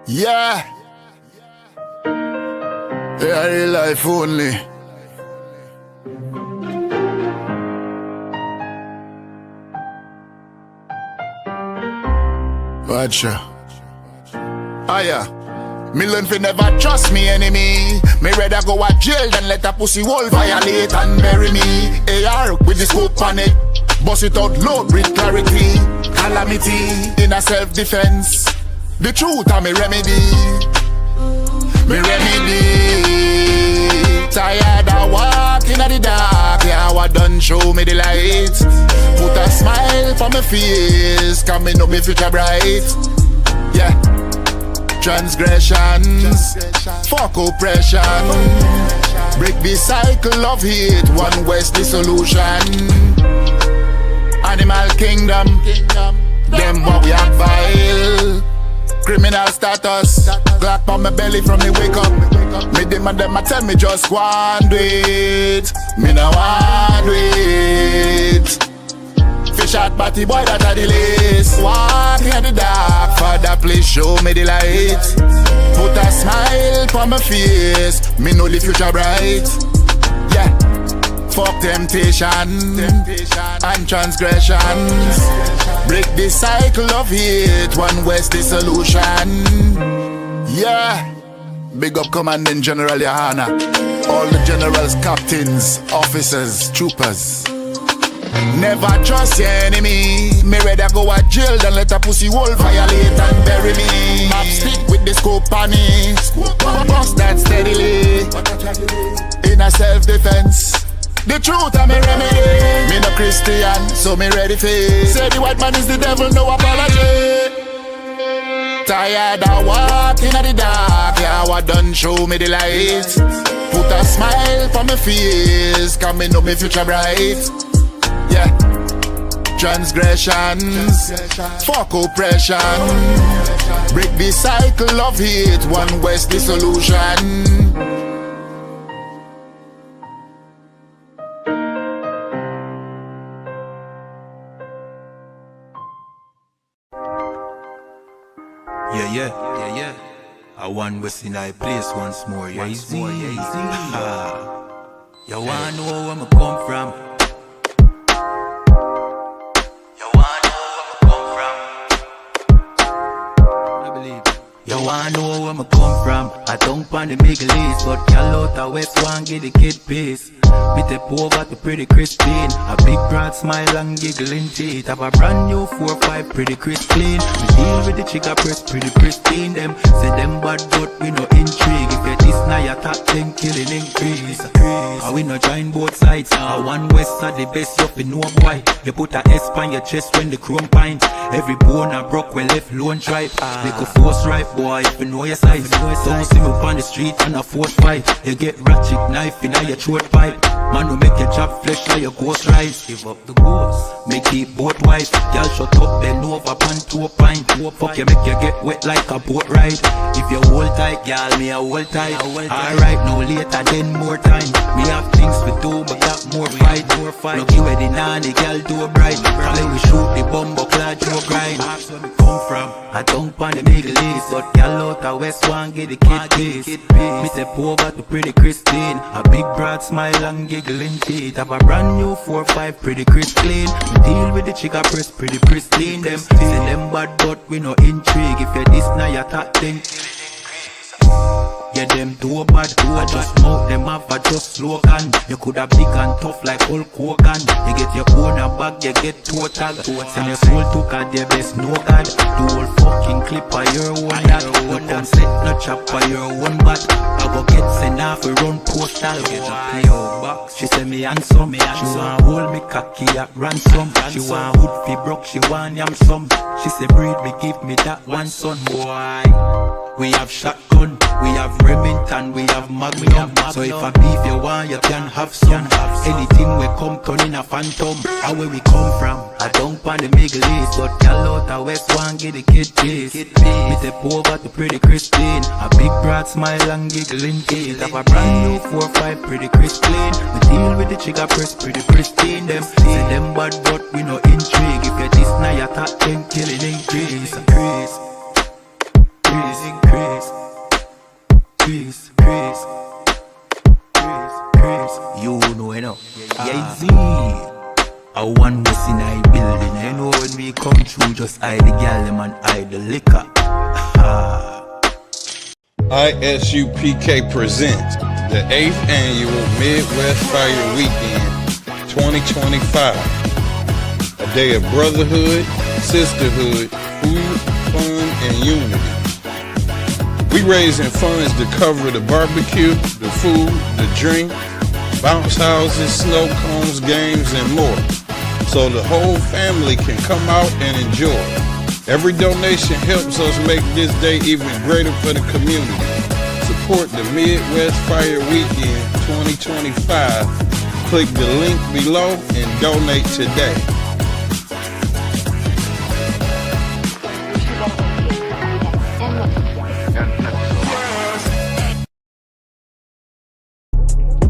Yeah. Yeah, real life only. Gotcha. Ah yeah. Me learn fi never trust me enemy. Me rather go a jail than let a pussy wall violate and bury me. AR with the scope on it. Bust it out loud with clarity. Calamity in a self-defense. The truth are me remedy. Me remedy. Tired of walking in the dark. Yeah, what done show me the light. Put a smile for my face, cause me know me future bright. Yeah. Transgressions, fuck oppression. Break the cycle of hate, one West the solution. Animal kingdom, them what we are vile. Criminal status, Glock on my belly from the wake up. Me them and them a tell me just go and do it. Me no want do it. Fish out batty boy that a the lace. Walking in the dark, Father please show me the light. Put a smile on my face, me know the future bright. Yeah, fuck temptation and transgressions. Break the cycle of hate, one West the solution. Yeah, big up Commanding General YAHANNA. All the generals, captains, officers, troopers. Never trust your enemy. Me rather go a jail than let a pussy wall violate and bury me. Map stick with the scope on it. Bust that steadily. In a self-defense. The truth are me remedy. Me no Christian, so me ready for it. Say the white man is the devil, no apology. Tired of walking in the dark. Yeah, what done show me the light. Put a smile for my face, cause me know me future bright. Yeah, transgressions, fuck oppression. Break the cycle of hate, one West the solution. Yeah. I want West in I place once more. Yeah, easy. You wanna know where I come from? You wanna know where I come from? I don't pan the Middle East, but y'all out the West want get the kid peace. Me take over to pretty Christine. A big broad smile and giggling teeth. Have a brand new 4-5 pretty crisp clean. We deal with the chica press pretty pristine. Them say them bad but we no intrigue. If you this now you top 10 killing increase. And we no join both sides. One West are the best you fi know boy. You put a S on your chest when the chrome pint. Every bone a broke when left lone tribe. Make a force right boy if you know your size. Don't see me on the street and a force fight. You get ratchet knife in your throat pipe. Man will make your chop flesh like your ghost rise. Give up the ghost, make it boat wife. Y'all shut up, bend over, pan to a pint. Fuck you, make you get wet like a boat ride. If you hold tight, y'all, me a hold tight. Alright, no later, then more time. Me have things to do, but got more fight. Lucky where the nanny, y'all do a bright. Then we shoot the bumbo clad, you a grind. That's where me come from. I don't pan the Middle East, but y'all out the West one get the kid piece. Me step over to pretty Christine. A big broad smile and giggling teeth. Have a brand new 4-5 pretty crisp clean. We deal with the chica press pretty pristine. Them say them bad but we no intrigue. If you this now you top 10. Yeah, them too bad, I just mouth them off, I just slogan. You coulda big and tough like Hulk Hogan. You get your own a bag, you get total. Send your soul to God, their best no God. The whole fucking clip of your own that. No come set, no chop for your own bat. I go get sent off, we run postal. Get a PO box. She say me handsome, she want hold me cocky at ransom. She want hood fi broke, she want yam some. She say breed me, give me that one son. Boy, we have shotgun, we have Remington, we have Magnum. So if a beef you want, you can have some. Anything we come turn in a phantom. How where we come from? I don't pan the Middle East, but y'all out the West one get the kid piece. Me step over to pretty Christine. A big broad smile and giggling teeth. Have a brand new 4-5 pretty crisp clean. We deal with the chica press pretty pristine. Them say them bad but we no intrigue. If you this now you top 10 killing increase. Increase. I.S.U.P.K presents the 8th annual Midwest Fire Weekend 2025. A day of brotherhood, sisterhood, food, fun, and unity. We raising funds to cover the barbecue, the food, the drink, bounce houses, snow cones, games, and more, so the whole family can come out and enjoy. Every donation helps us make this day even greater for the community. Support the Midwest Fire Weekend 2025. Click the link below and donate today.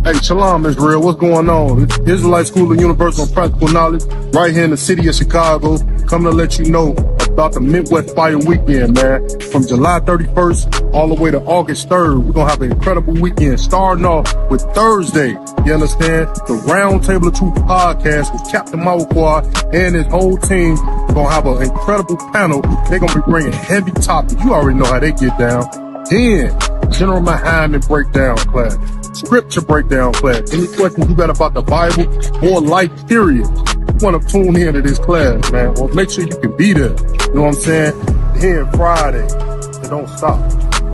Hey, Shalom, Israel. What's going on? It's Israelite School of Universal and Practical Knowledge right here in the city of Chicago. Coming to let you know about the Midwest Fire Weekend, man. From July 31st all the way to August 3rd, we're going to have an incredible weekend starting off with Thursday. You understand? The Round Table of Truth podcast with Captain Mawakwa and his whole team. We're going to have an incredible panel. They're going to be bringing heavy topics. You already know how they get down. Then, General YAHANNA breakdown class. Scripture breakdown class. Any questions you got about the Bible or life period, you want to tune in to this class, man. Well, make sure you can be there. You know what I'm saying? Then Friday, it don't stop.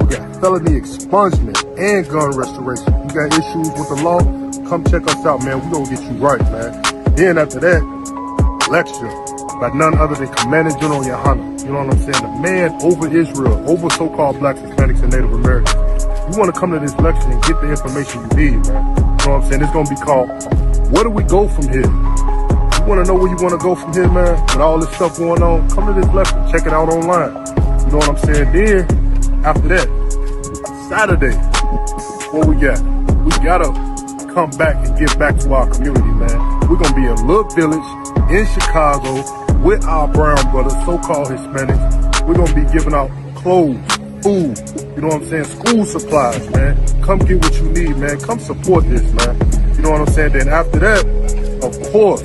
We got felony expungement and gun restoration. You got issues with the law? Come check us out, man. We gonna get you right, man. Then after that, lecture by none other than Commanding General YAHANNA. You know what I'm saying? The man over Israel, over so-called blacks, Hispanics, and Native Americans. You want to come to this lecture and get the information you need, man. You know what I'm saying? It's going to be called, Where Do We Go From Here? You want to know where you want to go from here, man? With all this stuff going on, come to this lecture. Check it out online. You know what I'm saying? Then, after that, Saturday, what we got? We got to come back and give back to our community, man. We're going to be in a little village in Chicago with our brown brothers, so-called Hispanics. We're going to be giving out clothes, food, you know what I'm saying, school supplies, man. Come get what you need, man. Come support this, man. You know what I'm saying? Then after that, of course,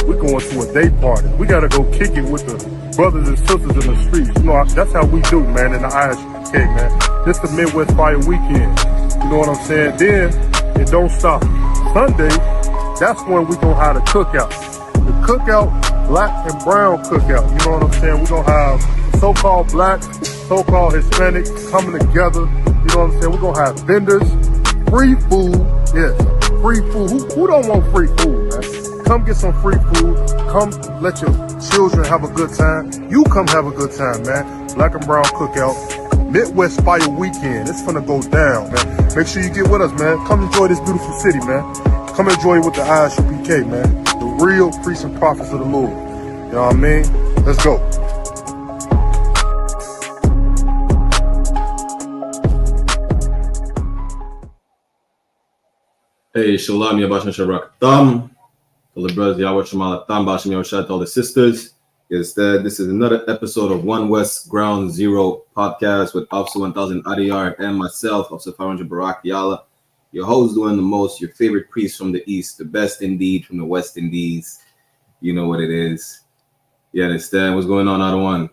we're going to a day party. We got to go kick it with the brothers and sisters in the streets. You know, that's how we do, man, in the I.S.U.P.K, man. This the Midwest Fire Weekend. You know what I'm saying? Then, it don't stop. Sunday, that's when we going to have the cookout. The cookout, black and brown cookout. You know what I'm saying? We're going to have so-called black, so-called Hispanics coming together. You know what I'm saying? We're going to have vendors, free food. Yes, free food. Who don't want free food, man? Come get some free food. Come let your children have a good time. You come have a good time, man. Black and brown cookout. Midwest Fire Weekend. It's gonna go down, man. Make sure you get with us, man. Come enjoy this beautiful city, man. Come enjoy it with the I.S.U.P.K, man. The real priests and prophets of the Lord. You know what I mean? Let's go. Hey, Shalom, Yabashim Shabrak Thumb. All the brothers, Yahweh Shemal Thumb, Bashim Yahweh all the sisters. Instead, this is another episode of One West Ground Zero podcast with Officer 1000 Adiyar and myself, Officer 500 Barak Yala. Your host doing the most, your favorite priest from the East, the best indeed from the West Indies. You know what it is. You understand? What's going on, Other One?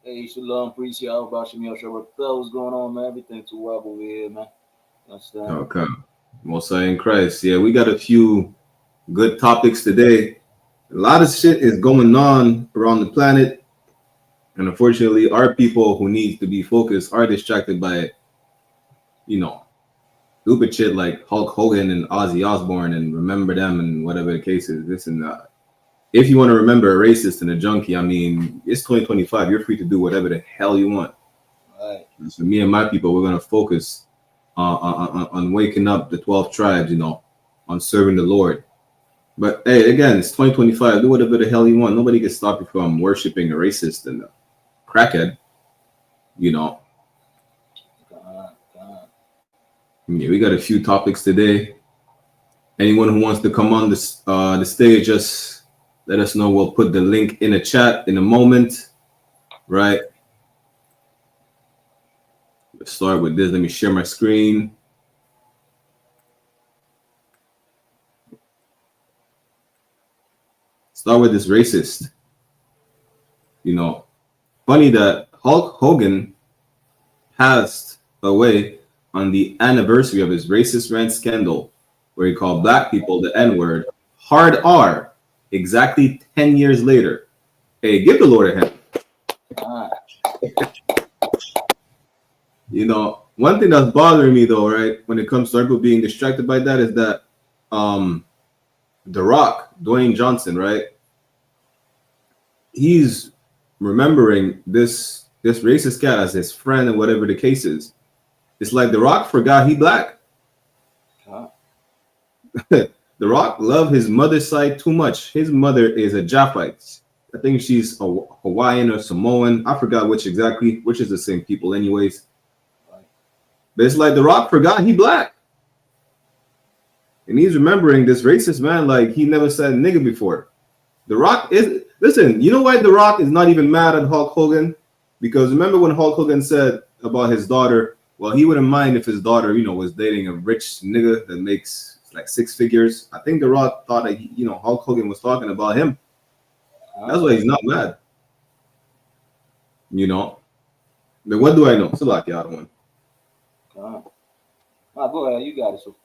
Hey, Shalom, priest, y'all. Bashim Yahweh. What's going on, man? Everything too wild over here, man. You understand? Okay. Most High in Christ. Yeah, we got a few good topics today. A lot of shit is going on around the planet. And unfortunately, our people who need to be focused are distracted by, you know, stupid shit like Hulk Hogan and Ozzy Osbourne and remember them and whatever the case is. This and that. If you want to remember a racist and a junkie, I mean, it's 2025. You're free to do whatever the hell you want. All right. So me and my people, we're going to focus on waking up the 12 tribes, you know, on serving the Lord. But hey, again, it's 2025. Do whatever the hell you want. Nobody can stop you from worshiping a racist and a crackhead, you know. Yeah, we got a few topics today. Anyone who wants to come on this the stage, just let us know. We'll put the link in the chat in a moment, right? Let's start with this. Let me share my screen. Start with this racist. You know, funny that Hulk Hogan passed away on the anniversary of his racist rant scandal, where he called black people the N-word, hard R, exactly 10 years later. Hey, give the Lord a hand. You know, one thing that's bothering me though, right, when it comes to people being distracted by that is that The Rock, Dwayne Johnson, right? He's remembering this racist cat as his friend and whatever the case is. It's like The Rock forgot he black. The Rock loved his mother's side too much. His mother is a Japhite. I think she's a Hawaiian or Samoan. I forgot which exactly, which is the same people anyways. But it's like The Rock forgot he black. And he's remembering this racist man like he never said nigga before. The Rock is, listen, you know why The Rock is not even mad at Hulk Hogan? Because remember when Hulk Hogan said about his daughter, well, he wouldn't mind if his daughter, you know, was dating a rich nigga that makes like 6 figures. I think The Rock thought that, you know, Hulk Hogan was talking about him. That's why he's not mad. You know? Then what do I know? It's a lot, the other one. Go ahead, you got it. So.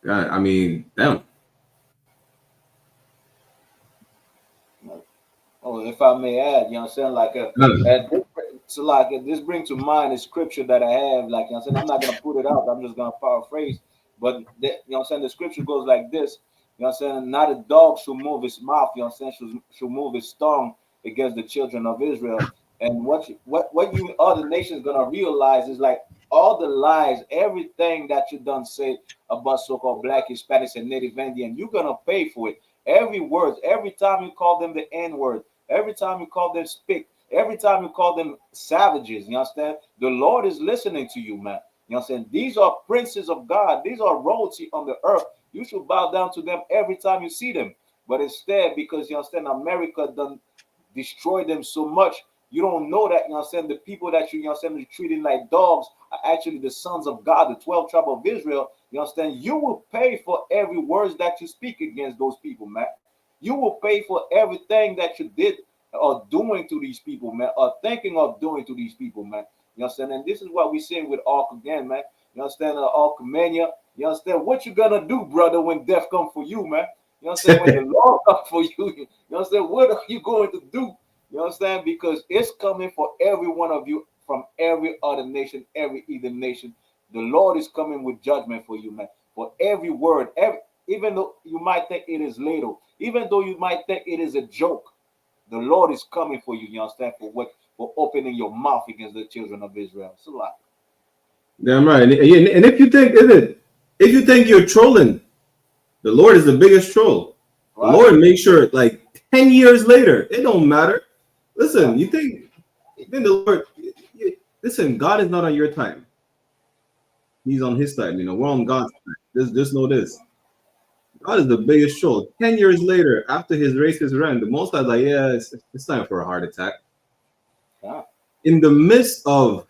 God, I mean, damn. Oh, if I may add, you know what I'm saying? Like, so like this brings to mind a scripture that I have, like, you know what I'm saying? I'm not going to put it out, I'm just going to paraphrase. But, you know what I'm saying? The scripture goes like this, you know what I'm saying? Not a dog should move his mouth, you know what I'm saying? Should move his tongue against the children of Israel. And what you other nations going to realize is like all the lies, everything that you done say about so-called Black, Hispanics, and Native Indian, you're going to pay for it. Every word, every time you call them the N-word, every time you call them spick, every time you call them savages, you understand? The Lord is listening to you, man. You know what I'm saying? These are princes of God. These are royalty on the earth. You should bow down to them every time you see them. But instead, because, you understand, America done destroyed them so much, you don't know that, you know what I'm saying, the people that you know what I'm saying, treating like dogs are actually the sons of God, the 12 tribe of Israel. You understand? You will pay for every words that you speak against those people, man. You will pay for everything that you did or doing to these people, man, or thinking of doing to these people, man. You understand? And this is what we're saying with Ark again, man. You understand? Ark-mania. You understand? What you gonna do, brother, when death come for you, man? You understand? When the Lord come for you, you understand? What are you going to do? You understand? Because it's coming for every one of you from every other nation, every heathen nation. The Lord is coming with judgment for you, man. For every word, even though you might think it is little, even though you might think it is a joke, the Lord is coming for you. You understand? For opening your mouth against the children of Israel. It's a lot. Damn right. And if you think you're trolling, the Lord is the biggest troll. Right. The Lord makes sure, like 10 years later, it don't matter. Listen, you think the Lord? Listen, God is not on your time. He's on His time. You know, we're on God's time. Just know this. God is the biggest troll. 10 years later, after his racist rant, the Most High is like, yeah, it's time for a heart attack. Yeah. In the midst of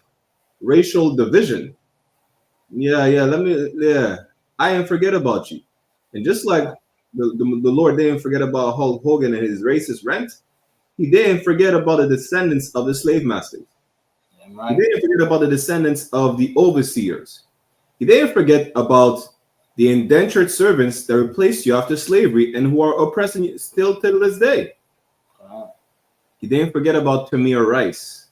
racial division, I didn't forget about you. And just like the Lord didn't forget about Hulk Hogan and his racist rant, He didn't forget about the descendants of the slave masters. Right. He didn't forget about the descendants of the overseers. He didn't forget about the indentured servants that replaced you after slavery and who are oppressing you still to this day. Wow. He didn't forget about Tamir Rice.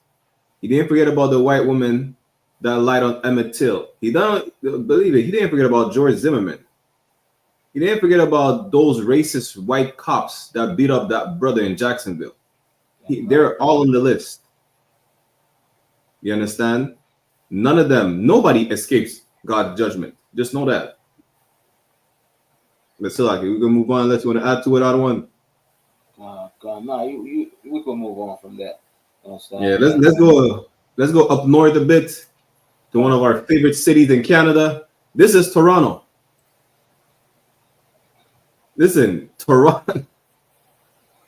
He didn't forget about the white woman that lied on Emmett Till. He don't believe it. He didn't forget about George Zimmerman. He didn't forget about those racist white cops that beat up that brother in Jacksonville. They're all on the list. You understand? None of them, nobody escapes God's judgment. Just know that. Let's see, like we're gonna move on. Unless you want to add to it, other one. We can move on from that. Yeah, let's go up north a bit to one of our favorite cities in Canada. This is Toronto. Listen, Toronto.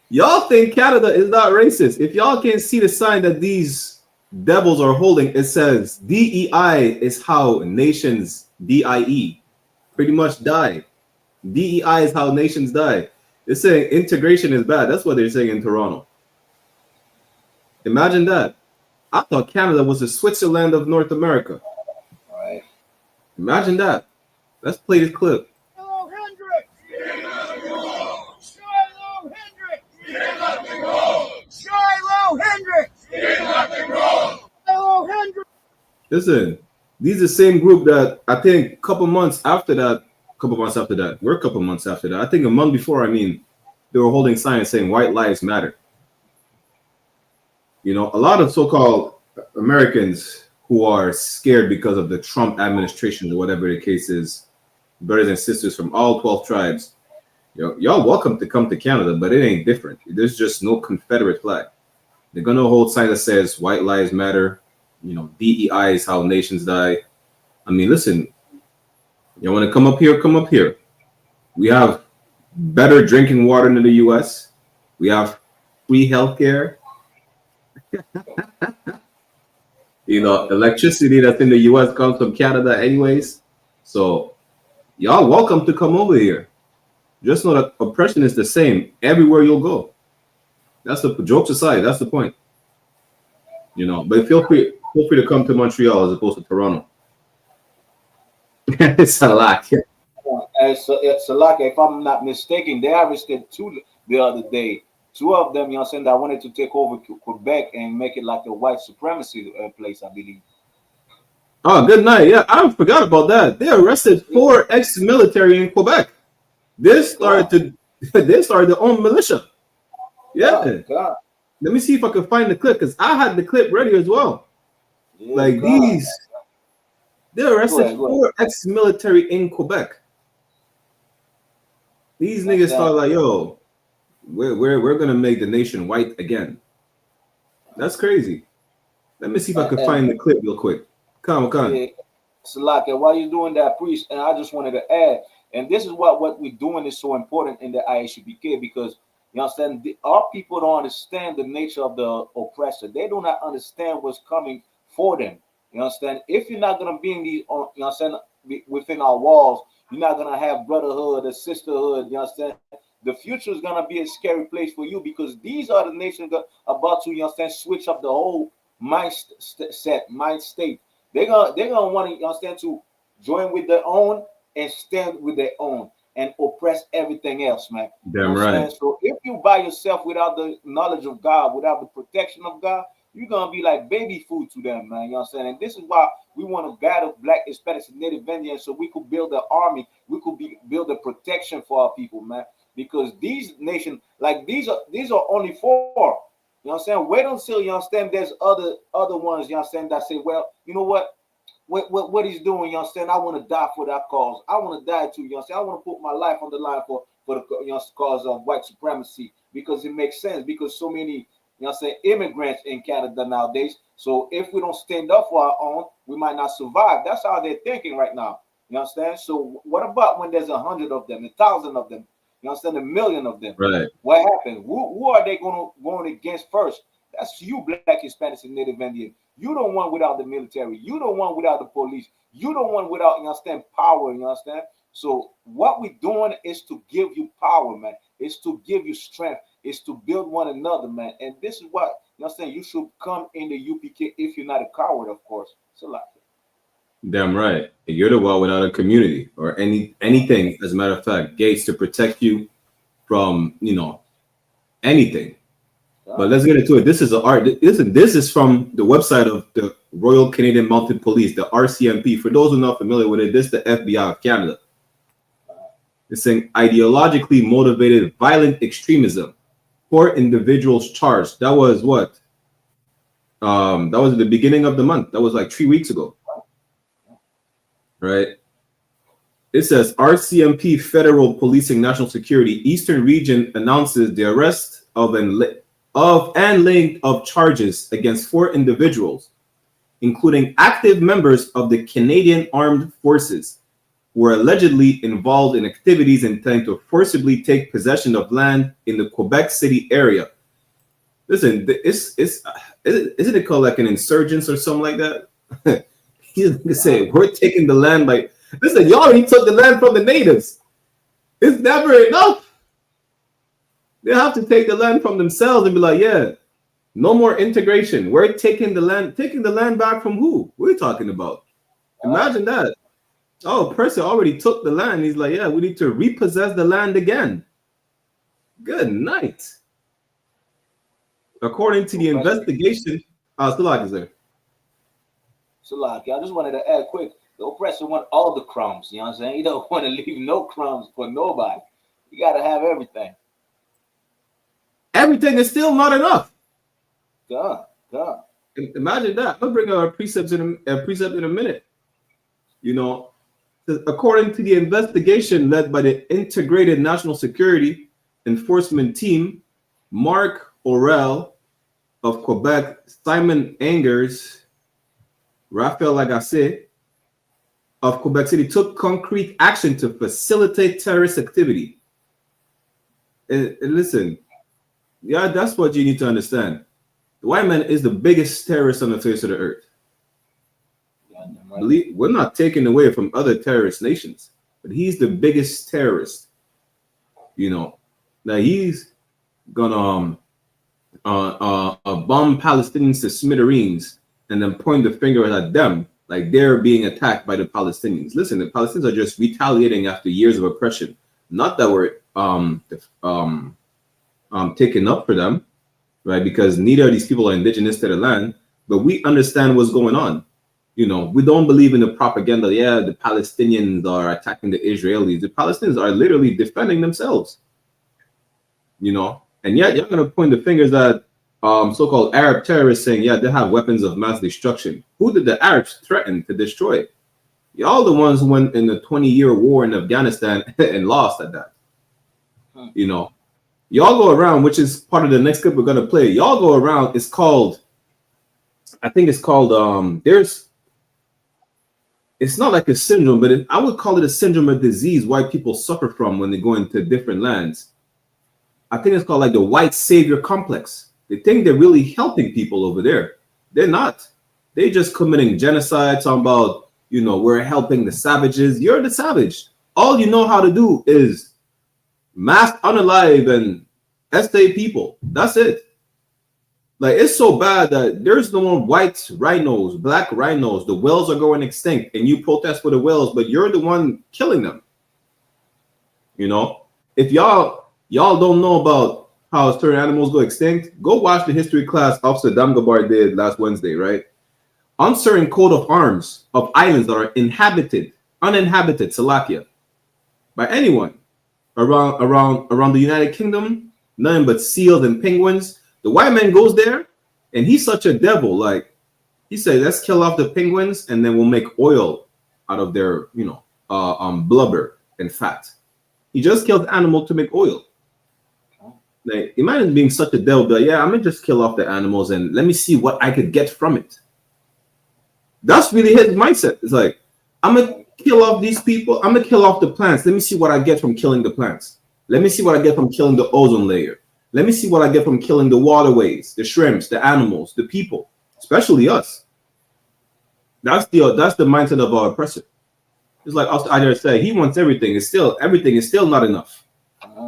Y'all think Canada is not racist? If y'all can't see the sign that these devils are holding, it says DEI is how nations DIE pretty much die. DEI is how nations die. They're saying integration is bad. That's what they're saying in Toronto. Imagine that. I thought Canada was the Switzerland of North America. All right. Imagine that. Let's play this clip. Shiloh Hendricks! Shiloh Hendricks! Shiloh Hendricks! Shiloh Hendricks! Listen, these are the same group that I think a couple months after that, we're a couple months after that. I think a month before, I mean, they were holding signs saying white lives matter. You know, a lot of so-called Americans who are scared because of the Trump administration or whatever the case is, brothers and sisters from all 12 tribes, y'all welcome to come to Canada, but it ain't different. There's just no Confederate flag. They're going to hold signs that says white lives matter. You know, DEI is how nations die. I mean, listen, you want to come up here? Come up here. We have better drinking water in the U.S. We have free healthcare. You know, electricity that's in the U.S. comes from Canada anyways. So y'all welcome to come over here. Just know that oppression is the same everywhere you'll go. That's the jokes aside. That's the point. You know, but feel free to come to Montreal as opposed to Toronto. It's a lot. Salaka, if I'm not mistaken, they arrested two the other day. Two of them, you know what I'm saying, that wanted to take over Quebec and make it like a white supremacy place, I believe. Oh, good night. Yeah, I forgot about that. They arrested 4 ex-military in Quebec. They started their own militia. Yeah. God. Let me see if I can find the clip, because I had the clip ready as well. Yeah, like God. They arrested Go 4 ex-military in Quebec. These niggas thought like, yo, we're gonna make the nation white again. That's crazy. Let me see if I can find the clip real quick. Come on. Yeah. Salaka, while you're doing that, priest, and I just wanted to add, and this is what we're doing is so important in the I.S.U.P.K, because you understand our people don't understand the nature of the oppressor. They do not understand what's coming for them. You understand? If you're not gonna be in these, you understand, within our walls, you're not gonna have brotherhood or sisterhood. You understand? The future is gonna be a scary place for you, because these are the nations that are about to, you understand, switch up the whole mind state. They're gonna want to, you understand, to join with their own and stand with their own and oppress everything else, man. Damn right. So if you by yourself without the knowledge of God, without the protection of God, you're gonna be like baby food to them, man. You know what I'm saying? And this is why we want to gather Black, Hispanics, and Native Indians, so we could build an army, we could build a protection for our people, man. Because these nations, like these are only 4. You know what I'm saying? Wait until you understand there's other ones, you understand, that say, well, you know what he's doing, you understand? I want to die for that cause. I want to die too, you understand? I want to put my life on the line for the, you know, cause of white supremacy, because it makes sense, because so many, you know what I'm saying, immigrants in Canada nowadays. So if we don't stand up for our own, we might not survive. That's how they're thinking right now. You understand? So what about when there's 100 of them, 1,000 of them? You understand? 1 million of them. Right. What happened? Who are they going against first? That's you, Black, Hispanics, and Native Indian. You don't want without the military. You don't want without the police. You don't want without, you understand, power. You understand? So what we're doing is to give you power, man. It's to give you strength. It's to build one another, man. And this is what, you understand, you should come in the UPK if you're not a coward, of course. It's a lot. Damn right. You're the one without a community or anything, as a matter of fact, gates to protect you from, you know, anything. But let's get into it. This is this is from the website of the Royal Canadian Mounted Police, the RCMP. For those who are not familiar with it, this is the FBI of Canada. It's saying ideologically motivated violent extremism. 4 individuals charged. That was what? That was at the beginning of the month. That was like 3 weeks ago. Right? It says RCMP Federal Policing National Security Eastern Region announces the arrest of and laying of charges against 4 individuals, including active members of the Canadian Armed Forces, who were allegedly involved in activities intended to forcibly take possession of land in the Quebec City area. Listen, isn't it called like an insurgence or something like that? He say we're taking the land by. Listen, y'all already took the land from the natives. It's never enough. They have to take the land from themselves and be like, yeah, No more integration. We're taking the land back from who? What are you talking about? Imagine that. Oh, Percy already took the land. He's like, yeah, we need to repossess the land again. Good night. According to the investigation, still like is there. So like, I just wanted to add quick. The oppressor want all the crumbs. You know what I'm saying? He don't want to leave no crumbs for nobody. You got to have everything. Everything is still not enough. God. Imagine that. I'll bring a precept in a minute. You know, according to the investigation led by the Integrated National Security Enforcement Team, Mark Orel of Quebec, Simon Angers, Raphael Lagacé of Quebec City took concrete action to facilitate terrorist activity. And listen, yeah, that's what you need to understand. The white man is the biggest terrorist on the face of the earth. Believe, we're not taking away from other terrorist nations, but he's the biggest terrorist. You know, now he's gonna bomb Palestinians to smithereens and then point the finger at them like they're being attacked by the Palestinians. Listen, the Palestinians are just retaliating after years of oppression. Not that we're taking up for them, right? Because neither of these people are indigenous to the land, but we understand what's going on. You know, we don't believe in the propaganda. Yeah, the Palestinians are attacking the Israelis. The Palestinians are literally defending themselves. You know, and yet you're going to point the fingers at so-called Arab terrorists saying, yeah, they have weapons of mass destruction. Who did the Arabs threaten to destroy? Y'all the ones who went in the 20-year war in Afghanistan and lost at that. You know, y'all go around, which is part of the next clip we're going to play. Y'all go around, it's called, I think it's called, it's not like a syndrome, but I would call it a syndrome of disease white people suffer from when they go into different lands. I think it's called like the white savior complex. They think they're really helping people over there. They're not. They're just committing genocide, talking about, you know, we're helping the savages. You're the savage. All you know how to do is mass unalive and essay people. That's it. Like, it's so bad that there's no more white rhinos, black rhinos. The whales are going extinct, and you protest for the whales, but you're the one killing them. You know, if y'all don't know about how certain animals go extinct, go watch the history class Officer Damgabar did last Wednesday, right? On certain coat of arms of islands that are uninhabited, Salakia, by anyone around the United Kingdom, nothing but seals and penguins. The white man goes there, and he's such a devil. Like, he said, let's kill off the penguins, and then we'll make oil out of their, you know, blubber and fat. He just killed the animal to make oil. Like, imagine being such a devil, but yeah, I'm gonna just kill off the animals and let me see what I could get from it. That's really his mindset. It's like, I'm gonna kill off these people. I'm gonna kill off the plants. Let me see what I get from killing the plants. Let me see what I get from killing the ozone layer. Let me see what I get from killing the waterways, the shrimps, the animals, the people, especially us. That's the mindset of our oppressor. It's like I said, he wants everything. Everything is still not enough.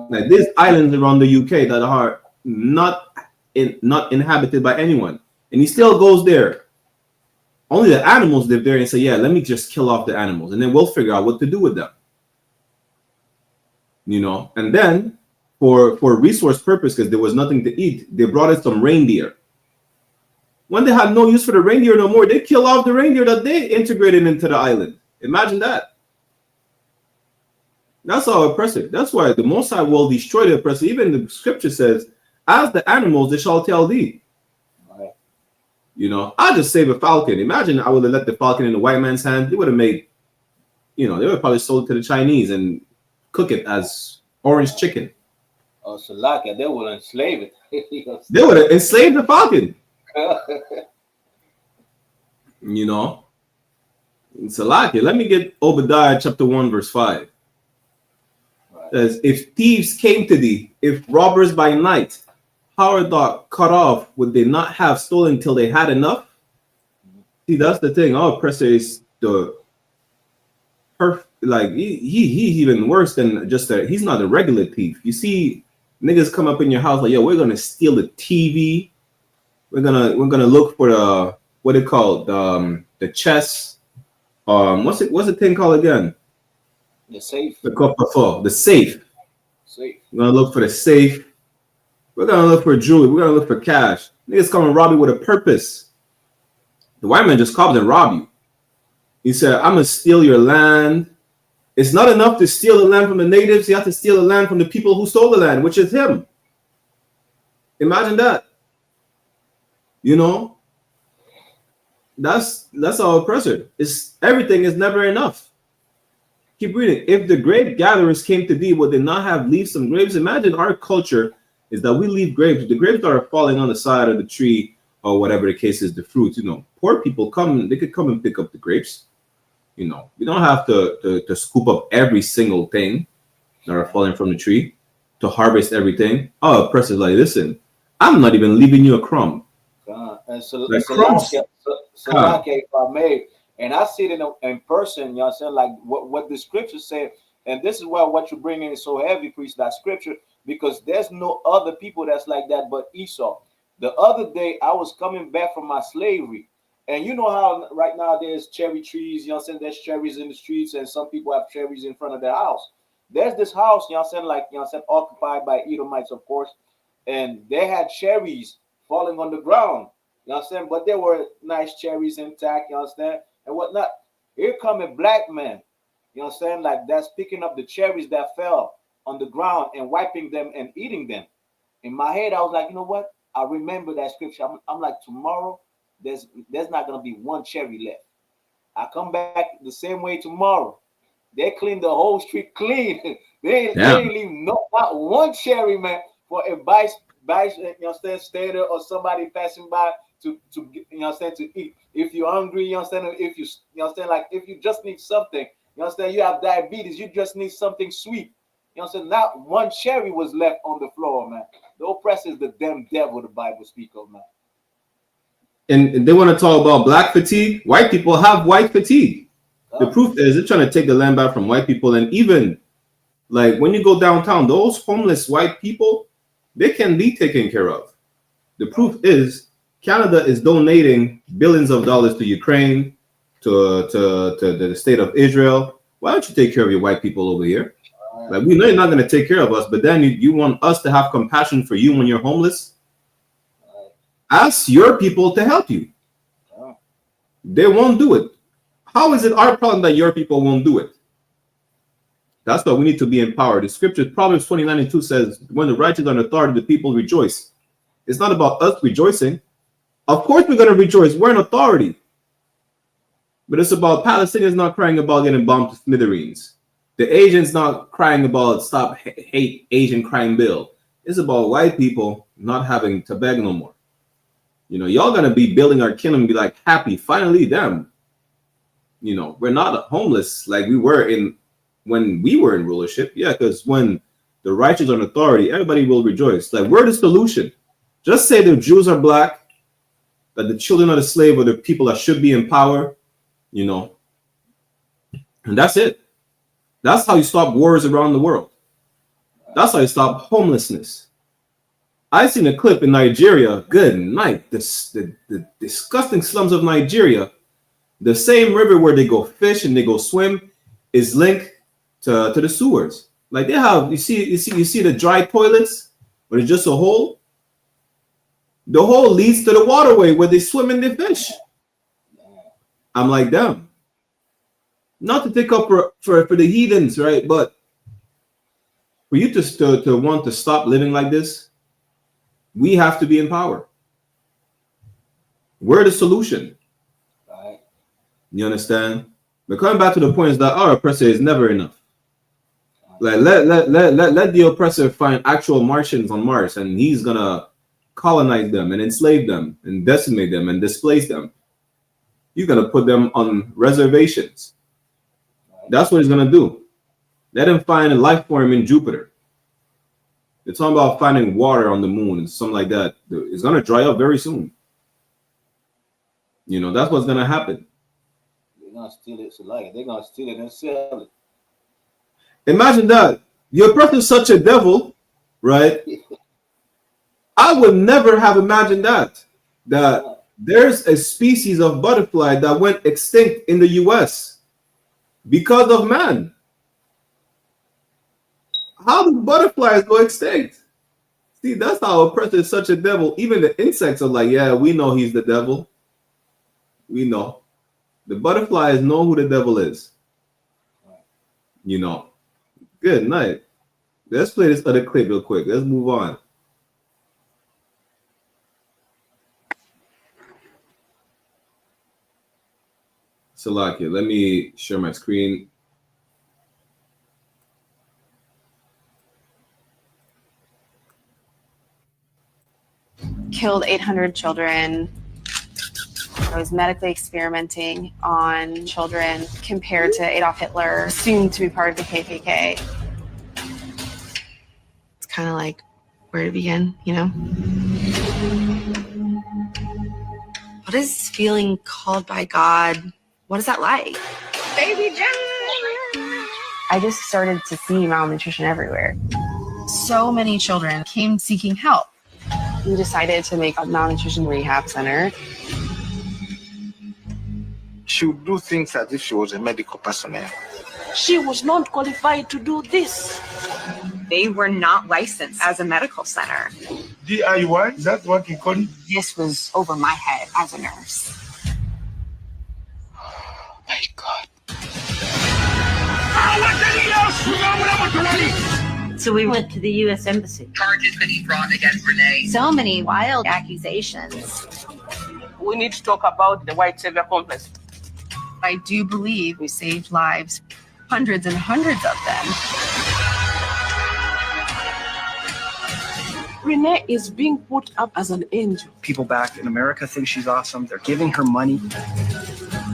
Like, there's islands around the UK that are not inhabited by anyone, and he still goes there. Only the animals live there, and say, yeah, let me just kill off the animals, and then we'll figure out what to do with them. You know, and then for resource purpose, because there was nothing to eat, they brought in some reindeer. When they had no use for the reindeer no more, they kill off the reindeer that they integrated into the island. Imagine that. That's our oppressor. That's why the Most High will destroy the oppressor. Even the scripture says, as the animals, they shall tell thee. Right. You know, I'll just save a falcon. Imagine I would have let the falcon in the white man's hand. They would have made, you know, they would have probably sold it to the Chinese and cook it as orange chicken. Oh, Salaka, they would enslave it. They would have enslaved the falcon. You know, Salaka, let me get Obadiah chapter 1, verse 5. Says, if thieves came to thee, if robbers by night, how art thou cut off? Would they not have stolen till they had enough? See, that's the thing. Our oppressor is the perfect. Like, he's even worse than just he's not a regular thief. You see niggas come up in your house like, yo, we're gonna steal the TV, We're gonna look for the what they call the chess. What's the thing called again? The safe. The coffre-fort, the safe. Safe. We're gonna look for the safe. We're gonna look for jewelry. We're gonna look for cash. Niggas come and rob you with a purpose. The white man just comes and rob you. He said, "I'm gonna steal your land." It's not enough to steal the land from the natives. You have to steal the land from the people who stole the land, which is him. Imagine that. You know, that's our oppressor. It's everything is never enough. Keep reading. If the grape gatherers came to be, would they not have leave some grapes? Imagine our culture is that we leave grapes. The grapes that are falling on the side of the tree or whatever the case is, the fruits. You know, poor people they could come and pick up the grapes. You know, you don't have to scoop up every single thing that are falling from the tree to harvest everything. Oh, oppressors like, listen, I'm not even leaving you a crumb. And so, Like Salaki, if I may, and I see it in person, you know what I'm saying, like what the scripture said, and this is why what you bring in is so heavy, priest, that scripture, because there's no other people that's like that but Esau. The other day, I was coming back from my slavery, and you know how right now there's cherry trees, you know what I'm saying, there's cherries in the streets, and some people have cherries in front of their house. There's this house, you know what I'm saying, like, you know what I'm saying, occupied by Edomites, of course, and they had cherries falling on the ground. You know what I'm saying? But there were nice cherries intact, you understand? And whatnot. Here come a black man, you know what I'm saying? Like that's picking up the cherries that fell on the ground and wiping them and eating them. In my head, I was like, you know what? I remember that scripture. I'm like, tomorrow, there's not gonna be one cherry left. I come back the same way tomorrow. They clean the whole street clean. they ain't leave not one cherry, man, for a vice, you know, stater or somebody passing by to you know, to eat. If you're hungry, you understand. If you understand, like if you just need something, you understand. You have diabetes, you just need something sweet. You understand. Not one cherry was left on the floor, man. The oppressor is the damn devil. The Bible speaks of, man. And they want to talk about black fatigue. White people have white fatigue. The proof is they're trying to take the land back from white people. And even like when you go downtown, those homeless white people, they can be taken care of. The proof is Canada is donating billions of dollars to Ukraine, to the state of Israel. Why don't you take care of your white people over here? Like we know you're not going to take care of us, but then you want us to have compassion for you when you're homeless. Ask your people to help you. They won't do it. How is it our problem that your people won't do it? That's why we need to be empowered. The scripture, Proverbs 29:2 says, when the righteous are in authority, the people rejoice. It's not about us rejoicing. Of course we're going to rejoice. We're in authority. But it's about Palestinians not crying about getting bombed to smithereens. The Asians not crying about stop hate Asian crime bill. It's about white people not having to beg no more. You know, y'all going to be building our kingdom and be like, happy, finally them. You know, we're not homeless like we were when we were in rulership. Yeah, because when the righteous are in authority, everybody will rejoice. Like, we're the solution. Just say the Jews are black, that the children of the slave are the people that should be in power, you know. And that's it. That's how you stop wars around the world. That's how you stop homelessness. I seen a clip in Nigeria. Good night. The disgusting slums of Nigeria. The same river where they go fish and they go swim is linked to the sewers. Like they have, you see the dry toilets where it's just a hole. The hole leads to the waterway where they swim and they fish. I'm like, damn. Not to take up for the heathens, right? But for you to want to stop living like this, we have to be in power. We're the solution. Right. You understand? But coming back to the point is that our oppressor is never enough. Like let the oppressor find actual Martians on Mars, and he's gonna colonize them and enslave them and decimate them and displace them. You're gonna put them on reservations. That's what he's gonna do. Let him find a life form in Jupiter. They're talking about finding water on the moon and something like that. It's gonna dry up very soon. You know, that's what's gonna happen. They're gonna steal it, so like they're gonna steal it and sell it. Imagine that. Your person's such a devil, right? I would never have imagined that that there's a species of butterfly that went extinct in the US because of man. How do butterflies go extinct? See, that's how oppressor is such a devil. Even the insects are like, yeah, we know he's the devil. We know. The butterflies know who the devil is. You know. Good night. Let's play this other clip real quick. Let's move on. Salakia, let me share my screen. Killed 800 children. I was medically experimenting on children compared to Adolf Hitler, soon to be part of the KKK. It's kind of like where to begin, you know? What is feeling called by God? What is that like? Baby John! I just started to see malnutrition everywhere. So many children came seeking help. We decided to make a malnutrition rehab center. She would do things as if she was a medical personnel. She was not qualified to do this. They were not licensed as a medical center. DIY, is that what you call it? This was over my head as a nurse. Oh my God. So we went to the U.S. Embassy. Charges being brought against Renee. So many wild accusations. We need to talk about the white savior complex. I do believe we saved lives, hundreds and hundreds of them. Renee is being put up as an angel. People back in America think she's awesome. They're giving her money.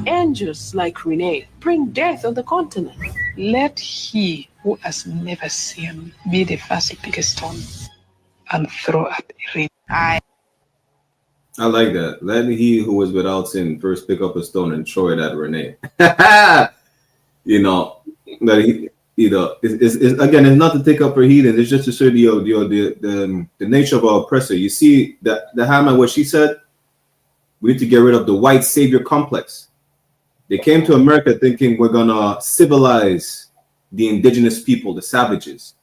Angels like Renee bring death on the continent. Let he who has never seen be the first to pick a stone and throw at Renee. I like that. Let he who is without sin first pick up a stone and throw it at Renee. You know, that he, you know, it's again, it's not to take up her heathen. It's just to show the nature of our oppressor. You see that the Hannah, what she said, we need to get rid of the white savior complex. They came to America thinking we're gonna civilize the indigenous people, the savages.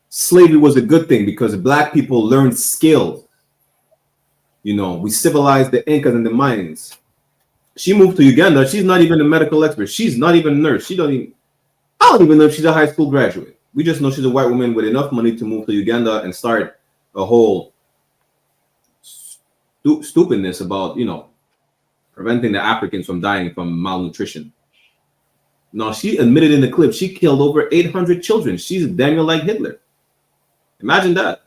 Slavery was a good thing because black people learned skills. You know, we civilized the Incas and the Mayans. She moved to Uganda. She's not even a medical expert. She's not even a nurse. I don't even know if she's a high school graduate. We just know she's a white woman with enough money to move to Uganda and start a whole stupidness about, you know, preventing the Africans from dying from malnutrition. No, she admitted in the clip she killed over 800 children. She's Daniel like Hitler. Imagine that.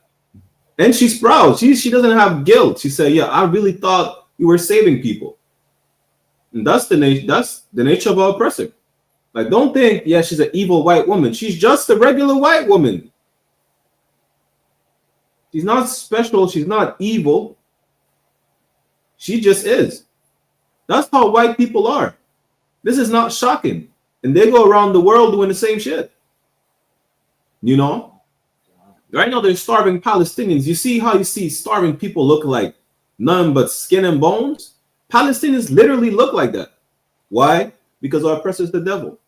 And she's proud. She doesn't have guilt. She said, yeah, I really thought we were saving people. And that's the nature of our oppressor. Like, don't think, yeah, she's an evil white woman. She's just a regular white woman. She's not special. She's not evil. She just is. That's how white people are. This is not shocking. And they go around the world doing the same shit. You know? Right now, they're starving Palestinians. You see how you see starving people look like none but skin and bones? Palestinians literally look like that. Why? Because our oppressor is the devil.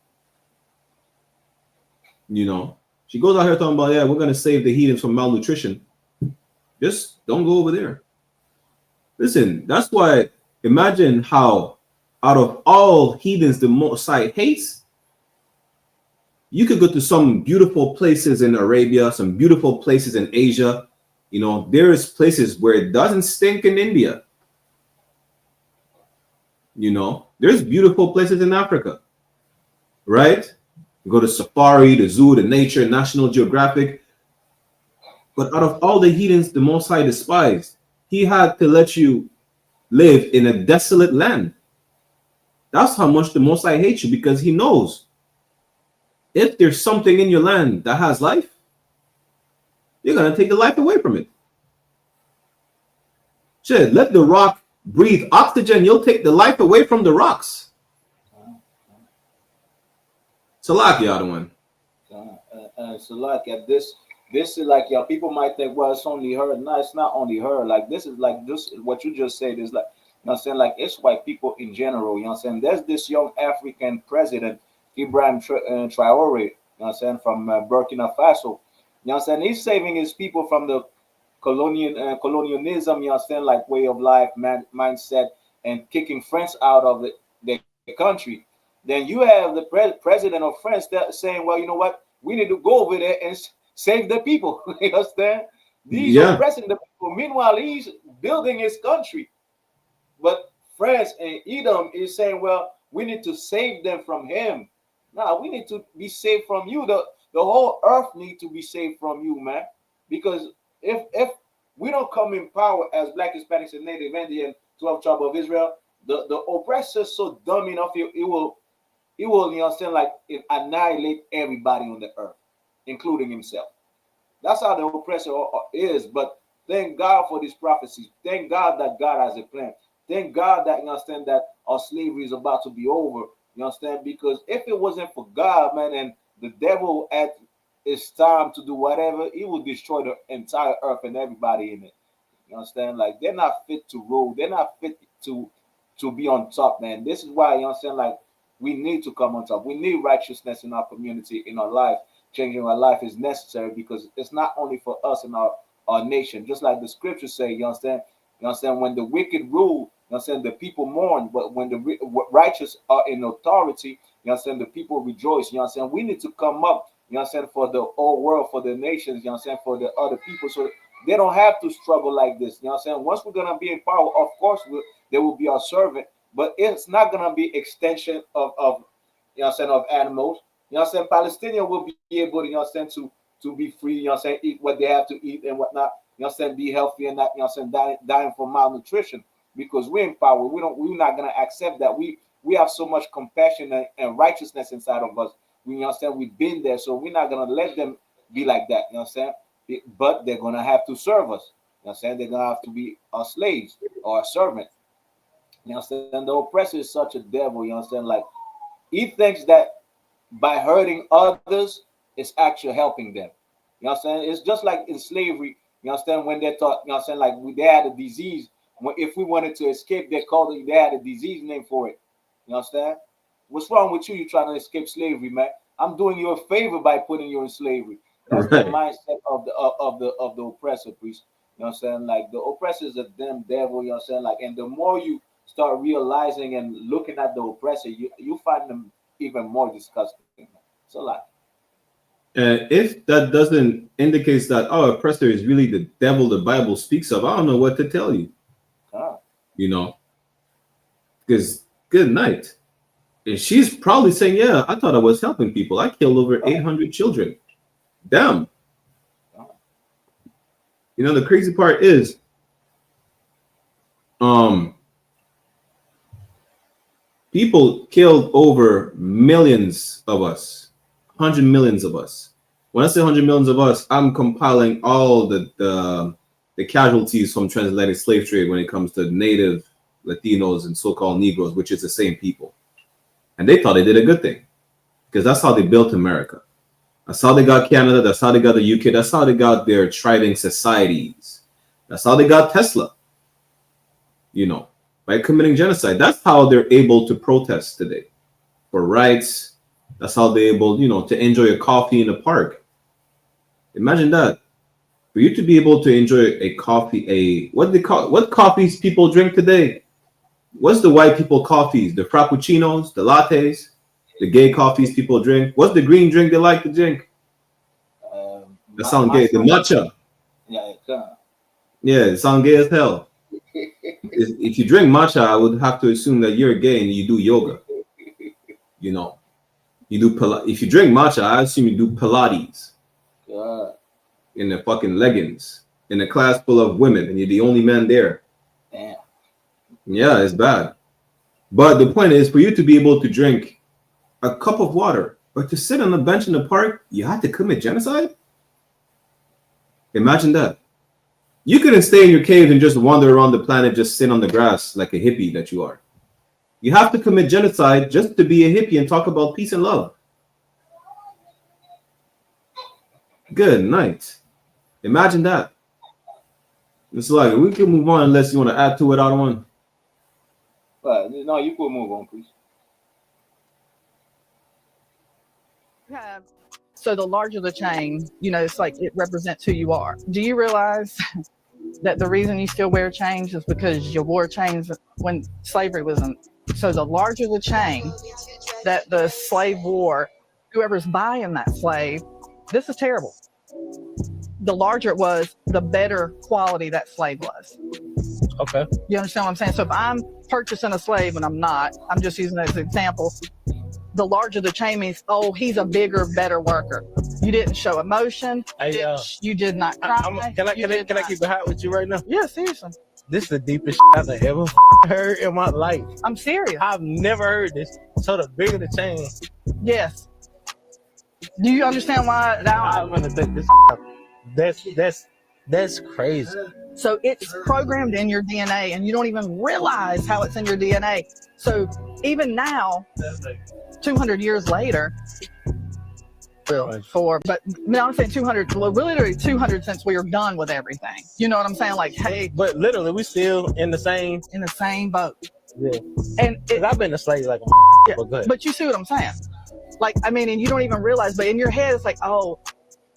You know? She goes out here talking about, yeah, we're going to save the heathens from malnutrition. Just don't go over there. Listen, that's why, imagine how out of all heathens the Most High hates, you could go to some beautiful places in Arabia, some beautiful places in Asia. You know, there's places where it doesn't stink in India. You know, there's beautiful places in Africa, right? You go to safari, the zoo, the nature, National Geographic. But out of all the heathens the Most High despised, he had to let you live in a desolate land. That's how much the Most High hates you, because he knows if there's something in your land that has life, you're going to take the life away from it. Shit, let the rock breathe oxygen, you'll take the life away from the rocks. Salak, the other one. Salak, at this, this is like, yeah, people might think, well, it's only her. No, it's not only her. Like, this is like, just what you just said is like, you know what I'm saying? Like, it's white people in general. You know what I'm saying? There's this young African president, Ibrahim Traore, you know what I'm saying, from Burkina Faso. You know what I'm saying? He's saving his people from the colonialism, you know what I'm saying, like way of life, mindset, and kicking France out of the country. Then you have the president of France that saying, well, you know what? We need to go over there and save the people. You understand? These are oppressing the people. Meanwhile, he's building his country. But France and Edom is saying, well, we need to save them from him. Now we need to be saved from you. The whole earth need to be saved from you, man. Because if we don't come in power as Black, Hispanics, and Native Indian, 12 tribe of Israel, the oppressor is so dumb enough, it will, you know what I'm saying, like it annihilate everybody on the earth, including himself. That's how the oppressor is. But thank God for these prophecies. Thank God that God has a plan. Thank God that, you understand, that our slavery is about to be over. You understand? Because if it wasn't for God, man, and the devil at his time to do whatever, he will destroy the entire earth and everybody in it. You understand? Like, they're not fit to rule. They're not fit to be on top, man. This is why, you understand, like, we need to come on top. We need righteousness in our community, in our life. Changing our life is necessary because it's not only for us and our nation. Just like the scriptures say, you understand? You understand? When the wicked rule, you understand, the people mourn. But when the righteous are in authority, you understand, the people rejoice. You understand? We need to come up, you understand, for the whole world, for the nations, you understand, for the other people, so they don't have to struggle like this. You know what I'm saying? Once we're gonna be in power, of course, they will be our servant, but it's not gonna be extension of you know what I'm saying, of animals. You know what I'm saying? Palestinian will be able, you know what I'm saying, to be free, you know what I'm saying, eat what they have to eat and whatnot, you know what I'm saying, be healthy and not, you know what I'm saying, dying from malnutrition, because we're in power. We're not gonna accept that. We have so much compassion and righteousness inside of us. We, you know what I'm saying, we've been there, so we're not gonna let them be like that, you know what I'm saying? But they're gonna have to serve us. You know what I'm saying? They're gonna have to be our slaves or our servant. You know what I'm saying? The oppressor is such a devil, you know what I'm saying? Like, he thinks that by hurting others, it's actually helping them. You know what I'm saying? It's just like in slavery, you understand, when they thought, you know what I'm saying, like they had a disease. If we wanted to escape, they called it, they had a disease name for it. You understand? What's wrong with you? You trying to escape slavery, man? I'm doing you a favor by putting you in slavery. That's the mindset of the oppressor, priest. You know what I'm saying? Like, the oppressor is a damn devil, you know what I'm saying? Like, and the more you start realizing and looking at the oppressor, you find them even more disgusting. It's a lot. If that doesn't indicate that our oppressor is really the devil the Bible speaks of, I don't know what to tell you. You know, because good night. And she's probably saying, yeah, I thought I was helping people. I killed over 800 children. Damn. You know, the crazy part is, people killed over millions of us, 100 millions of us. When I say 100 millions of us, I'm compiling all the casualties from transatlantic slave trade when it comes to native Latinos and so-called Negroes, which is the same people. And they thought they did a good thing because that's how they built America. That's how they got Canada. That's how they got the UK. That's how they got their thriving societies. That's how they got Tesla, you know, by committing genocide. That's how they're able to protest today for rights. That's how they're able, you know, to enjoy a coffee in the park. Imagine that. For you to be able to enjoy a coffee, what coffees people drink today? What's the white people coffees? The frappuccinos, the lattes, the gay coffees people drink. What's the green drink they like to drink? That sound gay. The matcha. Yeah, it sound gay as hell. If you drink matcha, I would have to assume that you're gay and you do yoga. You know, you do if you drink matcha, I assume you do Pilates. In the fucking leggings, in a class full of women, and you're the only man there. Damn. Yeah, it's bad. But the point is, for you to be able to drink a cup of water or to sit on a bench in the park, you had to commit genocide? Imagine that. You couldn't stay in your cave and just wander around the planet, just sit on the grass like a hippie that you are. You have to commit genocide just to be a hippie and talk about peace and love. Good night. Imagine that. It's like we can move on unless you want to add to it, other one. No, you could move on, please. So the larger the chain, you know, it's like it represents who you are. Do you realize that the reason you still wear chains is because you wore chains when slavery was in? So the larger the chain that the slave wore, whoever's buying that slave, this is terrible. The larger it was, the better quality that slave was. Okay. You understand what I'm saying? So if I'm purchasing a slave and I'm not, I'm just using it as an example. The larger the chain means, oh, he's a bigger, better worker. You didn't show emotion. Hey, you did not cry. Can I keep it hot with you right now? Yeah, seriously. This is the deepest I've ever heard in my life. I'm serious. I've never heard this. So the bigger the chain. Yes. Do you understand why now? I'm gonna take this. That's crazy. So it's programmed in your DNA, and you don't even realize how it's in your DNA. So even now, 200 years later, but no, I'm saying 200. Well, literally 200 since we are done with everything. You know what I'm saying? Like, hey, but literally, we still in the same boat. Yeah. And I've been a slave like, yeah, but you see what I'm saying? Like, I mean, and you don't even realize, but in your head, it's like, oh,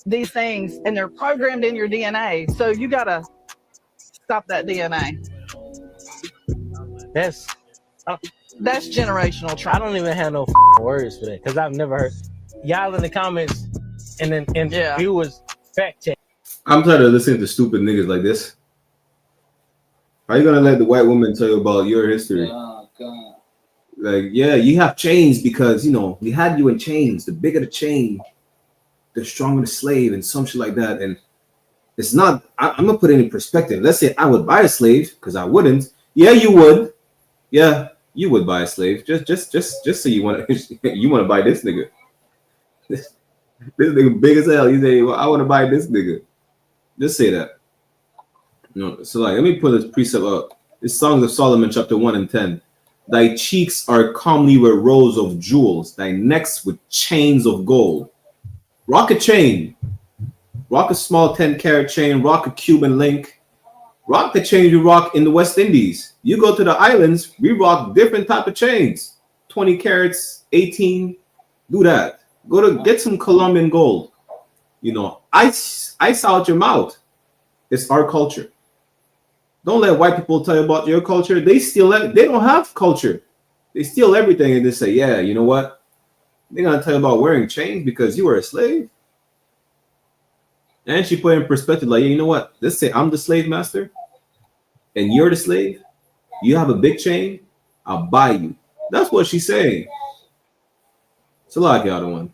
these things, and they're programmed in your DNA. So you gotta stop that DNA. That's generational trauma. I don't even have no words for that because I've never heard. Y'all in the comments and viewers fact check. I'm tired of listening to stupid niggas like this. How you gonna let the white woman tell you about your history? Oh, God. Like, yeah, you have chains because, you know, we had you in chains. The bigger the chain, the stronger the slave and some shit like that. And it's not, I'm gonna put it in perspective. Let's say I would buy a slave, because I wouldn't. Yeah, you would. Yeah, you would buy a slave. Just so you want to buy this nigga. This nigga big as hell. You say, well, I want to buy this nigga. Just say that. No, so like, let me put this precept up. It's Songs of Solomon, chapter 1 and 10. Thy cheeks are comely with rows of jewels, thy necks with chains of gold. Rock a chain. Rock a small 10-carat chain. Rock a Cuban link. Rock the chains you rock in the West Indies. You go to the islands, we rock different type of chains. 20 carats, 18. Do that. Go to get some Colombian gold. You know, ice out your mouth. It's our culture. Don't let white people tell you about your culture. They steal it. They don't have culture. They steal everything and they say, yeah, you know what? They're gonna tell you about wearing chains because you were a slave. And she put in perspective, like, yeah, you know what? Let's say I'm the slave master and you're the slave. You have a big chain. I'll buy you. That's what she's saying. So like the other one.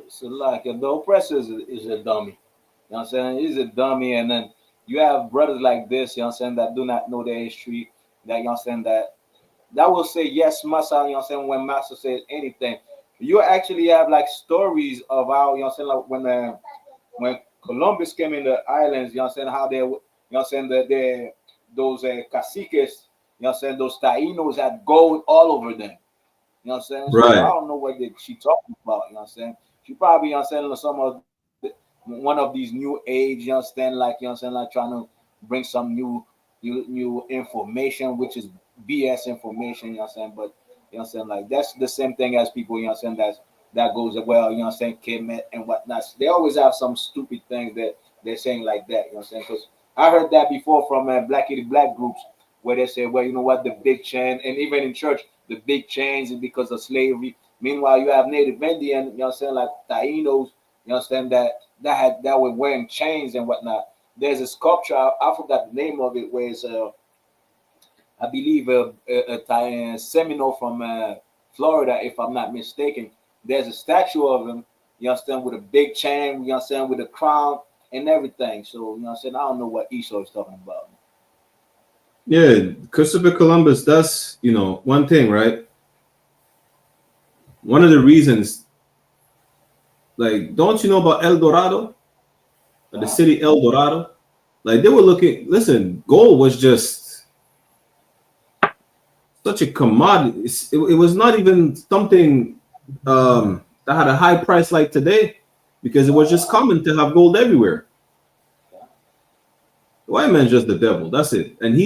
So like the oppressor is a dummy. You know what I'm saying? He's a dummy, and then you have brothers like this, you know what I'm saying, that do not know their history, that, you know what I'm saying, that will say yes, Master, you know what I'm saying, when Master says anything. You actually have like stories of how, you know what I'm saying, like when Columbus came in the islands, you know what I'm saying, how they, you know what I'm saying, that those caciques, you know what I'm saying, those Taínos had gold all over them. You know what I'm saying? So right. I don't know what she talking about, you know what I'm saying? She probably, you know what I'm saying, one of these new age, you understand, like, you know what I'm saying, like trying to bring some new information, which is BS information, you know what I'm saying, but, you know what I'm saying, like, that's the same thing as people, you know what I'm saying, that goes, well, you know what I'm saying, Kemet and whatnot. They always have some stupid things that they're saying like that, you know what I'm saying, because I heard that before from Black groups, where they say, well, you know what, the big chain, and even in church, the big chains is because of slavery. Meanwhile, you have Native Indian, you know what I'm saying, like Taínos, you understand, that were wearing chains and whatnot. There's a sculpture, I forgot the name of it, where it's I believe a Seminole from Florida, if I'm not mistaken. There's a statue of him, you understand, with a big chain, you understand, with a crown and everything. So, you know what I'm saying, I don't know what Esau is talking about. Yeah, Christopher Columbus, that's, you know, one thing, right? One of the reasons, like, don't you know about El Dorado? The city El Dorado? Like, they were looking, listen, gold was just such a commodity. It was not even something that had a high price like today. because it was just common to have gold everywhere. The white man's just the devil. That's it. And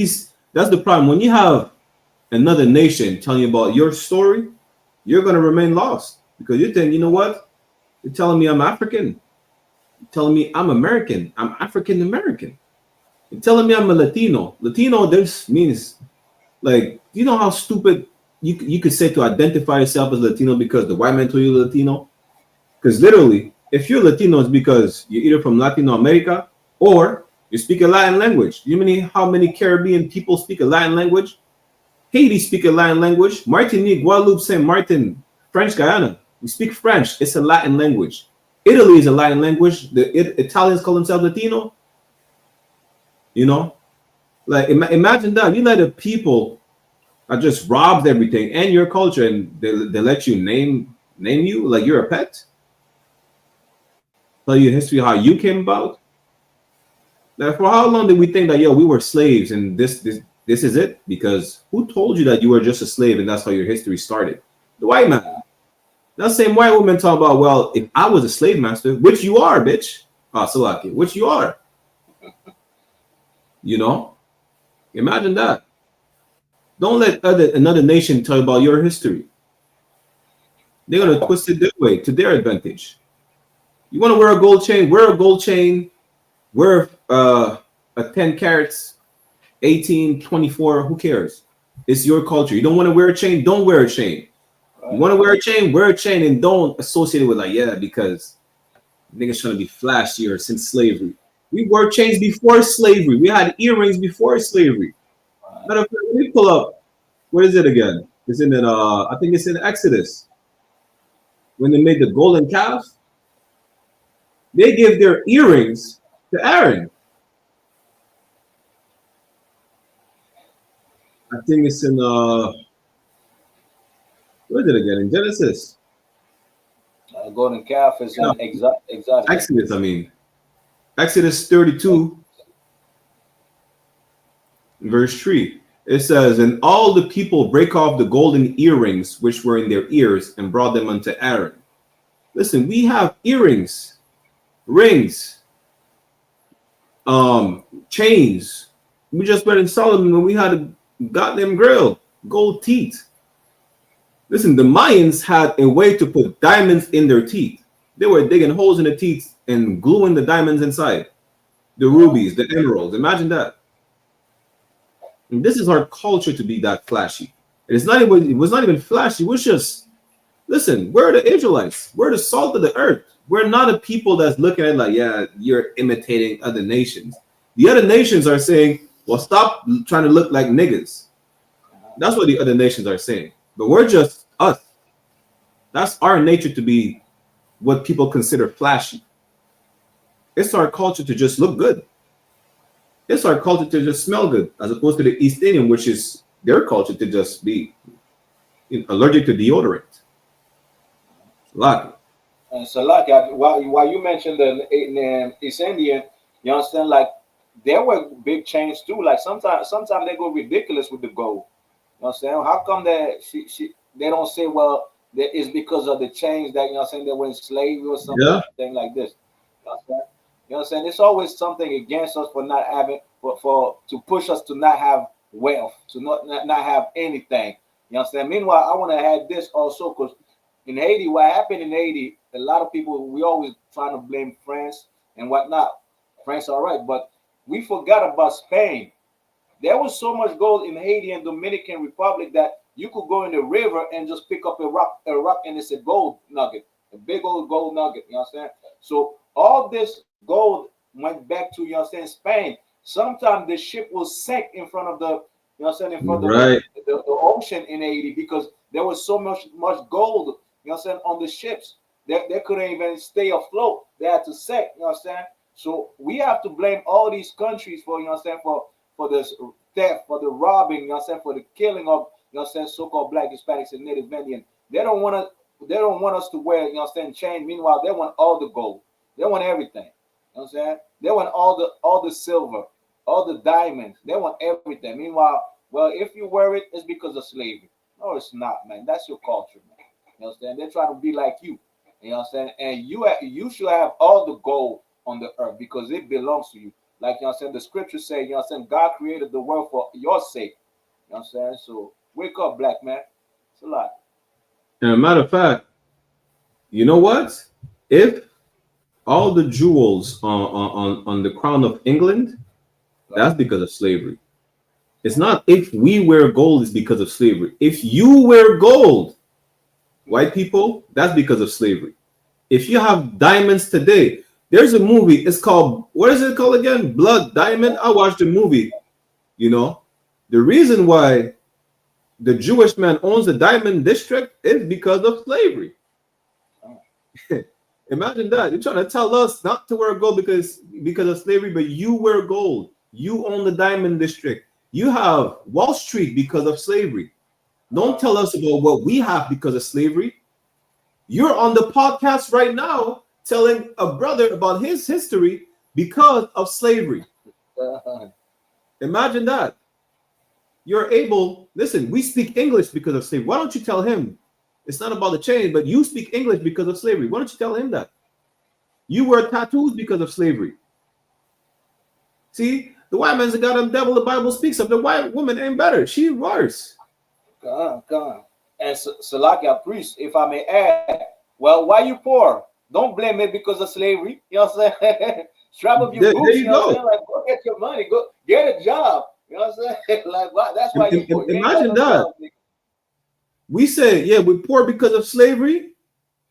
that's the problem. When you have another nation telling you about your story, you're going to remain lost because you're thinking, you know what? You're telling me I'm African. You're telling me I'm American. I'm African American. You're telling me I'm a Latino. Latino, this means, like, you know how stupid you could say to identify yourself as Latino because the white man told you Latino? Because literally, if you're Latino, it's because you're either from Latino America or you speak a Latin language. You know how many Caribbean people speak a Latin language? Haiti speak a Latin language. Martinique, Guadeloupe, Saint Martin, French Guyana. We speak French. It's a Latin language. Italy is a Latin language. The Italians call themselves Latino. You know, like imagine that. You let the people that just robbed everything and your culture, and they let you name you like you're a pet. Tell you history how you came about. Now, for how long did we think that we were slaves and this is it? Because who told you that you were just a slave and that's how your history started? The white man. That same white woman talk about, well, if I was a slave master, which you are, bitch. Salaki, which you are. You know? Imagine that. Don't let another nation tell you about your history. They're going to twist it their way, to their advantage. You want to wear a gold chain? Wear a gold chain. Wear a 10 carats, 18, 24. Who cares? It's your culture. You don't want to wear a chain? Don't wear a chain. You want to wear a chain, and don't associate it with because niggas trying to be flashier since slavery. We wore chains before slavery. We had earrings before slavery. Matter of fact, let me pull up. What is it again? It's in it. I think it's in Exodus. When they made the golden calf, they gave their earrings to Aaron. I think it's in what is it again? In Genesis. Golden calf is in exotic. Exodus, I mean. Exodus 32, verse 3. It says, and all the people break off the golden earrings which were in their ears and brought them unto Aaron. Listen, we have earrings, rings, chains. We just went in Solomon when we had a goddamn grill, gold teeth. Listen, the Mayans had a way to put diamonds in their teeth. They were digging holes in the teeth and gluing the diamonds inside. The rubies, the emeralds. Imagine that. And this is our culture to be that flashy. It was not even flashy. It was just, listen, we're the Israelites. We're the salt of the earth. We're not a people that's looking at like, yeah, you're imitating other nations. The other nations are saying, well, stop trying to look like niggas. That's what the other nations are saying. But we're just us. That's our nature to be what people consider flashy. It's our culture to just look good. It's our culture to just smell good, as opposed to the East Indian, which is their culture to just be allergic to deodorant. Lucky. And so, like, while you mentioned the East Indian, you understand, like, there were big chains too. Like sometimes they go ridiculous with the gold. You know what I'm saying? How come that they don't say, well, that it's because of the chains that, you know what I'm saying, they were in slavery or something like this. You know what I'm saying? You know what I'm saying? It's always something against us for not having, for to push us to not have wealth, to not have anything. You know what I'm saying? Meanwhile, I want to add this also, because in Haiti, what happened in Haiti, a lot of people, we always trying to blame France and whatnot. France, all right, but we forgot about Spain. There was so much gold in Haiti and Dominican Republic that you could go in the river and just pick up a rock, and it's a gold nugget, a big old gold nugget. You know what I'm saying? So all this gold went back to, you know what I'm saying, Spain. Sometimes the ship was sank in front of the, you know what I'm saying, in front of the ocean in Haiti, because there was so much gold, you know what I'm saying, on the ships. They couldn't even stay afloat. They had to sink, you know what I'm saying? So we have to blame all these countries for, you know what I'm saying, for this theft, for the robbing, you know what I'm saying, for the killing of, you know what I'm saying, so-called Black, Hispanics, and Native Indian. They don't want us to wear, you know what I'm saying, chain. Meanwhile, they want all the gold. They want everything. You know what I'm saying? They want all the silver, all the diamonds. They want everything. Meanwhile, well, if you wear it, it's because of slavery. No, it's not, man. That's your culture, man. You know what I'm saying? They're trying to be like you. You know what I'm saying? And you should have all the gold on the earth because it belongs to you. Like, you know what I'm saying? The scriptures say, you know what I'm saying, God created the world for your sake. You know what I'm saying? So wake up, black man. It's a lot. And a matter of fact, you know what? If all the jewels on the crown of England, that's because of slavery. It's not if we wear gold is because of slavery. If you wear gold, white people, that's because of slavery. If you have diamonds today, there's a movie. It's called, what is it called again? Blood Diamond. I watched the movie. You know, the reason why the Jewish man owns the diamond district is because of slavery. Imagine that. You're trying to tell us not to wear gold because of slavery, but you wear gold. You own the diamond district. You have Wall Street because of slavery. Don't tell us about what we have because of slavery. You're on the podcast right now telling a brother about his history because of slavery. Imagine that. You're able, listen, we speak English because of slavery. Why don't you tell him? It's not about the change, but you speak English because of slavery. Why don't you tell him that? You wear tattoos because of slavery. See, the white man's the goddamn devil the Bible speaks of. The white woman ain't better. She's worse. Come on. And Salakia priest, if I may add, well, why you poor? Don't blame it because of slavery. You know what I'm saying? Strap up your boots. You know what I'm saying? Like, go get your money. Go get a job. You know what I'm saying? Like, wow, that's why you're poor. Imagine that. We say, yeah, we're poor because of slavery.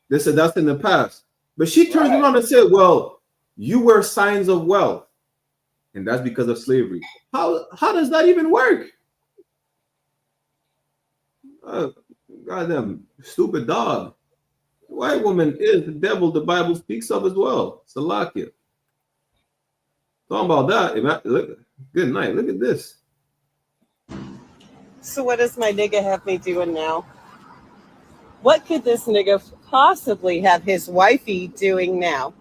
They said that's in the past. But she turns around and said, well, you were signs of wealth. And that's because of slavery. How does that even work? Goddamn stupid dog. The white woman is the devil the Bible speaks of as well. Salakia. Talking about that. Look, good night. Look at this. So what does my nigga have me doing now? What could this nigga possibly have his wifey doing now?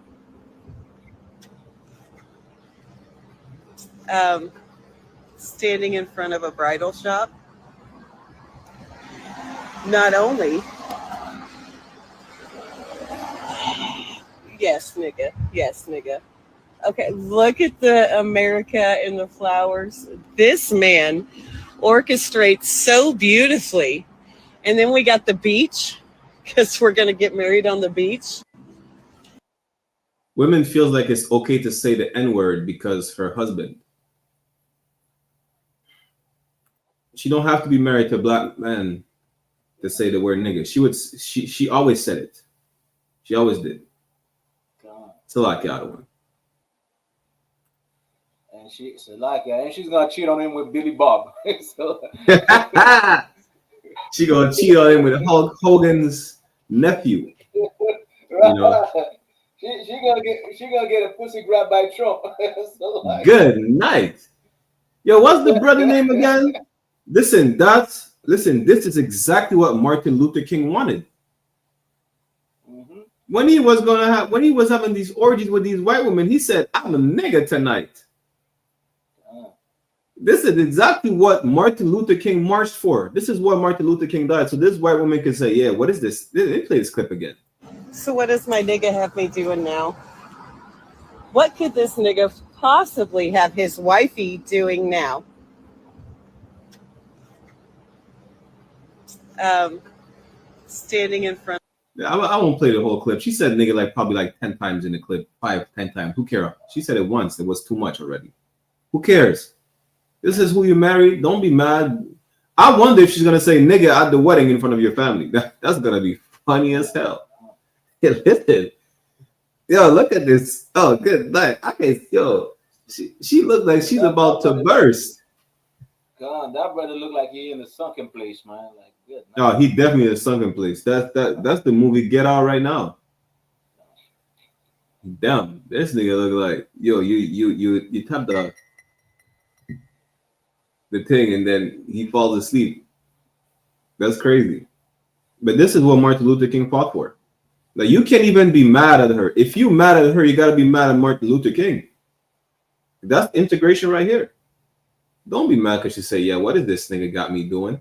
Standing in front of a bridal shop. Not only. Yes, nigga. Yes, nigga. Okay, look at the America and the flowers. This man orchestrates so beautifully. And then we got the beach, because we're going to get married on the beach. Women feels like it's okay to say the N-word because her husband. She don't have to be married to a black man to say the word nigga. She always said it. She always did. It's a lot, the other one. And she's gonna cheat on him with Billy Bob. So. She gonna cheat on him with Hulk Hogan's nephew. You know? She gonna get a pussy grabbed by Trump. So Good night. Yo, what's the brother name again? Listen, this is exactly what Martin Luther King wanted. When he was having these orgies with these white women, he said, I'm a nigga tonight. This is exactly what Martin Luther King marched for. This is what Martin Luther King died. So this white woman can say, yeah, what is this? Let me play this clip again. So what does my nigga have me doing now? What could this nigga possibly have his wifey doing now? Standing in front. I won't play the whole clip. She said nigga probably 10 times in the clip. 10 times. Who cares? She said it once. It was too much already. Who cares? This is who you married. Don't be mad. I wonder if she's going to say nigga at the wedding in front of your family. That's going to be funny as hell. Yeah, listen. Yo, look at this. Oh, good night. She looks like she's about to burst. God, that brother look like he in a sunken place, man. Like, good. No, he definitely in a sunken place. That's the movie Get Out right now. Damn, this nigga look like you tap the thing and then he falls asleep. That's crazy. But this is what Martin Luther King fought for. Like, you can't even be mad at her. If you mad at her, you got to be mad at Martin Luther King. That's integration right here. Don't be mad because you say, yeah, what is this nigga got me doing?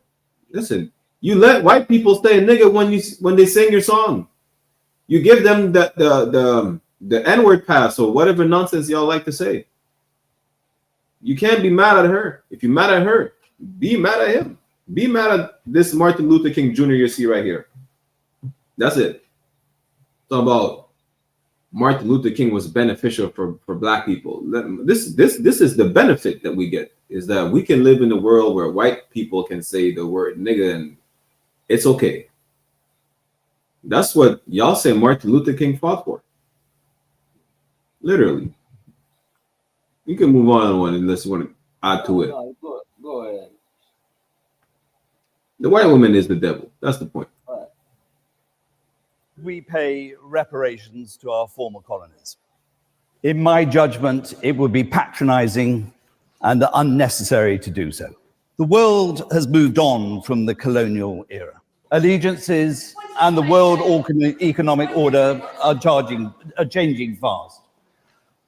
Listen, you let white people say nigga when they sing your song. You give them the N-word pass or whatever nonsense y'all like to say. You can't be mad at her. If you're mad at her, be mad at him. Be mad at this Martin Luther King Jr. you see right here. That's it. It's about Martin Luther King was beneficial for black people. This is the benefit that we get, is that we can live in a world where white people can say the word nigga and it's okay. That's what y'all say Martin Luther King fought for. Literally. You can move on unless you want to add to it. No, go ahead. The white woman is the devil. That's the point. We pay reparations to our former colonies. In my judgment, it would be patronizing and unnecessary to do so. The world has moved on from the colonial era. Allegiances and the world economic order are changing fast.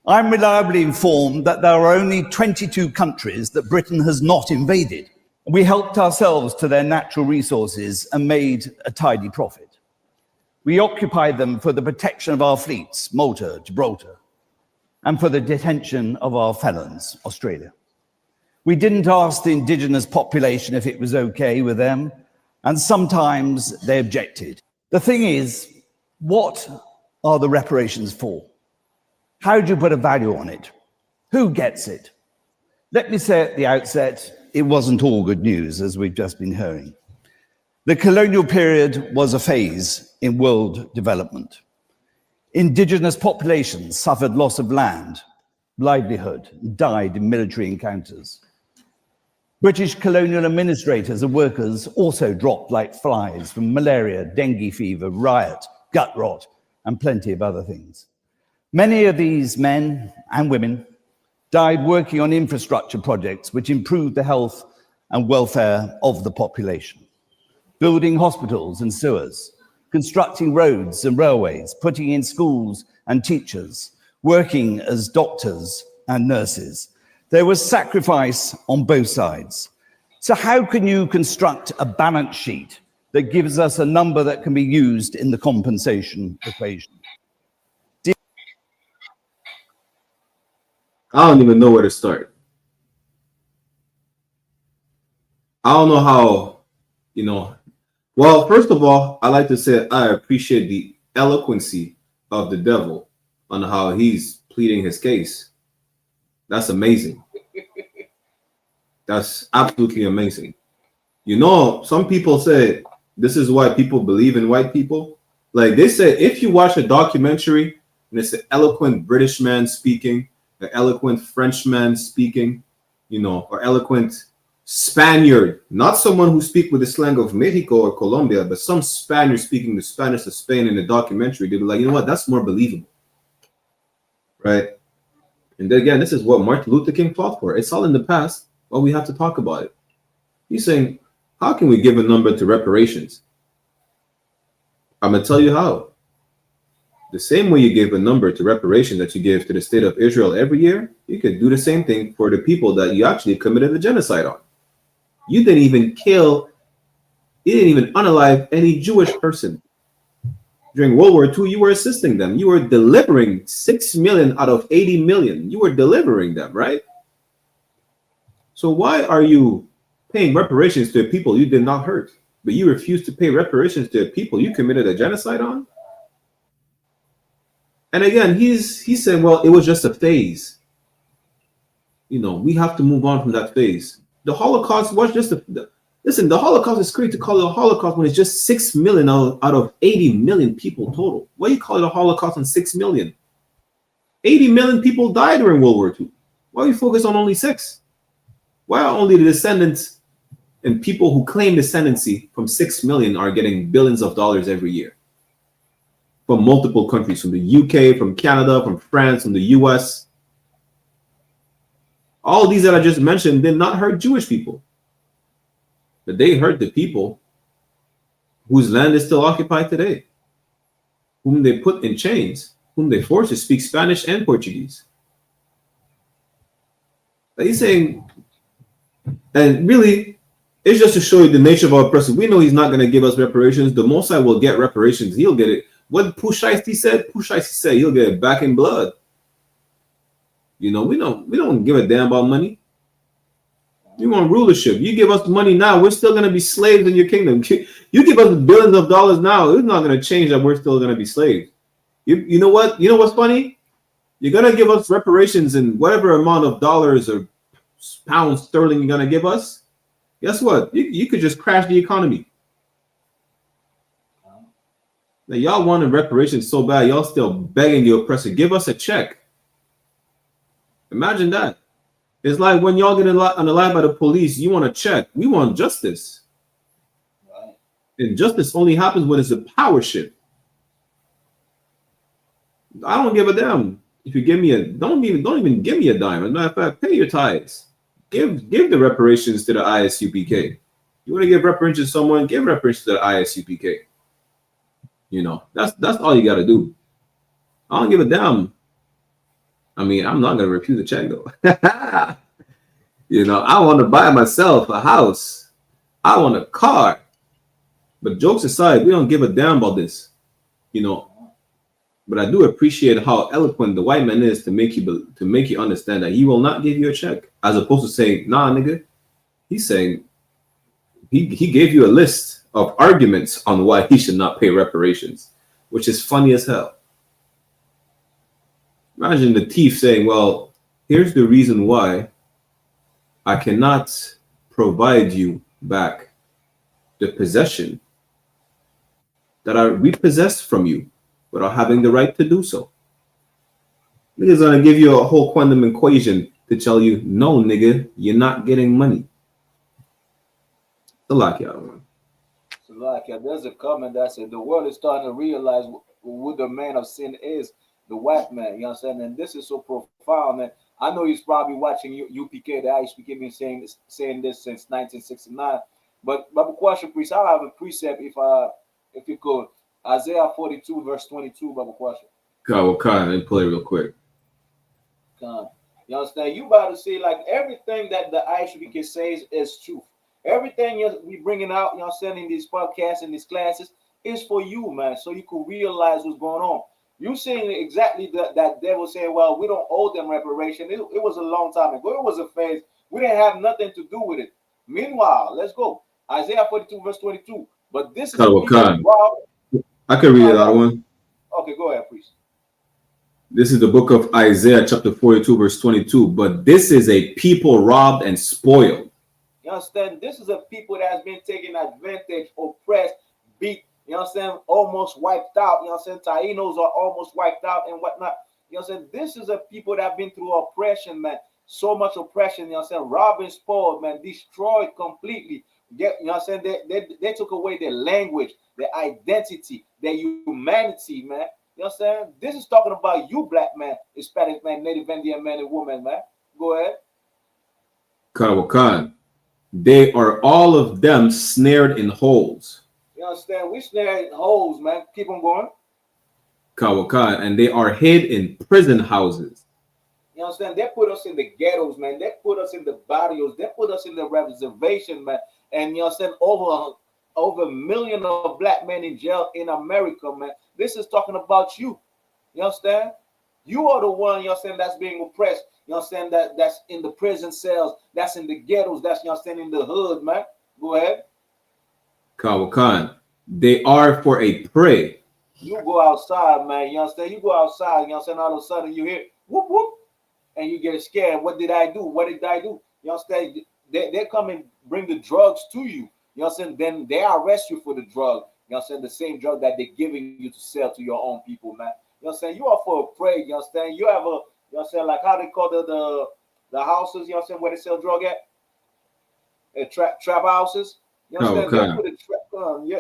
I'm reliably informed that there are only 22 countries that Britain has not invaded. We helped ourselves to their natural resources and made a tidy profit. We occupied them for the protection of our fleets, Malta, Gibraltar, and for the detention of our felons, Australia. We didn't ask the indigenous population if it was okay with them, and sometimes they objected. The thing is, what are the reparations for? How do you put a value on it? Who gets it? Let me say at the outset, it wasn't all good news, as we've just been hearing. The colonial period was a phase in world development. Indigenous populations suffered loss of land, livelihood, and died in military encounters. British colonial administrators and workers also dropped like flies from malaria, dengue fever, riot, gut rot, and plenty of other things. Many of these men and women died working on infrastructure projects which improved the health and welfare of the population. Building hospitals and sewers, constructing roads and railways, putting in schools and teachers, working as doctors and nurses. There was sacrifice on both sides. So how can you construct a balance sheet that gives us a number that can be used in the compensation equation? I don't even know where to start. I don't know how, well, first of all, I like to say I appreciate the eloquency of the devil on how he's pleading his case. That's amazing. That's absolutely amazing. Some people say this is why people believe in white people. Like they say, if you watch a documentary and it's an eloquent British man speaking, an eloquent Frenchman speaking, or eloquent Spaniard, not someone who speaks with the slang of Mexico or Colombia, but some Spaniard speaking the Spanish of Spain in the documentary, they'd be like, you know what, that's more believable, right? And then again, this is what Martin Luther King fought for. It's all in the past, but we have to talk about it. He's saying, how can we give a number to reparations? I'm going to tell you how. The same way you give a number to reparations that you give to the state of Israel every year, you could do the same thing for the people that you actually committed a genocide on. You didn't even unalive any Jewish person. During World War II, you were assisting them. You were delivering 6 million out of 80 million. You were delivering them, right? So why are you paying reparations to people you did not hurt, but you refuse to pay reparations to people you committed a genocide on? And again, he's saying, well, it was just a phase. We have to move on from that phase. The Holocaust was just listen, the Holocaust is crazy to call it a Holocaust when it's just 6 million out of 80 million people total. Why do you call it a Holocaust on 6 million? 80 million people died during World War II. Why we focus on only 6? Why are only the descendants and people who claim descendancy from 6 million are getting billions of dollars every year? From multiple countries, from the UK, from Canada, from France, from the US. All these that I just mentioned did not hurt Jewish people. But they hurt the people whose land is still occupied today, whom they put in chains, whom they forced to speak Spanish and Portuguese. But he's saying, and really, it's just to show you the nature of our oppressor. We know he's not going to give us reparations. The Most High will get reparations. He'll get it. what Pushaisty said? Pushaisty said he'll get it back in blood. You know, we don't give a damn about money. You want rulership. You give us money now, we're still going to be slaves in your kingdom. You give us billions of dollars now, it's not going to change that we're still going to be slaves. You know what? You know what's funny? You're going to give us reparations in whatever amount of dollars or pounds sterling you're going to give us. Guess what? You could just crash the economy. Now, y'all wanted reparations so bad, y'all still begging the oppressor, give us a check. Imagine that. It's like when y'all get on the line by the police, you want a check. We want justice. Right. And justice only happens when it's a power shift. I don't give a damn if you give me a don't even give me a dime. As a matter of fact, pay your tithes. Give the reparations to the I.S.U.P.K. You want to give reparations to someone, give reparations to the I.S.U.P.K. You know, that's all you got to do. I don't give a damn. I mean, I'm not gonna refuse a check though. You know, I want to buy myself a house. I want a car. But jokes aside, we don't give a damn about this. You know, but I do appreciate how eloquent the white man is to make you understand that he will not give you a check, as opposed to saying, nah, nigga. He's saying he gave you a list of arguments on why he should not pay reparations, which is funny as hell. Imagine the thief saying, well, here's the reason why I cannot provide you back the possession that I repossessed from you without having the right to do so. Nigga's gonna give you a whole quantum equation to tell you, no, nigga, you're not getting money. Salakia, man. Salakia, there's a comment that said the world is starting to realize who the man of sin is. The white man, you know what I'm saying? And this is so profound, man. I know he's probably watching UPK, the I.S.U.P.K. been saying this since 1969. But question, priest, I'll have a precept if you could. Isaiah 42, verse 22, Baba question. Let me pull it real quick. You understand? You about to see like everything that the I.S.U.P.K. says is truth. Everything we bringing out, you know what I'm saying, in these podcasts and these classes is for you, man, so you can realize what's going on. You seeing exactly that devil saying, well, we don't owe them reparation. It was a long time ago. It was a phase. We didn't have nothing to do with it. Meanwhile, let's go. Isaiah 42, verse 22. But this is I can read that one. Okay, go ahead, please. This is the book of Isaiah, chapter 42, verse 22. But this is a people robbed and spoiled. You understand? This is a people that has been taken advantage, oppressed, beat. You know what I'm saying? Almost wiped out. You know what I'm saying? Tainos are almost wiped out and whatnot. You know what I'm saying? This is a people that have been through oppression, man. So much oppression, you know what I'm saying? Robbed and spoiled, man. Destroyed completely. You know what I'm saying? They took away their language, their identity, their humanity, man. You know what I'm saying? This is talking about you, black man, Hispanic man, Native Indian man and woman, man. Go ahead. Kawakan. They are all of them snared in holes. You understand? We snare in holes, man. Keep on going. Kawakan, and they are hid in prison houses. You understand? They put us in the ghettos, man. They put us in the barrios. They put us in the reservation, man. And you understand? Over 1 million of black men in jail in America, man. This is talking about you. You understand? You are the one, you understand, that's being oppressed. You understand? That's in the prison cells. That's in the ghettos. That's, you understand, in the hood, man. Go ahead. Kawakan, they are for a prey. You go outside, man. You understand? You go outside, you understand? All of a sudden you hear whoop whoop, and you get scared. What did I do? What did I do? You understand? They come and bring the drugs to you. You understand? Then they arrest you for the drug. You understand? The same drug that they're giving you to sell to your own people, man. You understand? You are for a prey. You understand? You have a, you understand, like how they call the houses, you understand, where they sell drug at? Trap houses. You understand?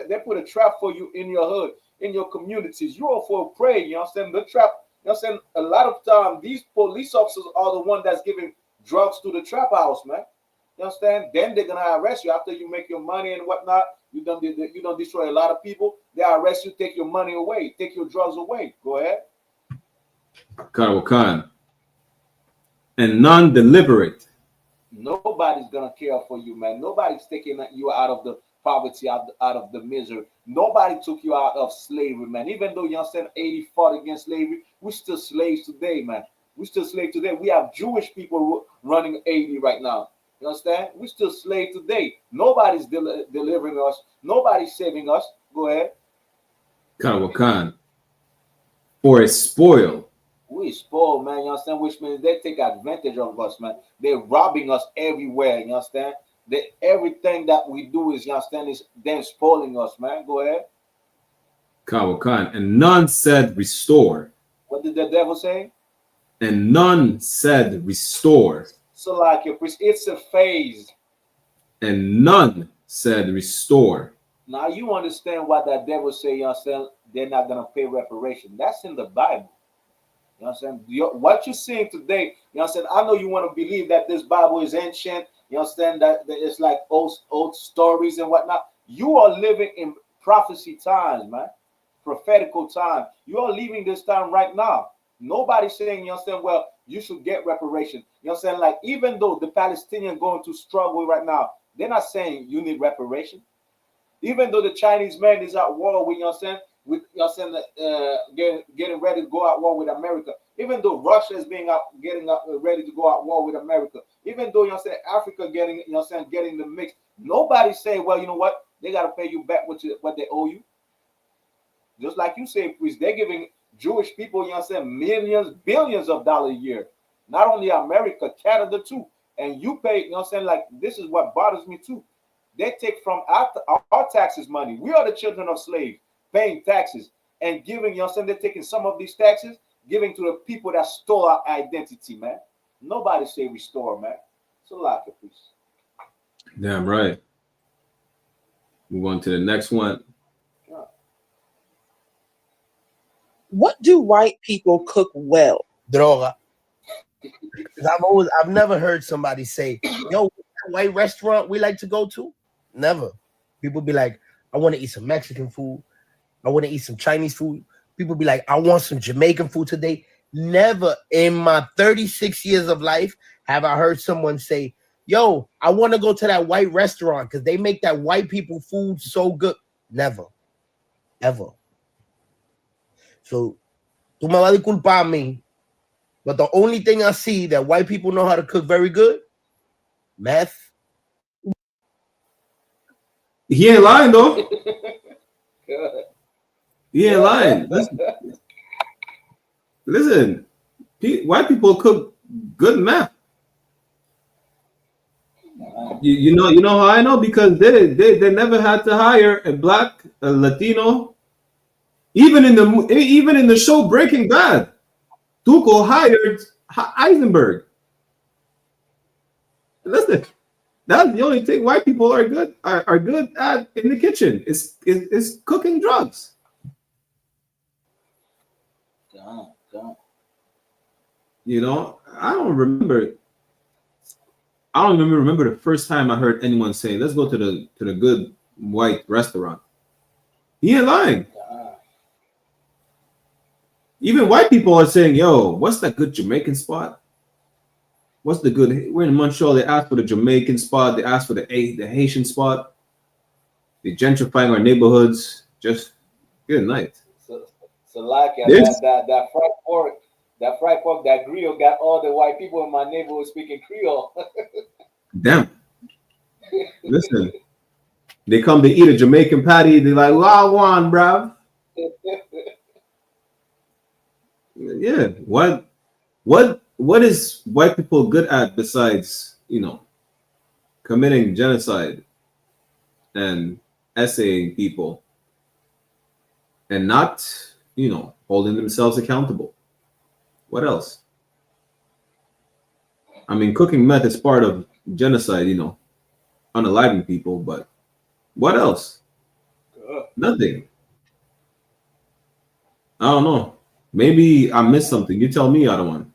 They put a trap for you in your hood, in your communities. You are for a prey. You understand? The trap. You understand? A lot of time, these police officers are the one that's giving drugs to the trap house, man. You understand? Then they're gonna arrest you after you make your money and whatnot. You don't destroy a lot of people. They arrest you, take your money away, take your drugs away. Go ahead. Kawakan. And none deliberate. Nobody's gonna care for you, man. Nobody's taking you out of the poverty, out of the misery. Nobody took you out of slavery, man. Even though you understand 80 fought against slavery, we're still slaves today, man. We're still slaves today. We have Jewish people running 80 right now. You understand? We're still slaves today. Nobody's delivering us. Nobody's saving us. Go ahead. Khan. For a spoil. We spoiled, man. You understand? Which means they take advantage of us, man. They're robbing us everywhere. You understand? Everything that we do is, you understand, is them spoiling us, man. Go ahead. Khan. And none said restore. What did the devil say? And none said restore. So like it's a phase. And none said restore. Now you understand what that devil say, you understand? They're not gonna pay reparation. That's in the Bible. You understand? What you're seeing today, you understand? I know you want to believe that this Bible is ancient. You understand that it's like old stories and whatnot. You are living in prophecy times, man. Prophetical time. You are living this time right now. Nobody's saying, you understand, well, you should get reparation. You understand? Like, even though the Palestinians going to struggle right now, they're not saying you need reparation. Even though the Chinese man is at war with, you understand, with, you understand, getting ready to go at war with America. Even though Russia is getting ready to go at war with America. Even though, you understand, Africa getting, you understand, getting the mix. Nobody's saying, well, you know what, they got to pay you back what they owe you. Just like you say, priest, they're giving Jewish people, you understand, millions, billions of dollars a year. Not only America, Canada too. And you pay, you know what I'm saying? Like, this is what bothers me too. They take from our taxes money. We are the children of slaves, paying taxes and giving, you know what I'm saying? They're taking some of these taxes, giving to the people that stole our identity, man. Nobody say restore, man. So like it, please. Damn right. Move on to the next one. What do white people cook well? Droga. I've never heard somebody say, yo, that white restaurant we like to go to. Never. People be like, I want to eat some Mexican food. I want to eat some Chinese food. People be like, I want some Jamaican food today. Never in my 36 years of life have I heard someone say, yo, I want to go to that white restaurant because they make that white people food so good. Never. Ever. So, tú me vas a disculpar me, but the only thing I see that white people know how to cook very good, meth. He ain't lying though. He ain't lying. Listen, white people cook good meth. You know how I know? Because they never had to hire a black, a Latino. Even in the show Breaking Bad, Tuco hired Eisenberg. Listen, that's the only thing white people are good at in the kitchen. Is cooking drugs. You know, I don't remember the first time I heard anyone saying, "Let's go to the good white restaurant." He ain't lying. Even white people are saying, "Yo, what's that good Jamaican spot? What's the good?" We're in Montreal. They asked for the Jamaican spot. They asked for the Haitian spot. They're gentrifying our neighborhoods. Just good night. So like that fried pork, that grill got all the white people in my neighborhood speaking Creole. Damn. Listen, they come to eat a Jamaican patty. They're like, "Well, I want, bruv." Yeah. What is white people good at besides, committing genocide and essaying people and not, holding themselves accountable? What else? I mean, cooking meth is part of genocide, unaliving people, but what else? Nothing. I don't know. Maybe I missed something. You tell me, other one.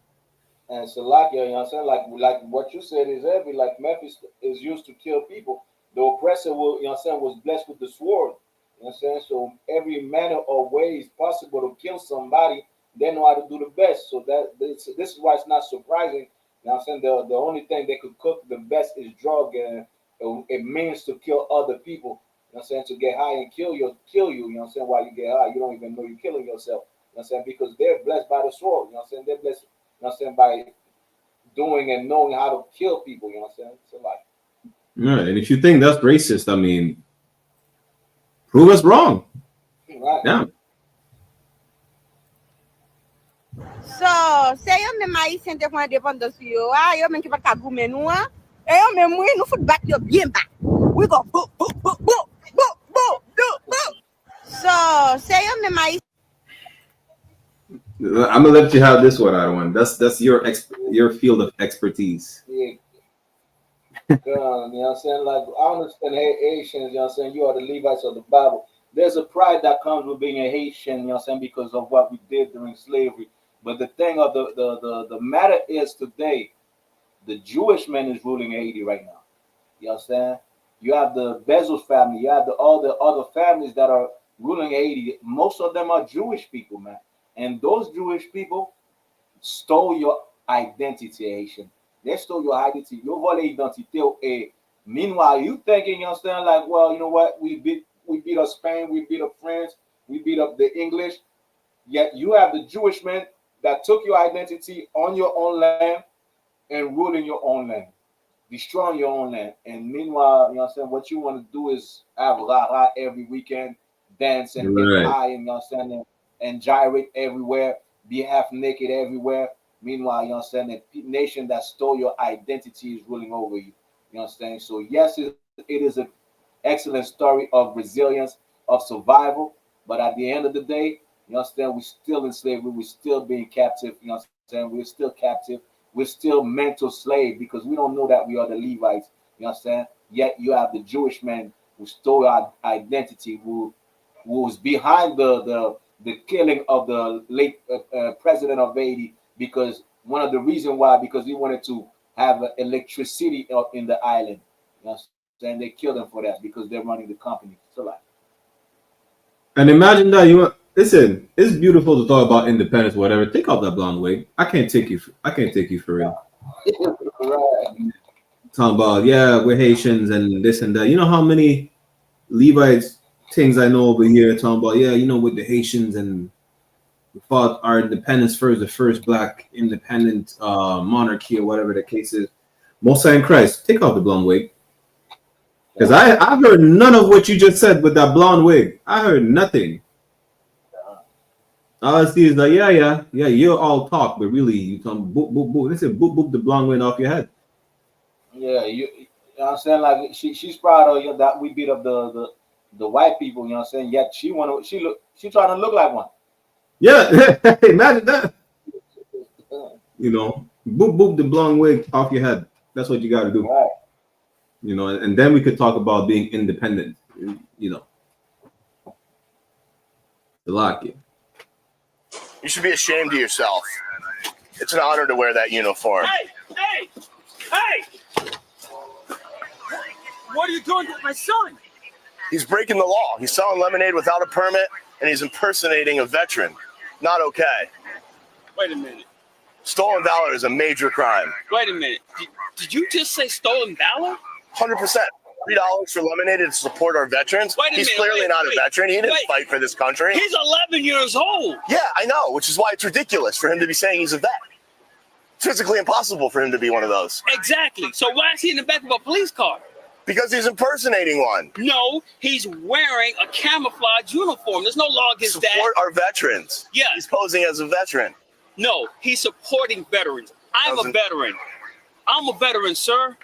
And so like, you know what I'm saying? Like what you said is heavy. Like meth is used to kill people. The oppressor was blessed with the sword. You know what I'm saying? So every manner or ways possible to kill somebody, they know how to do the best. So this is why it's not surprising, you know You know what I'm saying? The only thing they could cook the best is drug, and it means to kill other people. You know what I'm saying? To get high and kill you, you know what I'm saying, while you get high. You don't even know you're killing yourself. You know what I'm saying? Because they're blessed by the sword. You know what I'm saying? They're blessed, you know what I'm saying, by doing and knowing how to kill people. You know what I'm saying? So like, right. And if you think that's racist, I mean, prove us wrong. Right. Yeah. So, se yo men Haitien te fwen dependance yo, yo men ki pat ka goumen nou, yo men mwen nou fout bat yo bien bat. We go boop, boop, boop, boop, boop, boop, boop, boop. So, se yo men Haitien. I'm gonna let you have this one, Adawan. That's your field of expertise. Yeah. You know what I'm saying? Like, I understand Haitians, you know what I'm saying? You are the Levites of the Bible. There's a pride that comes with being a Haitian, you know what I'm saying, because of what we did during slavery. But the thing of the matter is today, the Jewish man is ruling Haiti right now. You understand? You have the Bezos family, you have all the other families that are ruling Haiti. Most of them are Jewish people, man. And those Jewish people stole your identity, Haitian. They stole your identity. Your volé identité. Meanwhile, you thinking, you understand, like, well, you know what? We beat up Spain, we beat up France, we beat up the English. Yet you have the Jewish men that took your identity on your own land and ruling your own land, destroying your own land. And meanwhile, you know what I'm saying, what you want to do is have rah-rah every weekend, dance and get high, and you know what I'm saying, and gyrate everywhere, be half naked everywhere. Meanwhile, you know what I'm saying, the nation that stole your identity is ruling over you. You know what I'm saying? So yes, it is an excellent story of resilience, of survival. But at the end of the day, you understand, we're still in slavery, we're still being captive, you know what I'm saying? We're still captive, we're still mental slave because we don't know that we are the Levites, you understand? Yet you have the Jewish man who stole our identity, who was behind the killing of the late president of Haiti, because one of the reasons why, because he wanted to have electricity in the island. You know what I'm saying? They killed him for that because they're running the company. So like, and imagine that listen, it's beautiful to talk about independence, whatever. Take off that blonde wig. I can't take you for real. Right. Talking about, yeah, we're Haitians and this and that. You know how many Levites things I know over here talking about, yeah, you know, with the Haitians and we fought our independence first, the first black independent monarchy or whatever the case is. Mosiah in Christ, take off the blonde wig. Because I've heard none of what you just said with that blonde wig. I heard nothing. All I see is like, yeah, you all talk, but really you talk boop, boop, boop. They said boop, boop, the blonde wig off your head. Yeah, you know what I'm saying? Like she's proud of you that we beat up the white people, you know what I'm saying? Yet she trying to look like one. Yeah, imagine that. You know, boop, boop, the blonde wig off your head. That's what you got to do. Right. You know, and then we could talk about being independent. You know, the lock it. You should be ashamed of yourself. It's an honor to wear that uniform. Hey! What are you doing with my son? He's breaking the law. He's selling lemonade without a permit, and he's impersonating a veteran. Not okay. Wait a minute. Stolen valor is a major crime. Wait a minute. Did you just say stolen valor? 100%. $3 for lemonade to support our veterans. He's clearly not a veteran. He didn't fight for this country. He's 11 years old. Yeah, I know, which is why it's ridiculous for him to be saying he's a vet. It's physically impossible for him to be one of those. Exactly. So why is he in the back of a police car? Because he's impersonating one. No, he's wearing a camouflage uniform. There's no law against that. Support our veterans. Yeah. He's posing as a veteran. No, he's supporting veterans. I'm a veteran. I'm a veteran, sir.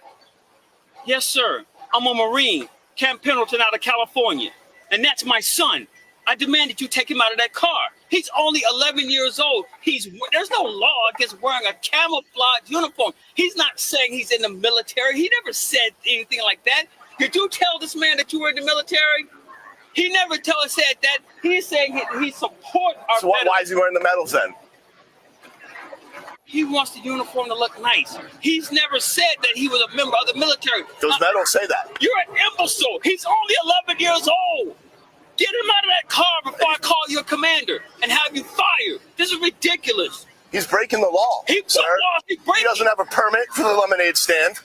Yes, sir. I'm a Marine, Camp Pendleton out of California. And that's my son. I demand that you take him out of that car. He's only 11 years old. There's no law against wearing a camouflage uniform. He's not saying he's in the military. He never said anything like that. Did you tell this man that you were in the military? He never said that. He's saying he support our So why is he wearing the medals then? He wants the uniform to look nice. He's never said that he was a member of the military. Those medals say that. You're an imbecile. He's only 11 years old. Get him out of that car before I call your commander and have you fired. This is ridiculous. He's breaking the law. Sir. He doesn't have a permit for the lemonade stand.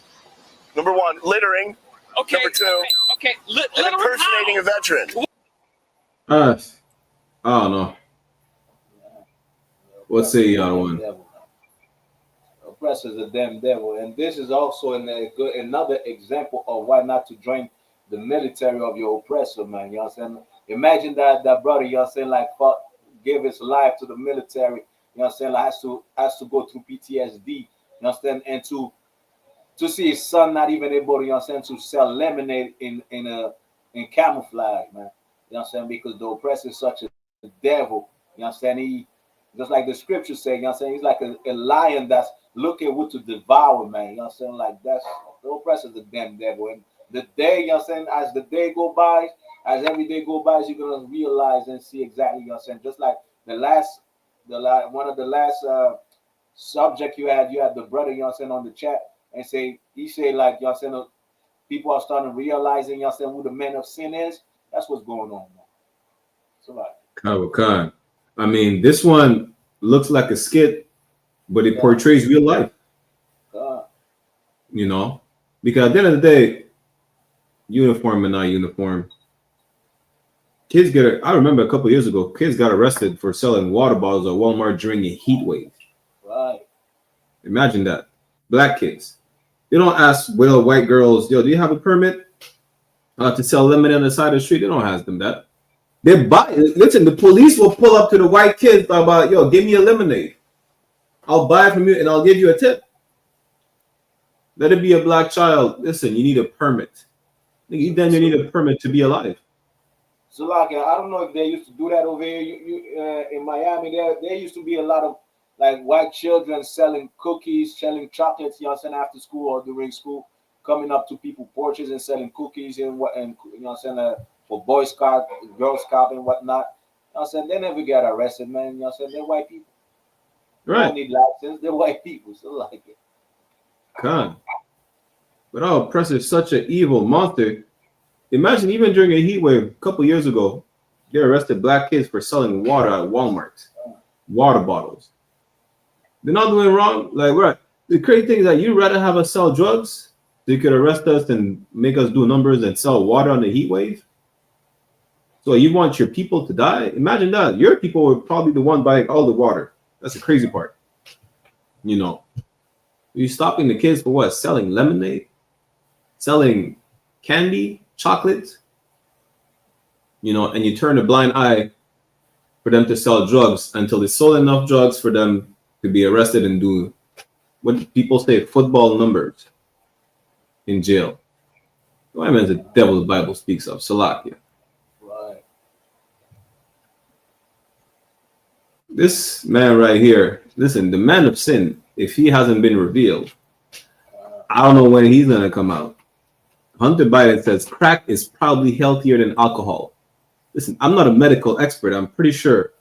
Number one, littering. Okay. Number two, Okay. and impersonating a veteran. I don't know. What say y'all one? Oppressor is a damn devil, and this is also another example of why not to join the military of your oppressor, man. You know what I'm saying? Imagine that brother, you know what I'm saying, like give his life to the military. You know what I'm saying? Like has to go through PTSD. You know what I'm saying? And to see his son not even able to, you know what I'm saying, to sell lemonade in camouflage, man. You know what I'm saying? Because the oppressor is such a devil. You know what I'm saying? He just like the scripture say, you know what I'm saying? He's like a lion that's looking what to devour, man. You know what I'm saying? Like that's the oppressor is the damn devil. And the day, you know what I'm saying, as the day go by, as every day go by, you're gonna realize and see exactly, you know what I'm saying? Just like one of the last subject you had the brother, you know what I'm saying, on the chat and he say like, you know what I'm saying, people are starting to realizing, you know what I'm saying, who the man of sin is. That's what's going on, man. So like I mean, this one looks like a skit, but it portrays real life. You know, because at the end of the day, uniform and not uniform. Kids I remember a couple years ago, kids got arrested for selling water bottles at Walmart during a heat wave. Right. Imagine that. Black kids. They don't ask little white girls, yo, do you have a permit to sell lemonade on the side of the street? They don't ask them that. They buy it. Listen, the police will pull up to the white kids about, yo, give me a lemonade. I'll buy it from you and I'll give you a tip. Let it be a black child. Listen, you need a permit. You need a permit to be alive. So like, I don't know if they used to do that over here. In Miami, there used to be a lot of like white children selling cookies, selling chocolates, you know what I'm saying, after school or during school, coming up to people's porches and selling cookies and you know what I'm saying, for Boy Scout, Girl Scout and whatnot. You know what I'm saying? They never get arrested, man. You know what I'm saying? They're white people. Right. They don't need license. They're white people. So like it. God. But our oppressor is such an evil monster. Imagine even during a heat wave a couple years ago, they arrested black kids for selling water at Walmart. Water bottles. They're not doing wrong. Like, right. The crazy thing is that you'd rather have us sell drugs, they could arrest us and make us do numbers and sell water on the heat wave. So you want your people to die? Imagine that. Your people were probably the one buying all the water. That's the crazy part. You know, you're stopping the kids for what? Selling lemonade? Selling candy? Chocolate? You know, and you turn a blind eye for them to sell drugs until they sold enough drugs for them to be arrested and do what people say football numbers in jail. Why, man, the devil's Bible speaks of Salakia. Right. This man right here, listen, the man of sin, if he hasn't been revealed, I don't know when he's going to come out. Hunter Biden says crack is probably healthier than alcohol. Listen, I'm not a medical expert. I'm pretty sure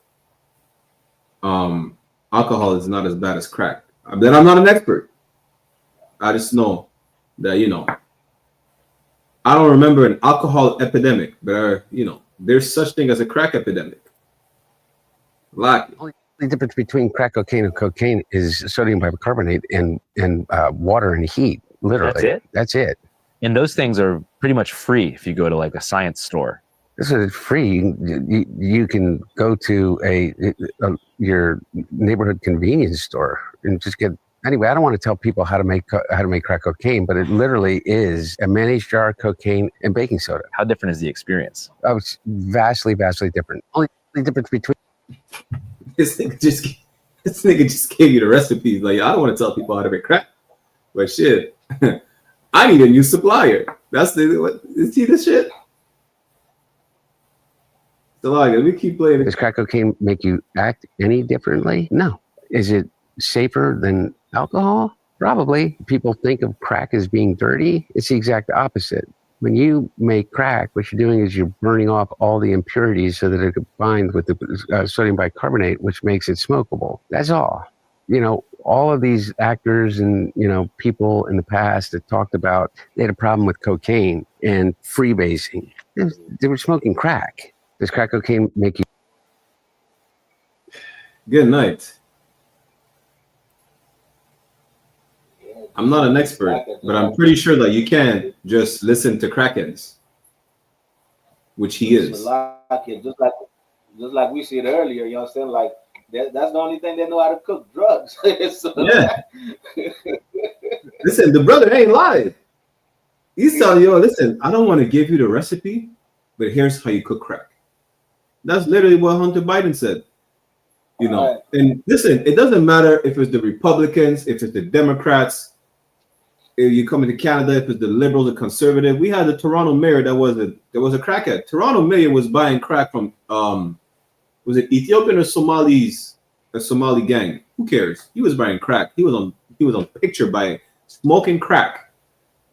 alcohol is not as bad as crack. Then I'm not an expert. I just know that, you know, I don't remember an alcohol epidemic, but, you know, there's such thing as a crack epidemic. The difference between crack cocaine and cocaine is sodium bicarbonate and water and heat. Literally, that's it. And those things are pretty much free if you go to like a science store. This is free. You can go to your neighborhood convenience store and just get. Anyway, I don't want to tell people how to make crack cocaine, but it literally is a mayonnaise jar, cocaine, and baking soda. How different is the experience? Oh, it's vastly different. Only difference between this nigga just gave you the recipes. Like, I don't want to tell people how to make crack, but shit, I need a new supplier. That's see this shit. So like, let me keep playing. Does crack cocaine make you act any differently? No. Is it safer than alcohol? Probably. People think of crack as being dirty. It's the exact opposite. When you make crack, what you're doing is you're burning off all the impurities so that it combines with the sodium bicarbonate, which makes it smokable. That's all. You know, all of these actors and, you know, people in the past that talked about they had a problem with cocaine and freebasing. They were smoking crack. Does crack cocaine make you? Good night. I'm not an expert, but I'm pretty sure that you can't just listen to crackheads, which he is. Just like we said earlier, you know what I'm saying? Like that's the only thing they know how to cook, drugs. So, yeah. Listen, the brother ain't lying. He's telling you, listen, I don't want to give you the recipe, but here's how you cook crack. That's literally what Hunter Biden said. You know, right. And listen, it doesn't matter if it's the Republicans, if it's the Democrats, if you come into Canada, if it's the Liberals, the Conservative. We had the Toronto mayor that was a crackhead. Toronto mayor was buying crack from was it Ethiopian or Somalis, a Somali gang? Who cares? He was buying crack. He was on picture buying, smoking crack.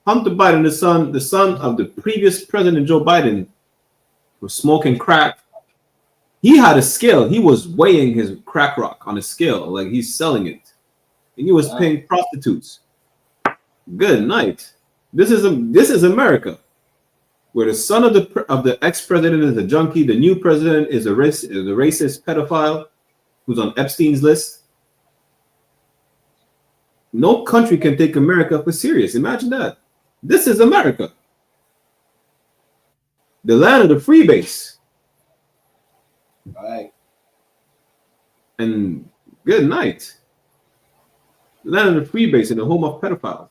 Hunter Biden, the son of the previous president Joe Biden, was smoking crack. He had a scale. He was weighing his crack rock on a scale, like he's selling it, and he was paying prostitutes. Good night. This is America, where the son of the ex-president is a junkie, the new president is a racist pedophile who's on Epstein's list. No country can take America for serious. Imagine that. This is America, the land of the freebase. All right. And good night. The land of the freebase and the home of pedophiles.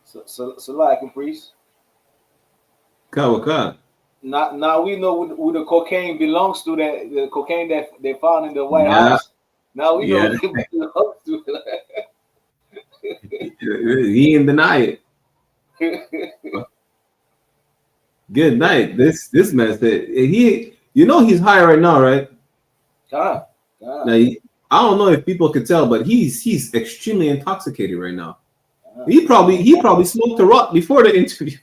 So like a priest. Kawaka. Now we know who the cocaine belongs to. The cocaine that they found in the White House. Now we know who it belongs to. He didn't deny it. Good night. This man said he's high right now, right? God. Now, I don't know if people could tell, but he's extremely intoxicated right now. He probably smoked a rock before the interview.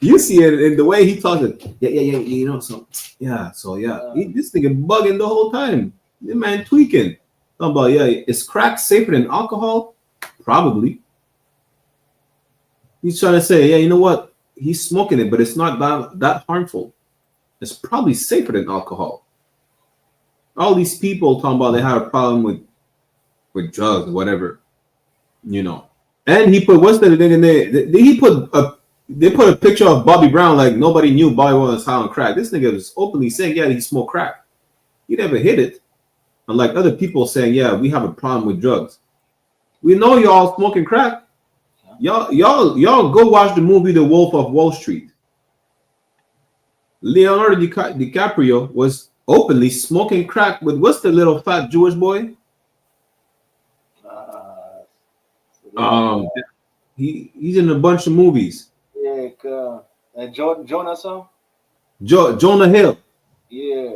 You see it in the way he talks. Yeah, you know, so yeah. This nigga bugging the whole time. This man tweaking. Talking about, is crack safer than alcohol? Probably. He's trying to say, you know what? He's smoking it, but it's not that harmful. It's probably safer than alcohol. All these people talking about they have a problem with drugs, whatever, you know. And he put they put a picture of Bobby Brown like nobody knew Bobby was high on crack. This nigga was openly saying, he smoked crack. He never hit it. Unlike other people saying, we have a problem with drugs. We know y'all smoking crack. Y'all go watch the movie The Wolf of Wall Street. Leonardo DiCaprio was openly smoking crack with what's the little fat Jewish boy? He's in a bunch of movies. Yeah, Jonah Hill. Yeah.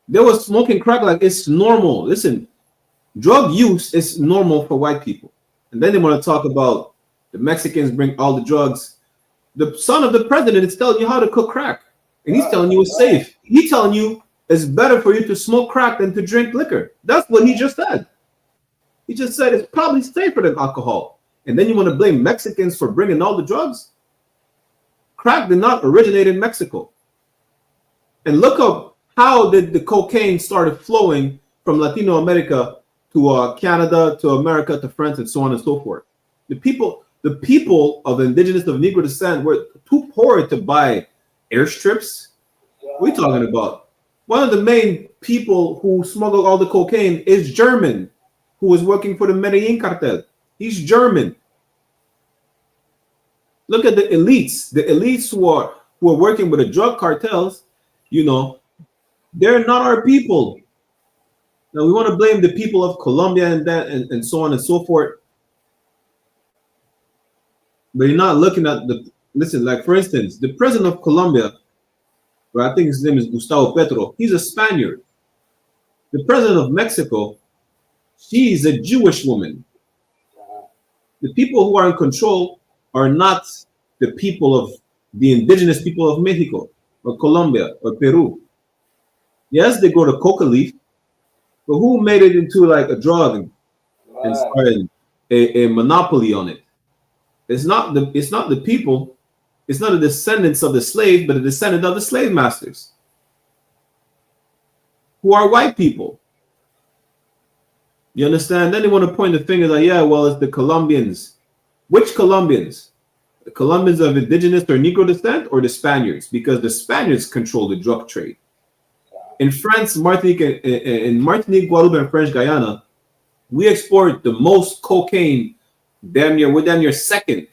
They were smoking crack like it's normal. Listen, drug use is normal for white people. And then they want to talk about the Mexicans bring all the drugs. The son of the president is telling you how to cook crack. And he's telling you it's safe. He's telling you it's better for you to smoke crack than to drink liquor. That's what he just said. He just said it's probably safer than alcohol. And then you want to blame Mexicans for bringing all the drugs? Crack did not originate in Mexico. And look up how did the cocaine started flowing from Latino America to Canada, to America, to France, and so on and so forth. The people of indigenous of Negro descent were too poor to buy airstrips. What are we talking about? One of the main people who smuggled all the cocaine is German, who was working for the Medellin cartel. He's German. Look at the elites who are working with the drug cartels. You know, they're not our people. Now we want to blame the people of Colombia and so on and so forth. But you're not looking at like for instance, the president of Colombia, I think his name is Gustavo Petro, he's a Spaniard. The president of Mexico, she's a Jewish woman. The people who are in control are not the people of the indigenous people of Mexico or Colombia or Peru. Yes, they grow the coca leaf, but who made it into like a drug and started a monopoly on it? It's not the people, it's not the descendants of the slave, but the descendant of the slave masters, who are white people. You understand? Then they want to point the finger like, yeah, well, it's the Colombians. Which Colombians? The Colombians of indigenous or Negro descent, or the Spaniards? Because the Spaniards control the drug trade. In France, Martinique, in Martinique, Guadeloupe, and French Guyana, we export the most cocaine. We're damn near second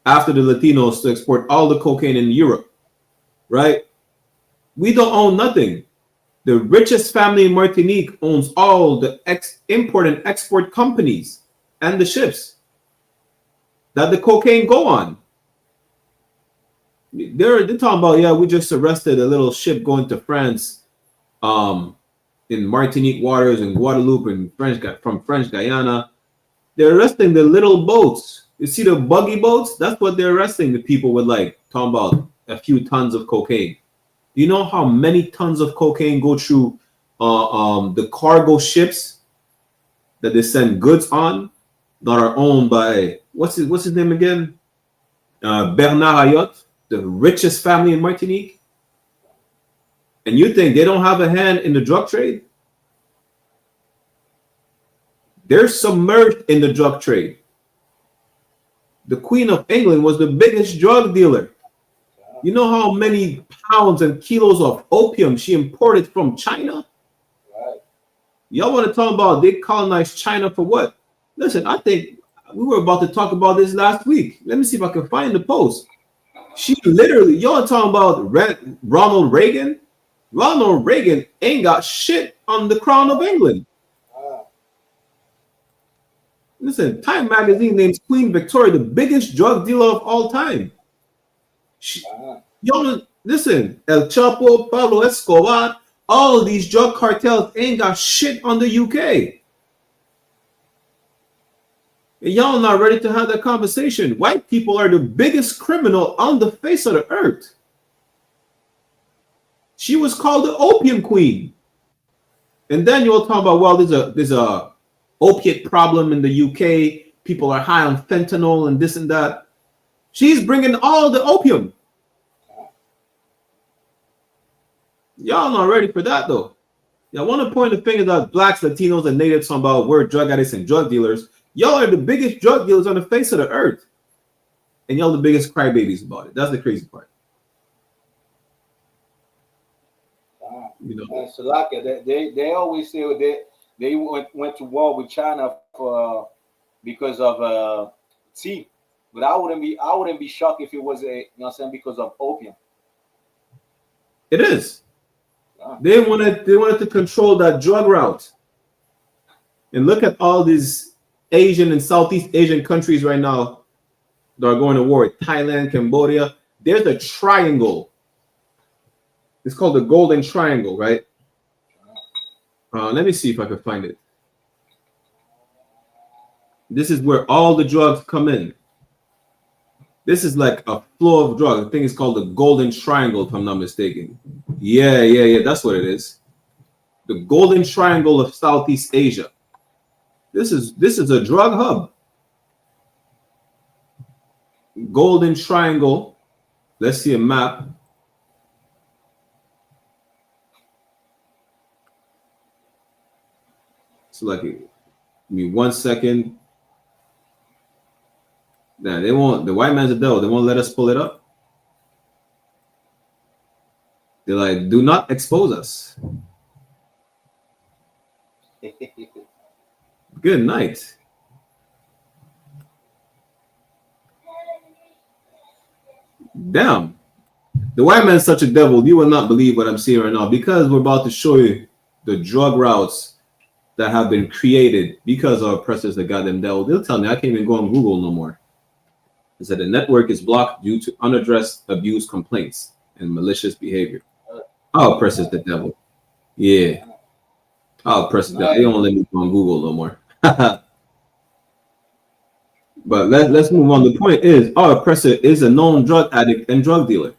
after the Latinos to export all the cocaine in Europe, right? We don't own nothing. The richest family in Martinique owns all the import and export companies and the ships that the cocaine go on. They're talking about, yeah, we just arrested a little ship going to France, in Martinique waters and Guadeloupe and from French Guyana. They're arresting the little boats. You see the buggy boats? That's what they're arresting the people with, like, talking about a few tons of cocaine. You know how many tons of cocaine go through the cargo ships that they send goods on that are owned by, what's his name again? Bernard Ayotte, the richest family in Martinique. And you think they don't have a hand in the drug trade? They're submerged in the drug trade. The Queen of England was the biggest drug dealer. You know how many pounds and kilos of opium she imported from China? Right. Y'all want to talk about they colonized China for what? Listen, I think we were about to talk about this last week. Let me see if I can find the post. She literally, y'all talking about Ronald Reagan? Ronald Reagan ain't got shit on the crown of England. Listen, Time magazine names Queen Victoria the biggest drug dealer of all time. Y'all listen, El Chapo, Pablo Escobar, all of these drug cartels ain't got shit on the UK. And y'all not ready to have that conversation. White people are the biggest criminal on the face of the earth. She was called the opium queen. And then you'll talk about, well, there's a opiate problem in the UK. People are high on fentanyl and this and that. She's bringing all the opium. Y'all not ready for that, though. Y'all want to point the fingers at blacks, Latinos, and natives talking about we're drug addicts and drug dealers. Y'all are the biggest drug dealers on the face of the earth. And y'all the biggest crybabies about it. That's the crazy part. You know, and Shalaka, they always say they went to war with China because of tea, but I wouldn't be shocked if it was because of opium. It is. They wanted to control that drug route. And look at all these Asian and Southeast Asian countries right now that are going to war. Thailand, Cambodia. There's a triangle. It's called the Golden Triangle, right? Let me see if I can find it. This is where all the drugs come in. This is like a flow of drugs. I think it's called the Golden Triangle, if I'm not mistaken. Yeah. That's what it is. The Golden Triangle of Southeast Asia. This is a drug hub. Golden Triangle. Let's see a map. So like, give me 1 second. Nah, they won't. The white man's a devil. They won't let us pull it up. They're like, do not expose us. Good night. Damn. The white man's such a devil. You will not believe what I'm seeing right now, because we're about to show you the drug routes that have been created because our oppressors that got them devil. They'll tell me I can't even go on Google no more. It said the network is blocked due to unaddressed abuse complaints and malicious behavior. Our oppressors the devil. Yeah. Our oppressors, they don't let me go on Google no more. But let's move on. The point is, our oppressor is a known drug addict and drug dealer.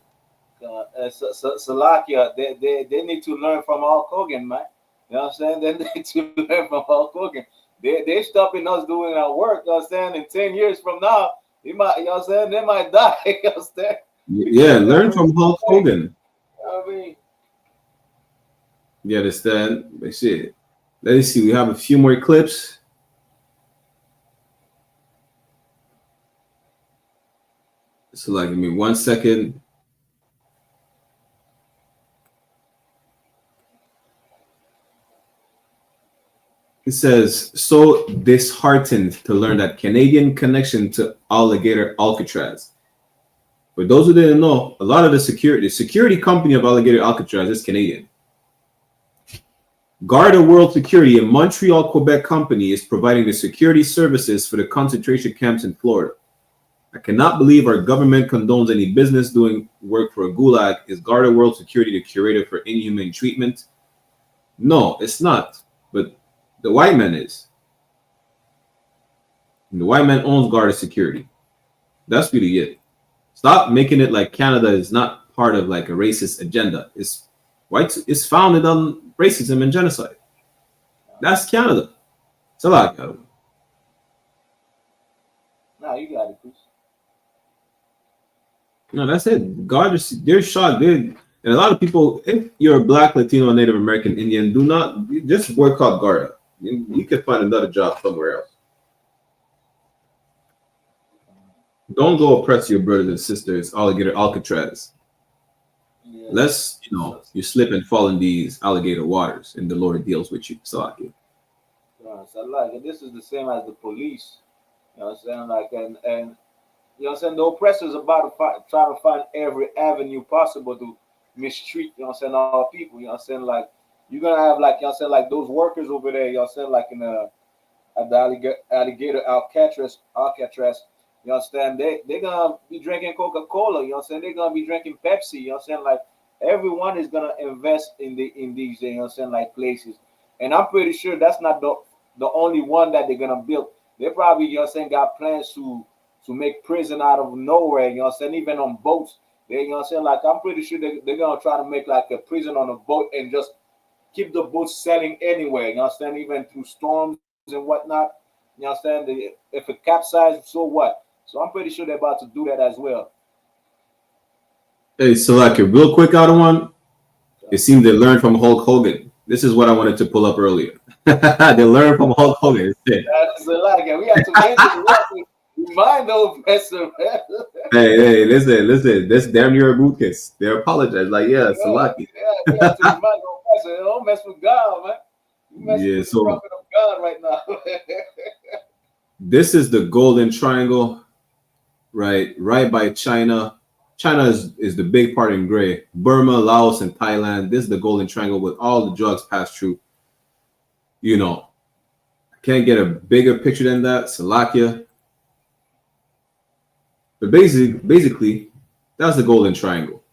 Salakia, they need to learn from Hulk Hogan, man. You know what I'm saying? They need to learn from Hulk Hogan. They're stopping us doing our work. You know what I'm saying? In 10 years from now, they might, you know what I'm saying? They might die. You know what I'm saying? Yeah, learn from Hulk Hogan. I mean, You understand? But shit, Let's see. We have a few more clips. So, like, give me 1 second. It says, so disheartened to learn that Canadian connection to Alligator Alcatraz. For those who didn't know, a lot of the security company of Alligator Alcatraz is Canadian. Garda World Security, a Montreal, Quebec company, is providing the security services for the concentration camps in Florida. I cannot believe our government condones any business doing work for a gulag. Is Garda World Security the curator for inhumane treatment? No, it's not. But the white man is. And the white man owns Garda Security. That's really it. Stop making it like Canada is not part of like a racist agenda. It's white. It's founded on racism and genocide. That's Canada. It's a lot, Canada. No, you got it, Chris. No, that's it. God, they're shocked. And a lot of people, if you're a Black, Latino, Native American, Indian, do not just boycott Garda. You can find another job somewhere else. Don't go oppress your brothers and sisters, Alligator Alcatraz. Yeah. Lest, you slip and fall in these alligator waters and the Lord deals with you. So I get. So like, this is the same as the police. You know what I'm saying? Like, and you know what I'm saying? The oppressors about to try to find every avenue possible to mistreat, you know what I'm saying, our people. You know what I'm saying? Like, you're going to have, like, you know what I'm saying, like those workers over there, you know what I'm saying, like in at the alligator Alcatraz, you understand? They're gonna be drinking Coca-Cola, you know what I'm saying? They're gonna be drinking Pepsi, you know what I'm saying? Like, everyone is gonna invest in these, you know what I'm saying, like places. And I'm pretty sure that's not the only one that they're gonna build. They probably, you know what I'm saying, got plans to make prison out of nowhere, you know what I'm saying, even on boats. They, you know what I'm saying, like, I'm pretty sure they're gonna try to make like a prison on a boat and just keep the boat sailing anywhere, you know what I'm saying, even through storms and whatnot. You know what I'm saying? If it capsizes, so what? So I'm pretty sure they're about to do that as well. Hey, so like a real quick out of one, it seemed they learned from Hulk Hogan. This is what I wanted to pull up earlier. They learned from Hulk Hogan. That's a lot. We have to end this. Remind those oppressors. Hey, listen. This damn near a boot kiss. They apologize. Like, yeah, Salaki. Yeah, we have to remind those oppressors. Don't mess with God, man. You messing with the prophet of God right now. This is the Golden Triangle, right by China. China is the big part in gray. Burma, Laos, and Thailand. This is the Golden Triangle with all the drugs passed through. You know, can't get a bigger picture than that. Salakia. But basically, that's the Golden Triangle.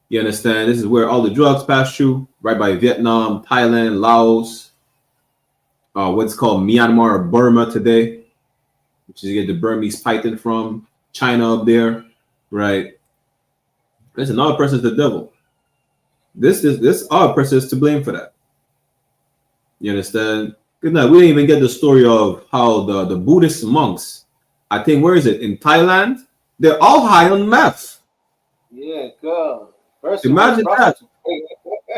You understand? This is where all the drugs pass through, right by Vietnam, Thailand, Laos, what's called Myanmar or Burma today, which is you get the Burmese python from, China up there, right? Listen, all person is the devil. This our person is to blame for that. You understand? Good night. We didn't even get the story of how the Buddhist monks, I think, where is it? In Thailand? They're all high on meth. Yeah, God. Imagine that.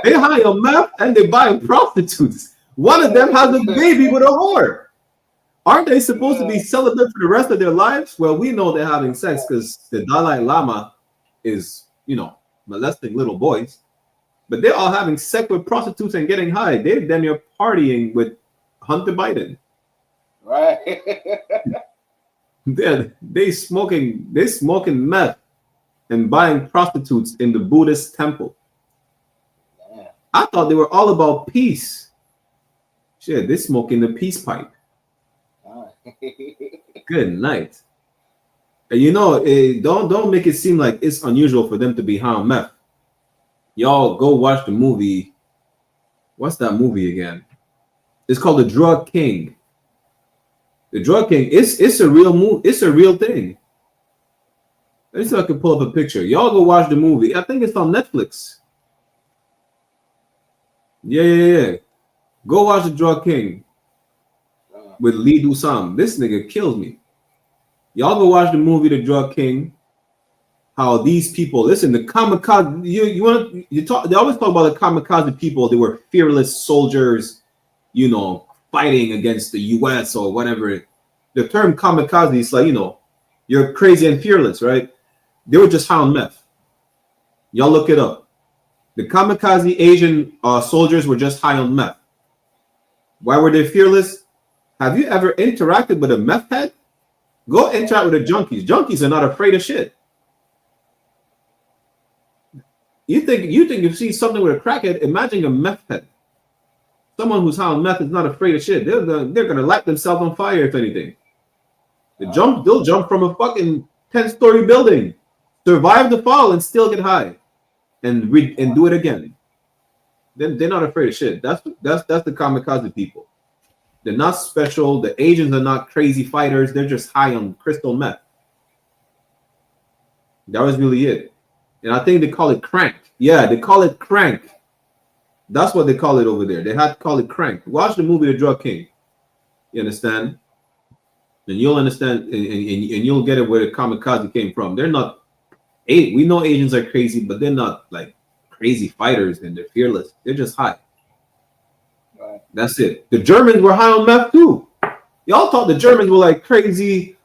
They high on meth and they buy prostitutes. One of them has a baby with a whore. Aren't they supposed to be celibate for the rest of their lives? Well, we know they're having sex because the Dalai Lama is, molesting little boys. But they're all having sex with prostitutes and getting high. They're partying with Hunter Biden. Right. They smoking meth and buying prostitutes in the Buddhist temple. Yeah. I thought they were all about peace. Shit, they smoking the peace pipe. Good night. And don't make it seem like it's unusual for them to be high on meth. Y'all go watch the movie. What's that movie again? It's called The Drug King. The Drug King. It's a real movie. It's a real thing. Let me see if I can pull up a picture. Y'all go watch the movie. I think it's on Netflix. Yeah. Go watch The Drug King with Lee Dusam. This nigga kills me. Y'all go watch the movie The Drug King. How these people, listen, the kamikaze, they always talk about the kamikaze people. They were fearless soldiers, you know, fighting against the US or whatever. The term kamikaze is like, you know, you're crazy and fearless, right? They were just high on meth. Y'all look it up. The kamikaze Asian soldiers were just high on meth. Why were they fearless? Have you ever interacted with a meth head? Go interact with the junkies. Junkies are not afraid of shit. You think you see something with a crackhead? Imagine a meth head. Someone who's high on meth is not afraid of shit. They're gonna light themselves on fire if anything. They'll jump from a fucking 10-story building, survive the fall, and still get high, and do it again. They're not afraid of shit. That's the kamikaze people. They're not special. The Asians are not crazy fighters. They're just high on crystal meth. That was really it. And I think they call it crank. Yeah, they call it crank. That's what they call it over there. They had to call it crank. Watch the movie The Drug King. You understand? And you'll understand, and you'll get it where the kamikaze came from. They're not. We know Asians are crazy, but they're not like crazy fighters and they're fearless. They're just high. Right. That's it. The Germans were high on meth too. Y'all thought the Germans were like crazy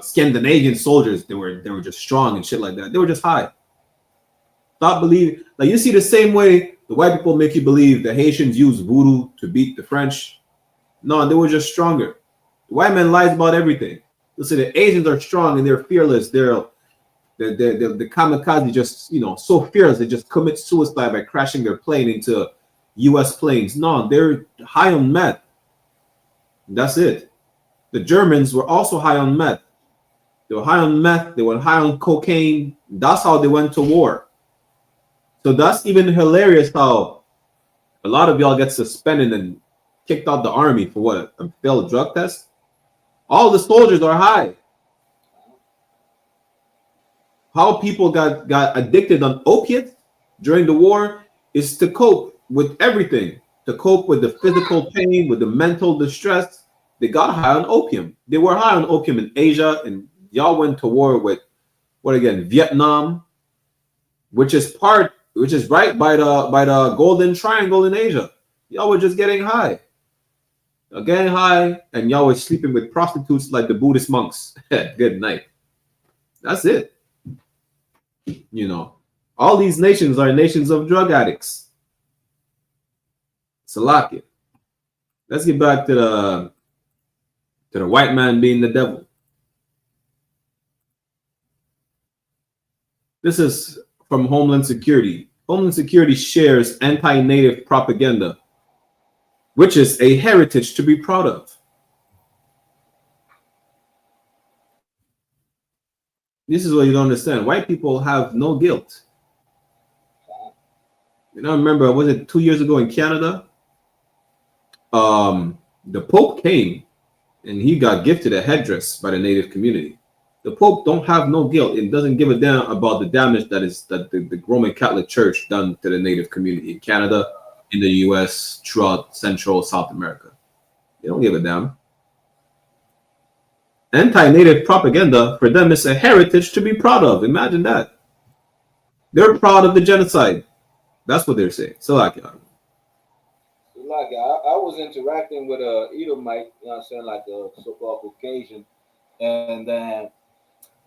Scandinavian soldiers. They were just strong and shit like that. They were just high. Stop believing. Like, you see the same way the white people make you believe the Haitians used voodoo to beat the French. No, they were just stronger. The white man lies about everything. Listen, the Asians are strong and they're fearless. They're the kamikaze, just, you know, so fearless they just commit suicide by crashing their plane into U.S. planes. No, they're high on meth. That's it. The Germans were also high on meth. They were high on meth. They were high on cocaine. That's how they went to war. So that's even hilarious how a lot of y'all get suspended and kicked out the army for what? A failed drug test? All the soldiers are high. How people got addicted on opiates during the war is to cope with everything. To cope with the physical pain, with the mental distress. They got high on opium. They were high on opium in Asia, and y'all went to war with, what again, Vietnam, which is right by the Golden Triangle in Asia. Y'all were just getting high. Getting high, and y'all were sleeping with prostitutes like the Buddhist monks. Good night. That's it. You know, all these nations are nations of drug addicts. Salakia. Let's get back to the white man being the devil. This is from Homeland Security. Homeland Security shares anti-native propaganda, which is a heritage to be proud of. This is what you don't understand. White people have no guilt. You know, remember, was it 2 years ago in Canada? The Pope came and he got gifted a headdress by the native community. The Pope don't have no guilt. It doesn't give a damn about the damage that the Roman Catholic Church done to the native community in Canada, in the US, throughout Central South America. They don't give a damn. Anti-native propaganda, for them, is a heritage to be proud of. Imagine that. They're proud of the genocide. That's what they're saying. So, like, I was interacting with a Edomite, you know what I'm saying, like a so-called Caucasian, and then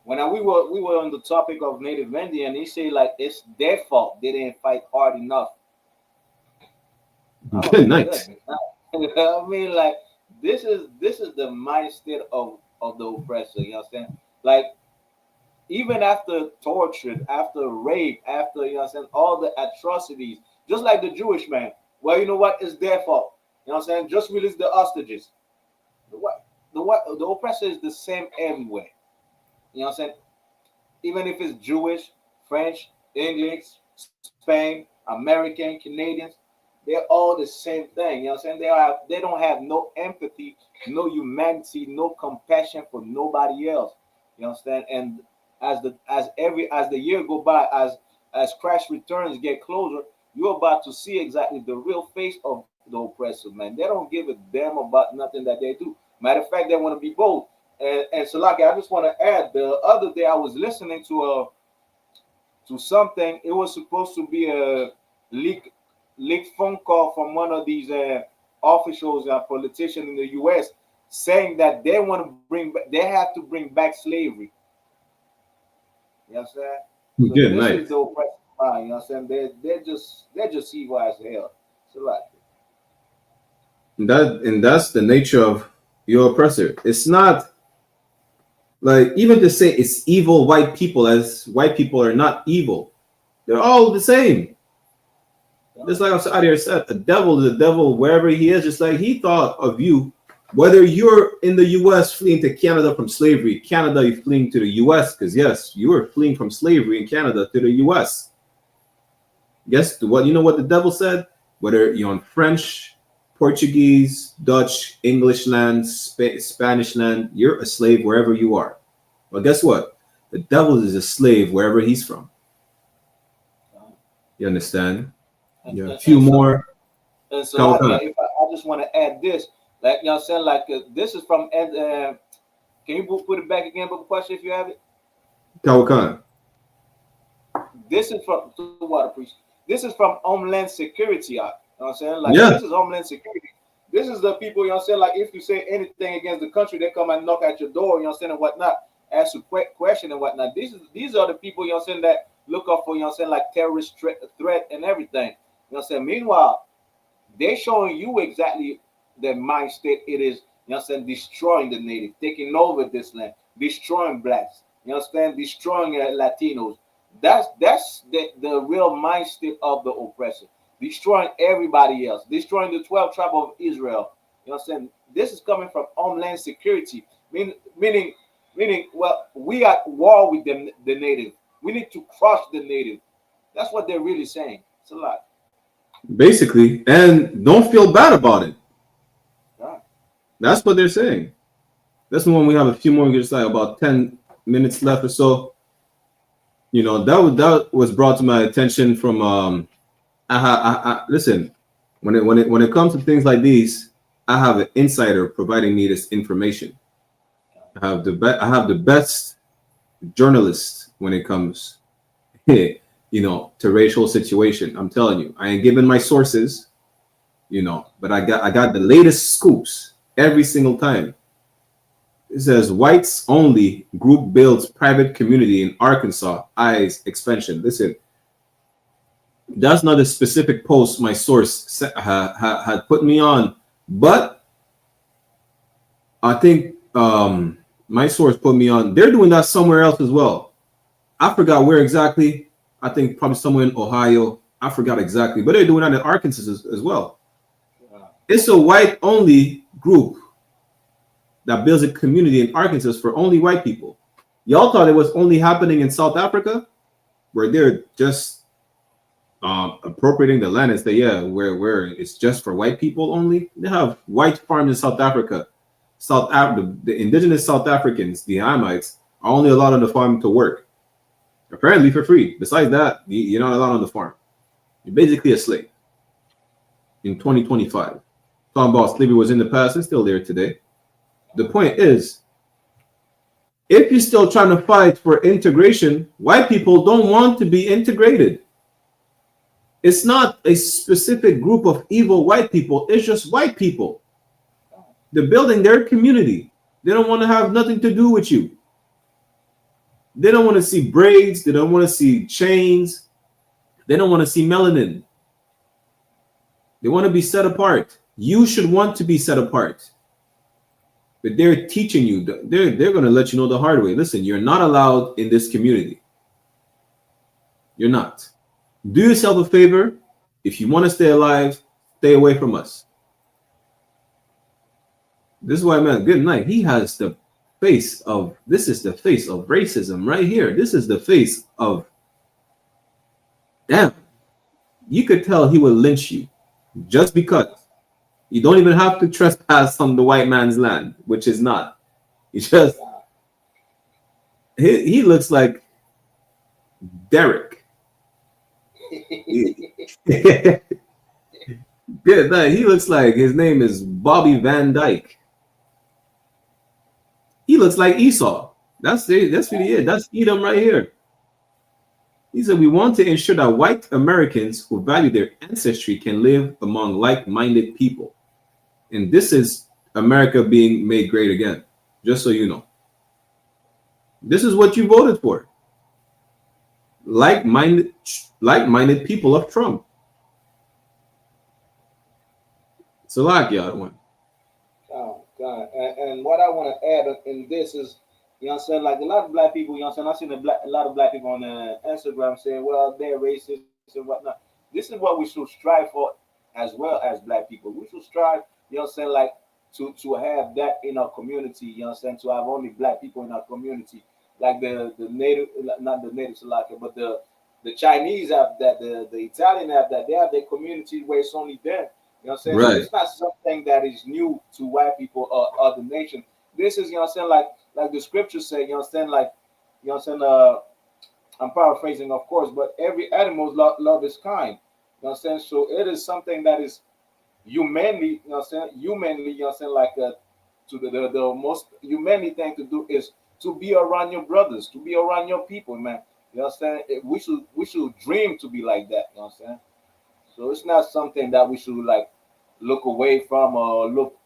when we were on the topic of Native Indian, he said like it's their fault they didn't fight hard enough. Good night. I mean, like this is the mindset of the oppressor. You know what I'm saying? Like even after torture, after rape, after, you know what I'm saying, all the atrocities, just like the Jewish man. Well, you know what? It's their fault. You know what I'm saying? Just release the hostages. The oppressor is the same everywhere. You know what I'm saying? Even if it's Jewish, French, English, Spain, American, Canadians, they're all the same thing. You know what I'm saying? They don't have no empathy, no humanity, no compassion for nobody else. You understand? And as the year go by, as crash returns get closer, you're about to see exactly the real face of the oppressor, man. They don't give a damn about nothing that they do. Matter of fact, they want to be bold. And Salaki, I just want to add, the other day I was listening to something. It was supposed to be a leak leaked phone call from one of these officials, politicians in the U.S. saying that they want to they have to bring back slavery. You know what I'm saying? So Good this night. is the oppressive mind. You know what I'm saying? They're just evil as hell. So like And that's the nature of your oppressor. It's not like even to say it's evil white people, as white people are not evil. They're all the same. Just like I already said, a devil is a devil wherever he is. Just like he thought of you, whether you're in the U.S. fleeing to Canada from slavery, Canada you're fleeing to the U.S. because yes, you were fleeing from slavery in Canada to the U.S. Guess what? You know what the devil said? Whether you're on French, Portuguese, Dutch, English land, Spanish land, you're a slave wherever you are. Well, guess what? The devil is a slave wherever he's from. You understand? Yeah, a few more. And so like, if I just want to add this, like you know what I'm saying, like this is from can you put it back again, but question if you have it? Kawakan. This is from water priest. This is from Homeland Security. You know what I'm saying? Like yeah. This is Homeland Security. This is the people, you know what I'm saying? Like if you say anything against the country, they come and knock at your door, you know what I'm saying, and whatnot, ask you question and whatnot. These are the people, you know what I'm saying, that look up for, you know what I'm saying, like terrorist threat and everything. You know what I'm saying? Meanwhile, they're showing you exactly the mind state it is, you know what I'm saying, destroying the native, taking over this land, destroying blacks, you understand, destroying Latinos. That's the real mind state of the oppressor, destroying everybody else, destroying the 12 tribes of Israel. You know what I'm saying? This is coming from Homeland Security, meaning, well, we are at war with them, the native. We need to crush the native. That's what they're really saying. It's a lot. Basically, and don't feel bad about it. Right. That's what they're saying. That's the one we have a few more, just like about 10 minutes left or so. You know, that was brought to my attention from listen, when it comes to things like these, I have an insider providing me this information. I have the best journalists when it comes you know, to racial situation. I'm telling you, I ain't giving my sources, you know, but I got the latest scoops every single time. It says whites only group builds private community in Arkansas, eyes expansion. Listen, that's not a specific post my source had put me on, but I think my source put me on. They're doing that somewhere else as well. I forgot where exactly. I think probably somewhere in Ohio. I forgot exactly, but they're doing that in Arkansas as well. It's a white-only group that builds a community in Arkansas for only white people. Y'all thought it was only happening in South Africa, where they're just appropriating the land and say, yeah, where it's just for white people only. They have white farms in South Africa. The indigenous South Africans, the Hamites, are only allowed on the farm to work. Apparently for free. Besides that, you're not allowed on the farm. You're basically a slave in 2025. Talking about slavery was in the past, it's still there today. The point is, if you're still trying to fight for integration, white people don't want to be integrated. It's not a specific group of evil white people. It's just white people. They're building their community. They don't want to have nothing to do with you. They don't want to see braids. They don't want to see chains. They don't want to see melanin. They want to be set apart. You should want to be set apart. But they're teaching you. They're going to let you know the hard way. Listen, you're not allowed in this community. You're not. Do yourself a favor. If you want to stay alive, stay away from us. This is why, man, good night. He has the face of, this is the face of racism right here. This is the face of, damn, you could tell he will lynch you just because you don't even have to trespass on the white man's land, which is not. He just, he looks like Derek. Good night. He looks like his name is Bobby Van Dyke. He looks like Esau. That's really it. That's Edom right here. He said, we want to ensure that white Americans who value their ancestry can live among like-minded people. And this is America being made great again, just so you know. This is what you voted for. Like-minded people of Trump. So like y'all one. Oh, God. And what I want to add in this is, you know what I'm saying, like a lot of black people, you know what I'm saying, I've seen a lot of black people on Instagram saying, well, they're racist and whatnot. This is what we should strive for as well as black people. We should strive, you know what I'm saying, like to have that in our community, you know what I'm saying, to have only black people in our community. Like the native, not the native Salaka, but the Chinese have that, the Italian have that. They have their community where it's only them. You know what I'm saying? Right. So it's not something that is new to white people or other nations. This is, you know what I'm saying, like the scriptures say, you know what I'm saying, like, you know what I'm saying, I'm paraphrasing, of course, but every animal love is kind. You know what I'm saying? So it is something that is humanly, you know what I'm saying, humanly, you know what I'm saying, like to the most humanly thing to do is to be around your brothers, to be around your people, man. You know what I'm saying? We should dream to be like that, you know what I'm saying? So it's not something that we should like look away from or look.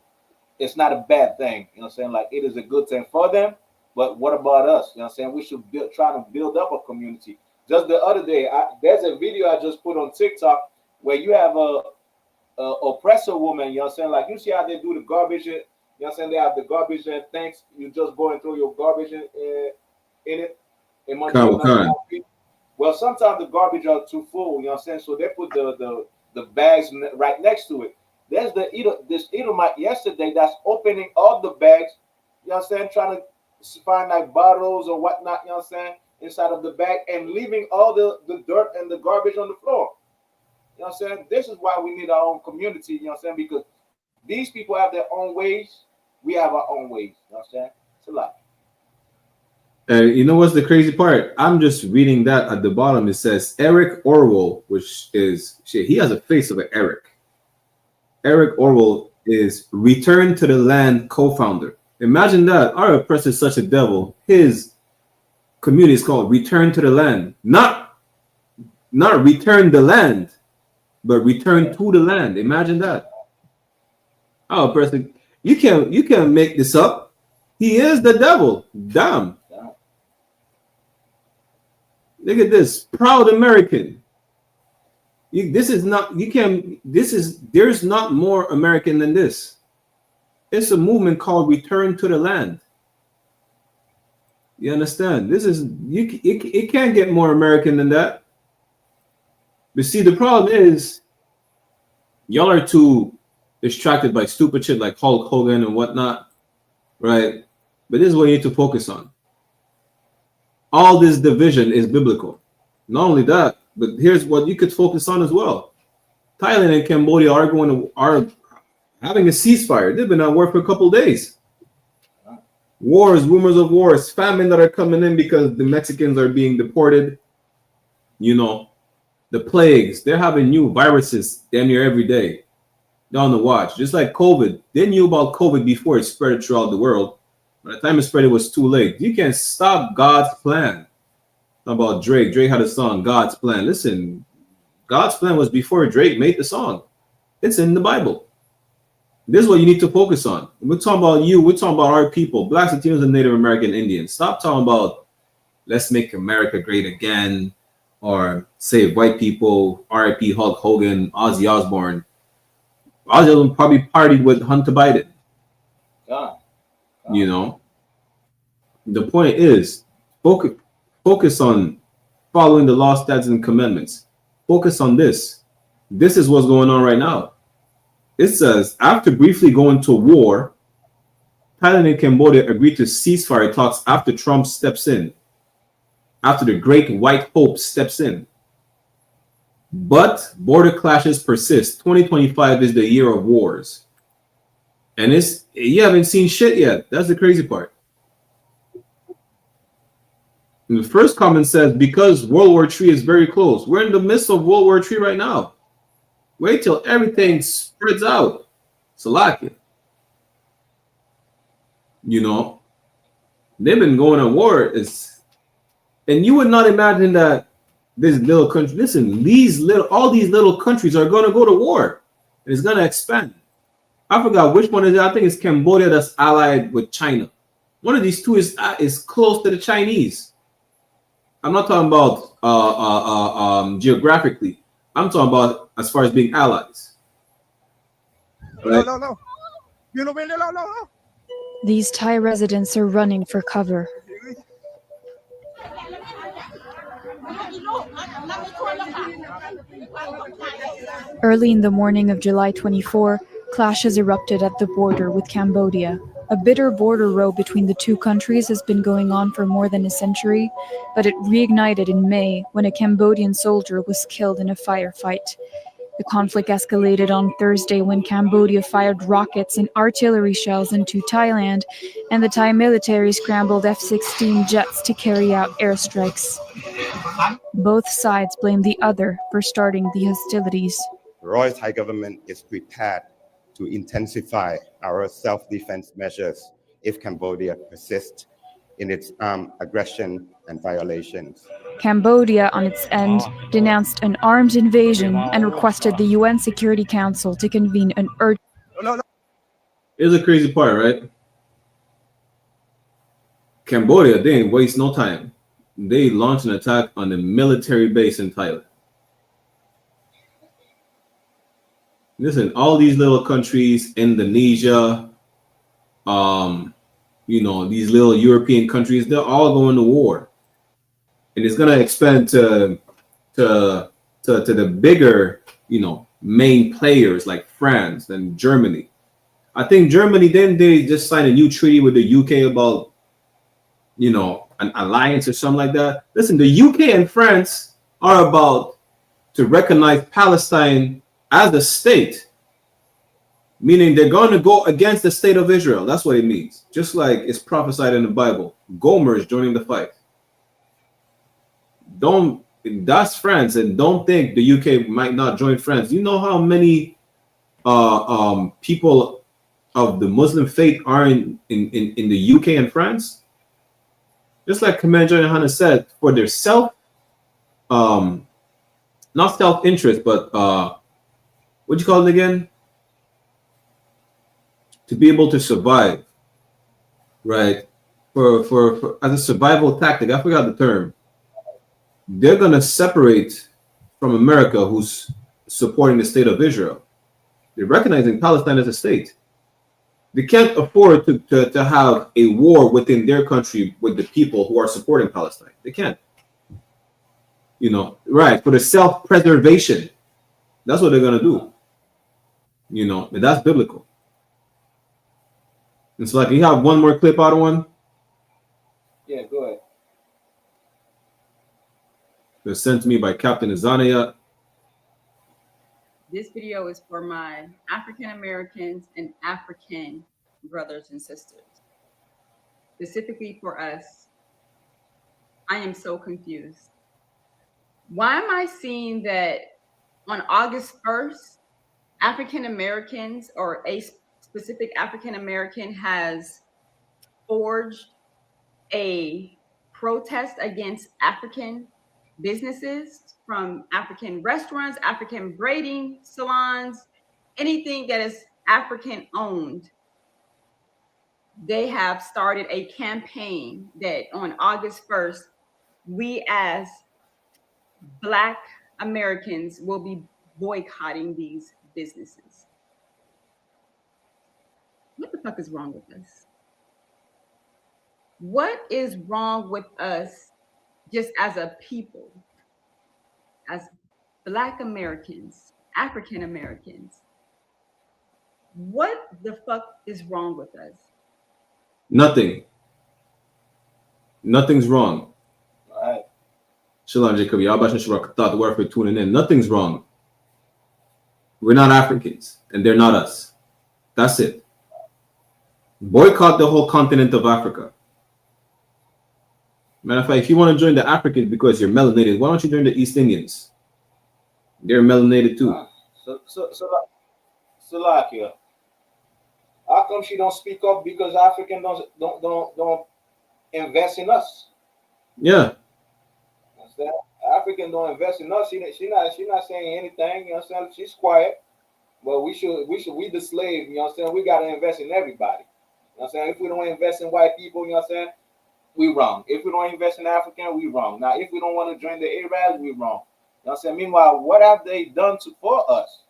It's not a bad thing, you know what I'm saying? Like it is a good thing for them. But what about us? You know what I'm saying? We should try to build up a community. Just the other day, there's a video I just put on TikTok where you have a oppressor woman. You know what I'm saying? Like you see how they do the garbage. You know what I'm saying? They have the garbage and things. You just go and throw your garbage in it. In Montreal, well, sometimes the garbage are too full, you know what I'm saying? So they put the bags right next to it. There's this Edomite yesterday that's opening all the bags, you know what I'm saying, trying to find like bottles or whatnot, you know what I'm saying, inside of the bag and leaving all the dirt and the garbage on the floor. You know what I'm saying? This is why we need our own community, you know what I'm saying? Because these people have their own ways, we have our own ways, you know what I'm saying? It's a lot. You know what's the crazy part? I'm just reading that at the bottom. It says Eric Orwell, which is shit. He has a face of an Eric. Eric Orwell is Return to the Land co-founder. Imagine that. Our oppressor is such a devil. His community is called Return to the Land. Not return the land, but return to the land. Imagine that. Our oppressor. You can't make this up. He is the devil. Damn. Look at this, proud American. There's not more American than this. It's a movement called Return to the Land. You understand? It can't get more American than that. But see, the problem is, y'all are too distracted by stupid shit like Hulk Hogan and whatnot, right? But this is what you need to focus on. All this division is biblical. Not only that, but here's what you could focus on as well. Thailand and Cambodia are having a ceasefire. They've been at war for a couple of days. Wars, rumors of wars, famine that are coming in because the Mexicans are being deported. You know, the plagues. They're having new viruses damn near every day. They're on the watch. Just like COVID. They knew about COVID before it spread throughout the world. By the time it spread, it was too late. You can't stop God's plan. How about Drake? Drake had a song, God's Plan. Listen, God's plan was before Drake made the song. It's in the Bible. This is what you need to focus on. We're talking about you. We're talking about our people, Blacks, Latinos, and Native American Indians. Stop talking about let's make America great again or save white people, R.I.P. Hulk Hogan, Ozzy Osbourne. Ozzy Osbourne probably partied with Hunter Biden. You know, the point is focus on following the law, statutes, and commandments. Focus on this. This is what's going on right now. It says, after briefly going to war, Thailand and Cambodia agreed to ceasefire talks after Trump steps in, after the Great White Hope steps in. But border clashes persist. 2025 is the year of wars. And you haven't seen shit yet. That's the crazy part. And the first comment says, because World War III is very close. We're in the midst of World War III right now. Wait till everything spreads out. Salakia. You know, they've been going to war. And you would not imagine that this little country. Listen, all these little countries are going to go to war, and it's going to expand. I forgot which one is it. I think it's Cambodia that's allied with China. One of these two is close to the Chinese. I'm not talking about geographically. I'm talking about as far as being allies. Right? No. These Thai residents are running for cover. Early in the morning of July 24, clashes erupted at the border with Cambodia. A bitter border row between the two countries has been going on for more than a century, but it reignited in May when a Cambodian soldier was killed in a firefight. The conflict escalated on Thursday when Cambodia fired rockets and artillery shells into Thailand, and the Thai military scrambled F-16 jets to carry out airstrikes. Both sides blame the other for starting the hostilities. The Royal Thai government is prepared to intensify our self-defense measures if Cambodia persists in its armed aggression and violations. Cambodia, on its end, denounced an armed invasion and requested the UN Security Council to convene an urgent... Here's the crazy part, right? Cambodia, they didn't waste no time. They launched an attack on the military base in Thailand. Listen, all these little countries, Indonesia, these little European countries, they're all going to war. And it's gonna expand to the bigger, main players like France and Germany. I think Germany, then they just signed a new treaty with the UK about, an alliance or something like that. Listen, the UK and France are about to recognize Palestine as a state, meaning they're going to go against the state of Israel. That's what it means. Just like it's prophesied in the Bible. Gomer is joining the fight. That's France, and don't think the UK might not join France. You know how many people of the Muslim faith are in the UK and France? Just like Commander YAHANNA said, for their not self-interest, but what do you call it again? To be able to survive, right? For as a survival tactic, I forgot the term. They're gonna separate from America, who's supporting the state of Israel. They're recognizing Palestine as a state. They can't afford to have a war within their country with the people who are supporting Palestine. They can't. Right, for the self-preservation. That's what they're gonna do. And that's biblical. And so, like, you have one more clip out of one? Yeah, go ahead. It was sent to me by Captain Azania. This video is for my African Americans and African brothers and sisters. Specifically for us, I am so confused. Why am I seeing that on August 1st, African Americans or a specific African American has forged a protest against African businesses, from African restaurants, African braiding salons, anything that is African owned? They have started a campaign that on August 1st, we as Black Americans will be boycotting these businesses. What the fuck is wrong with us? What is wrong with us just as a people, as Black Americans, African Americans? What the fuck is wrong with us? Nothing. Nothing's wrong. All right. Shalom, Jacob. Thought word for tuning in. Nothing's wrong. We're not Africans, and they're not us. That's it. Boycott the whole continent of Africa. Matter of fact, if you want to join the Africans because you're melanated, why don't you join the East Indians? They're melanated too. Salakia, how come she don't speak up? Because Africans don't invest in us. Yeah. African don't invest in us. She not saying anything. You know what I'm saying? She's quiet. But we the slave. You know what I'm saying? We gotta invest in everybody. You know what I'm saying? If we don't invest in white people, you know what I'm saying? We wrong. If we don't invest in African, we wrong. Now, if we don't want to join the Arabs, we wrong. You know what I'm saying? Meanwhile, what have they done for us?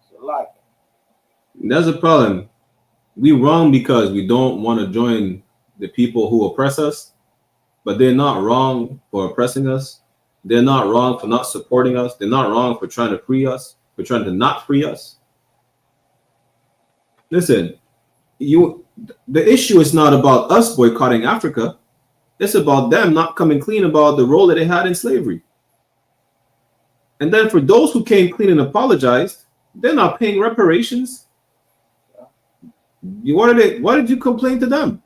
So like, that's a problem. We wrong because we don't want to join the people who oppress us, but they're not wrong for oppressing us. They're not wrong for not supporting us. They're not wrong for trying to free us, for trying to not free us. Listen, the issue is not about us boycotting Africa. It's about them not coming clean about the role that they had in slavery. And then for those who came clean and apologized, they're not paying reparations. Why did you complain to them?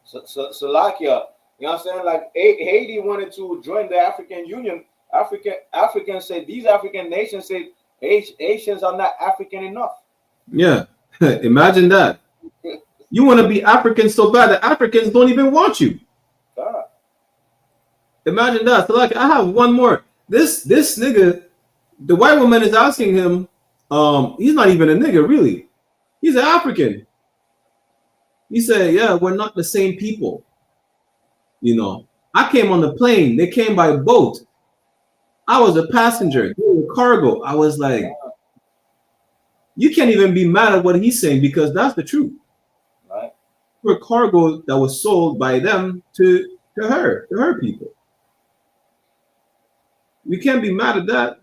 So like you know what I'm saying? Like Haiti wanted to join the African Union. Africans say these African nations say Asians are not African enough. Yeah, imagine that. You want to be African so bad that Africans don't even want you. Imagine that. So like, I have one more. This nigga, the white woman is asking him. He's not even a nigga, really. He's an African. He said, "Yeah, we're not the same people. You know, I came on the plane. They came by boat. I was a passenger doing cargo." I was like, you can't even be mad at what he's saying because that's the truth. Right. For cargo that was sold by them to her people. We can't be mad at that.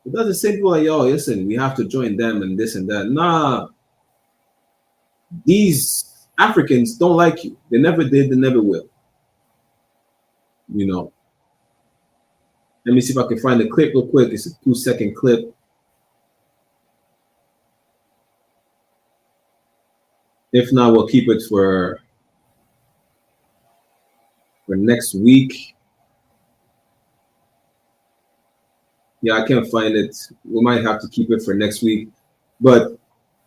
It doesn't say people like, yo, listen, we have to join them and this and that. Nah. These Africans don't like you. They never did, they never will. You know. Let me see if I can find the clip real quick. It's a 2-second clip. If not, we'll keep it for next week. Yeah, I can't find it. We might have to keep it for next week. But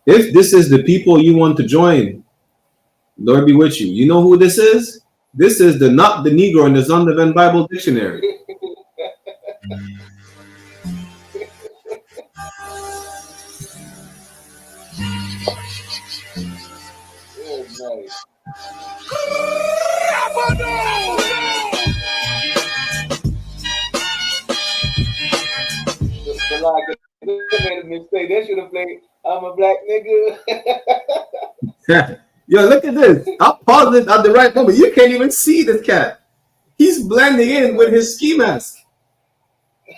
if this is the people you want to join, Lord be with you. You know who this is? This is the not the Negro in the Zondervan Bible Dictionary. So like, they made a mistake. They should have played "I'm a Black Nigga." Yo, look at this. I'll pause it at the right moment. You can't even see this cat. He's blending in with his ski mask.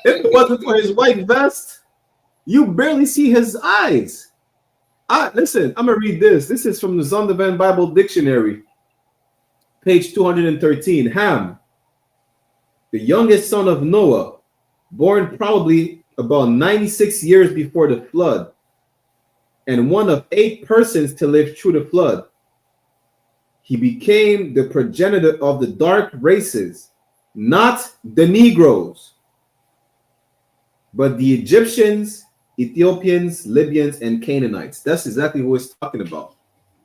If it wasn't for his white vest, you barely see his eyes. Listen, I'm going to read this. This is from the Zondervan Bible Dictionary, page 213. Ham, the youngest son of Noah, born probably about 96 years before the flood, and one of 8 persons to live through the flood. He became the progenitor of the dark races, not the Negroes, but the Egyptians, Ethiopians, Libyans, and Canaanites. That's exactly what it's talking about.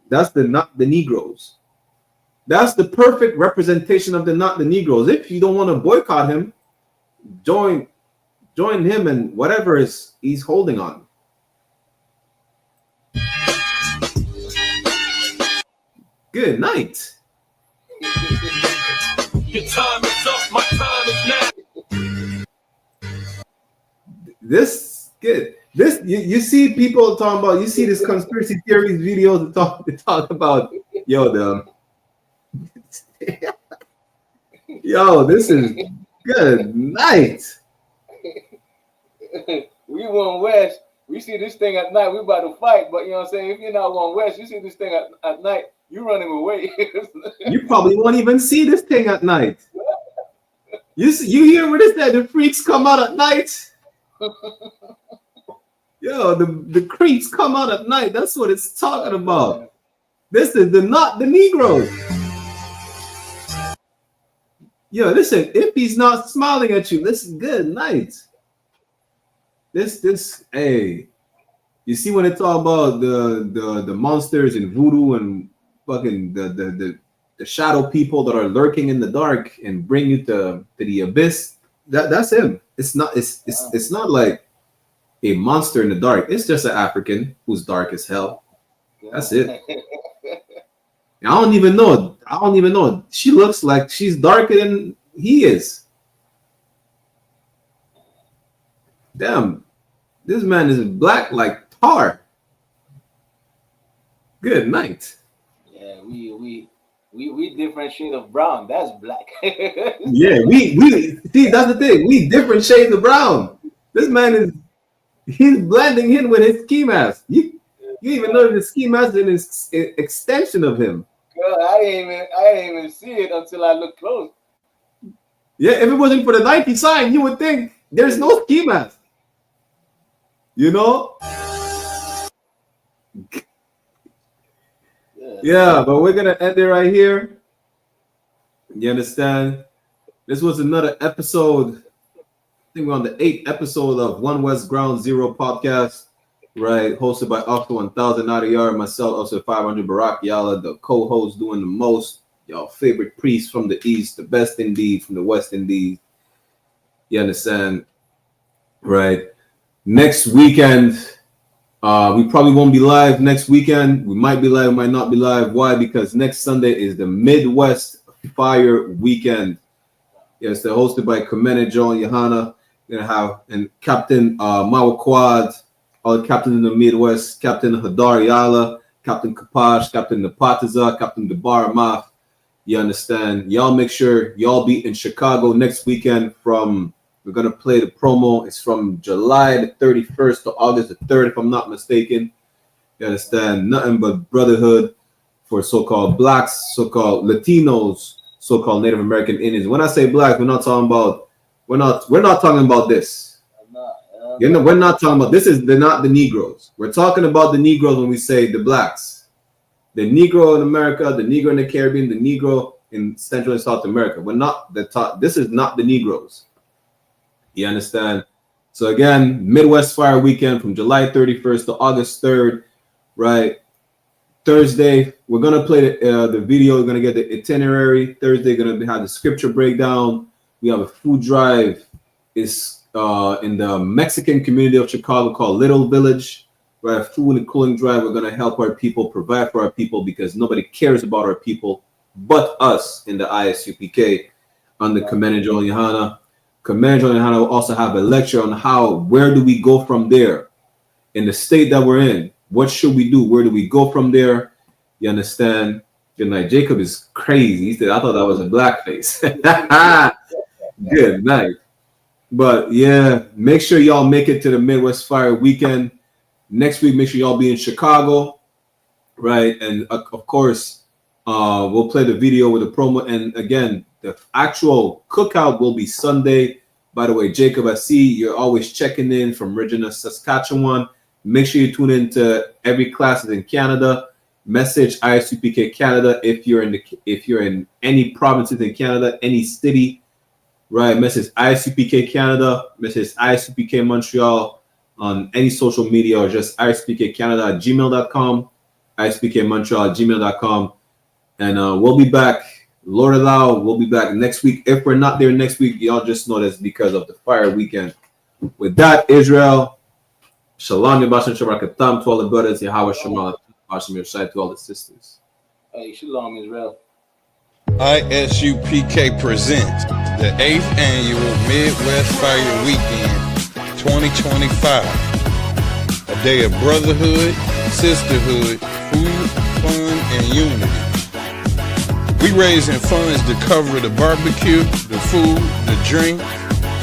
That's not the Negroes. That's the perfect representation of the not the Negroes. If you don't want to boycott him, join him and whatever he's holding on. Good night. Your time is up, my time is now. This good. This you see people talking about. You see this conspiracy theories videos that talk about. Yo, this is good night. We went west. We see this thing at night. We about to fight, but you know what I'm saying. If you're not going west, you see this thing at night. You running away. You probably won't even see this thing at night. You hear what it said? The freaks come out at night. Yo, the creeps come out at night. That's what it's talking about. This is not the Negroes. Yo, listen, if he's not smiling at you, listen, good night. Hey, you see when they talk about the monsters and voodoo and fucking the the shadow people that are lurking in the dark and bring you to the abyss. That's him. It's not like a monster in the dark. It's just an African who's dark as hell. That's it. I don't even know. She looks like she's darker than he is. Damn, this man is black like tar. Good night. Yeah, we different shade of brown. That's black. Yeah, we see, that's the thing. We different shades of brown. This man he's blending in with his ski mask. You even know the ski mask is an extension of him. Girl, I didn't even see it until I looked close. Yeah, if it wasn't for the Nike sign, you would think there's no ski mask. You know? Yeah, but we're gonna end it right here. You understand? This was another episode. I think we're on the 8th episode of One West Ground Zero podcast, right? Hosted by Oscar 1000 Nadiyar, myself, also 500 Barack Yala, the co-host doing the most. Y'all favorite priest from the East, the best indeed from the West Indies. You understand? Right. Next weekend, we probably won't be live next weekend. We might be live, we might not be live. Why? Because next Sunday is the Midwest Fire Weekend. Yes, they're hosted by Commander John YAHANNA. You're gonna have and Captain Mawquad, all the captains in the Midwest, Captain Hadar Yala, Captain Kapash, Captain Napataza, Captain Debar Maf. You understand? Y'all make sure y'all be in Chicago next weekend from. We're going to play the promo. It's from July the 31st to August the 3rd, if I'm not mistaken. You understand? Nothing but brotherhood for so-called blacks, so-called Latinos, so-called Native American Indians. When I say blacks, we're not talking about this. You know, we're not talking about this. They're not the Negroes. We're talking about the Negroes when we say the blacks. The Negro in America, the Negro in the Caribbean, the Negro in Central and South America. We're not the top. This is not the Negroes. You understand? So again, Midwest Fire Weekend from July 31st to August 3rd, right? Thursday, we're going to play the video. We're going to get the itinerary. Thursday, going to have the scripture breakdown. We have a food drive. It's in the Mexican community of Chicago called Little Village. Right? Food and cooling drive. We're going to help our people, provide for our people because nobody cares about our people but us in the I.S.U.P.K. under Commander John YAHANNA. Commander John YAHANNA will also have a lecture on where do we go from there in the state that we're in. What should we do? Where do we go from there? You understand? Good night. Jacob is crazy. He said, I thought that was a blackface. Good night. But yeah, make sure y'all make it to the Midwest Fire Weekend. Next week, make sure y'all be in Chicago. Right. And of course, we'll play the video with the promo. And again, the actual cookout will be Sunday. By the way, Jacob, I see you're always checking in from Regina, Saskatchewan. Make sure you tune in to every classes in Canada. Message I.S.U.P.K. Canada if you're in any provinces in Canada, any city, right? Message I.S.U.P.K. Canada. Message I.S.U.P.K. Montreal on any social media or just I.S.U.P.K. Canada at gmail.com, I.S.U.P.K. Montreal at gmail.com. And we'll be back. Lord allow, we'll be back next week. If we're not there next week, y'all just know that's because of the Fire Weekend. With that, Israel, Shalom, Yabashim Shabakatam to all the brothers, Yahweh Shema, Bashim Yashai to all the sisters. Hey, Shalom, Israel. I.S.U.P.K. presents the 8th annual Midwest Fire Weekend 2025. A day of brotherhood, sisterhood, food, fun, and unity. We raising funds to cover the barbecue, the food, the drink,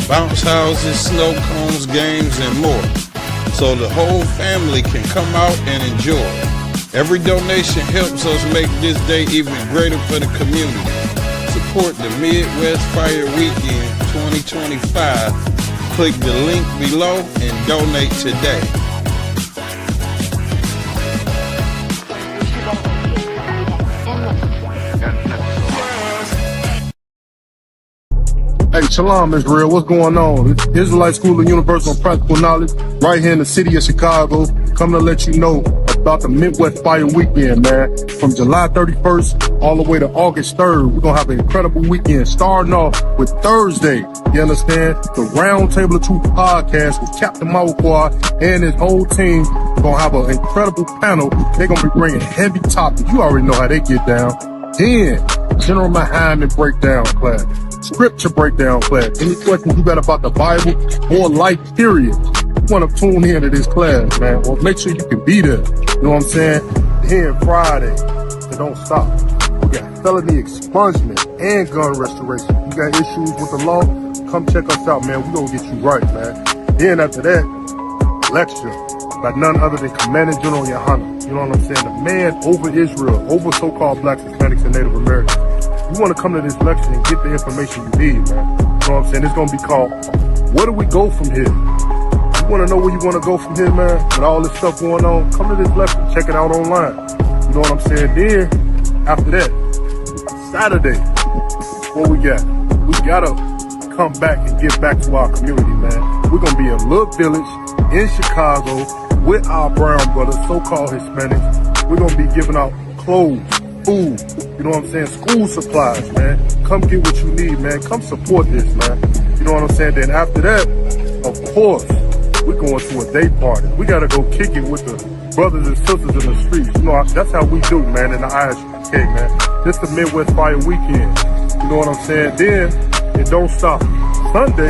bounce houses, snow cones, games, and more. So the whole family can come out and enjoy. Every donation helps us make this day even greater for the community. Support the Midwest Fire Weekend 2025. Click the link below and donate today. Hey, Shalom, Israel. What's going on? It's Israelite School of Universal and Practical Knowledge right here in the city of Chicago. Coming to let you know about the Midwest Fire Weekend, man. From July 31st all the way to August 3rd, we're gonna have an incredible weekend, starting off with Thursday. You understand? The Round Table of Truth podcast with Captain Mawakwa and his whole team. We're gonna have an incredible panel. They're gonna be bringing heavy topics. You already know how they get down. Then, General Yohahanna breakdown class, scripture breakdown class. Any questions you got about the Bible or life period, you want to tune in to this class, man. Well, make sure you can be there. You know what I'm saying? Then Friday, it don't stop. We got felony expungement and gun restoration. You got issues with the law? Come check us out, man. We're gonna get you right, man. Then after that, lecture by none other than Commanding General YAHANNA. You know what I'm saying? The man over Israel, over so-called blacks, Hispanics, and Native Americans. You want to come to this lecture and get the information you need, man. You know what I'm saying? It's going to be called, Where Do We Go From Here? You want to know where you want to go from here, man? With all this stuff going on, come to this lecture. Check it out online. You know what I'm saying? Then, after that, Saturday, what we got? We got to come back and get back to our community, man. We're going to be in a little village in Chicago with our brown brothers, so-called Hispanics. We're going to be giving out clothes, food, you know what I'm saying, school supplies, man. Come get what you need, man. Come support this, man. You know what I'm saying? Then after that, of course, we're going to a day party. We got to go kick it with the brothers and sisters in the streets. You know, that's how we do, man, in the I.S.U.P.K, man. This the Midwest Fire Weekend. You know what I'm saying? Then, it don't stop. Sunday,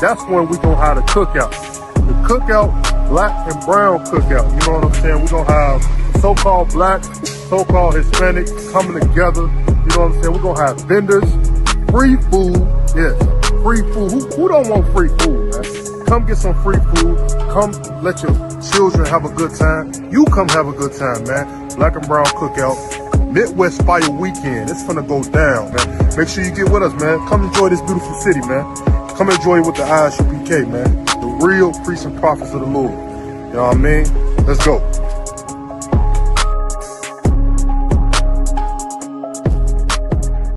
that's when we going to have the cookout. The cookout, black and brown cookout. You know what I'm saying? We're going to have so-called black, so-called Hispanic coming together. You know what I'm saying? We're going to have vendors, free food. Yes, free food. Who don't want free food, man? Come get some free food. Come let your children have a good time. You come have a good time, man. Black and brown cookout. Midwest Fire Weekend. It's gonna go down, man. Make sure you get with us, man. Come enjoy this beautiful city, man. Come enjoy it with the I.S.U.P.K, man. The real priests and prophets of the Lord. You know what I mean? Let's go.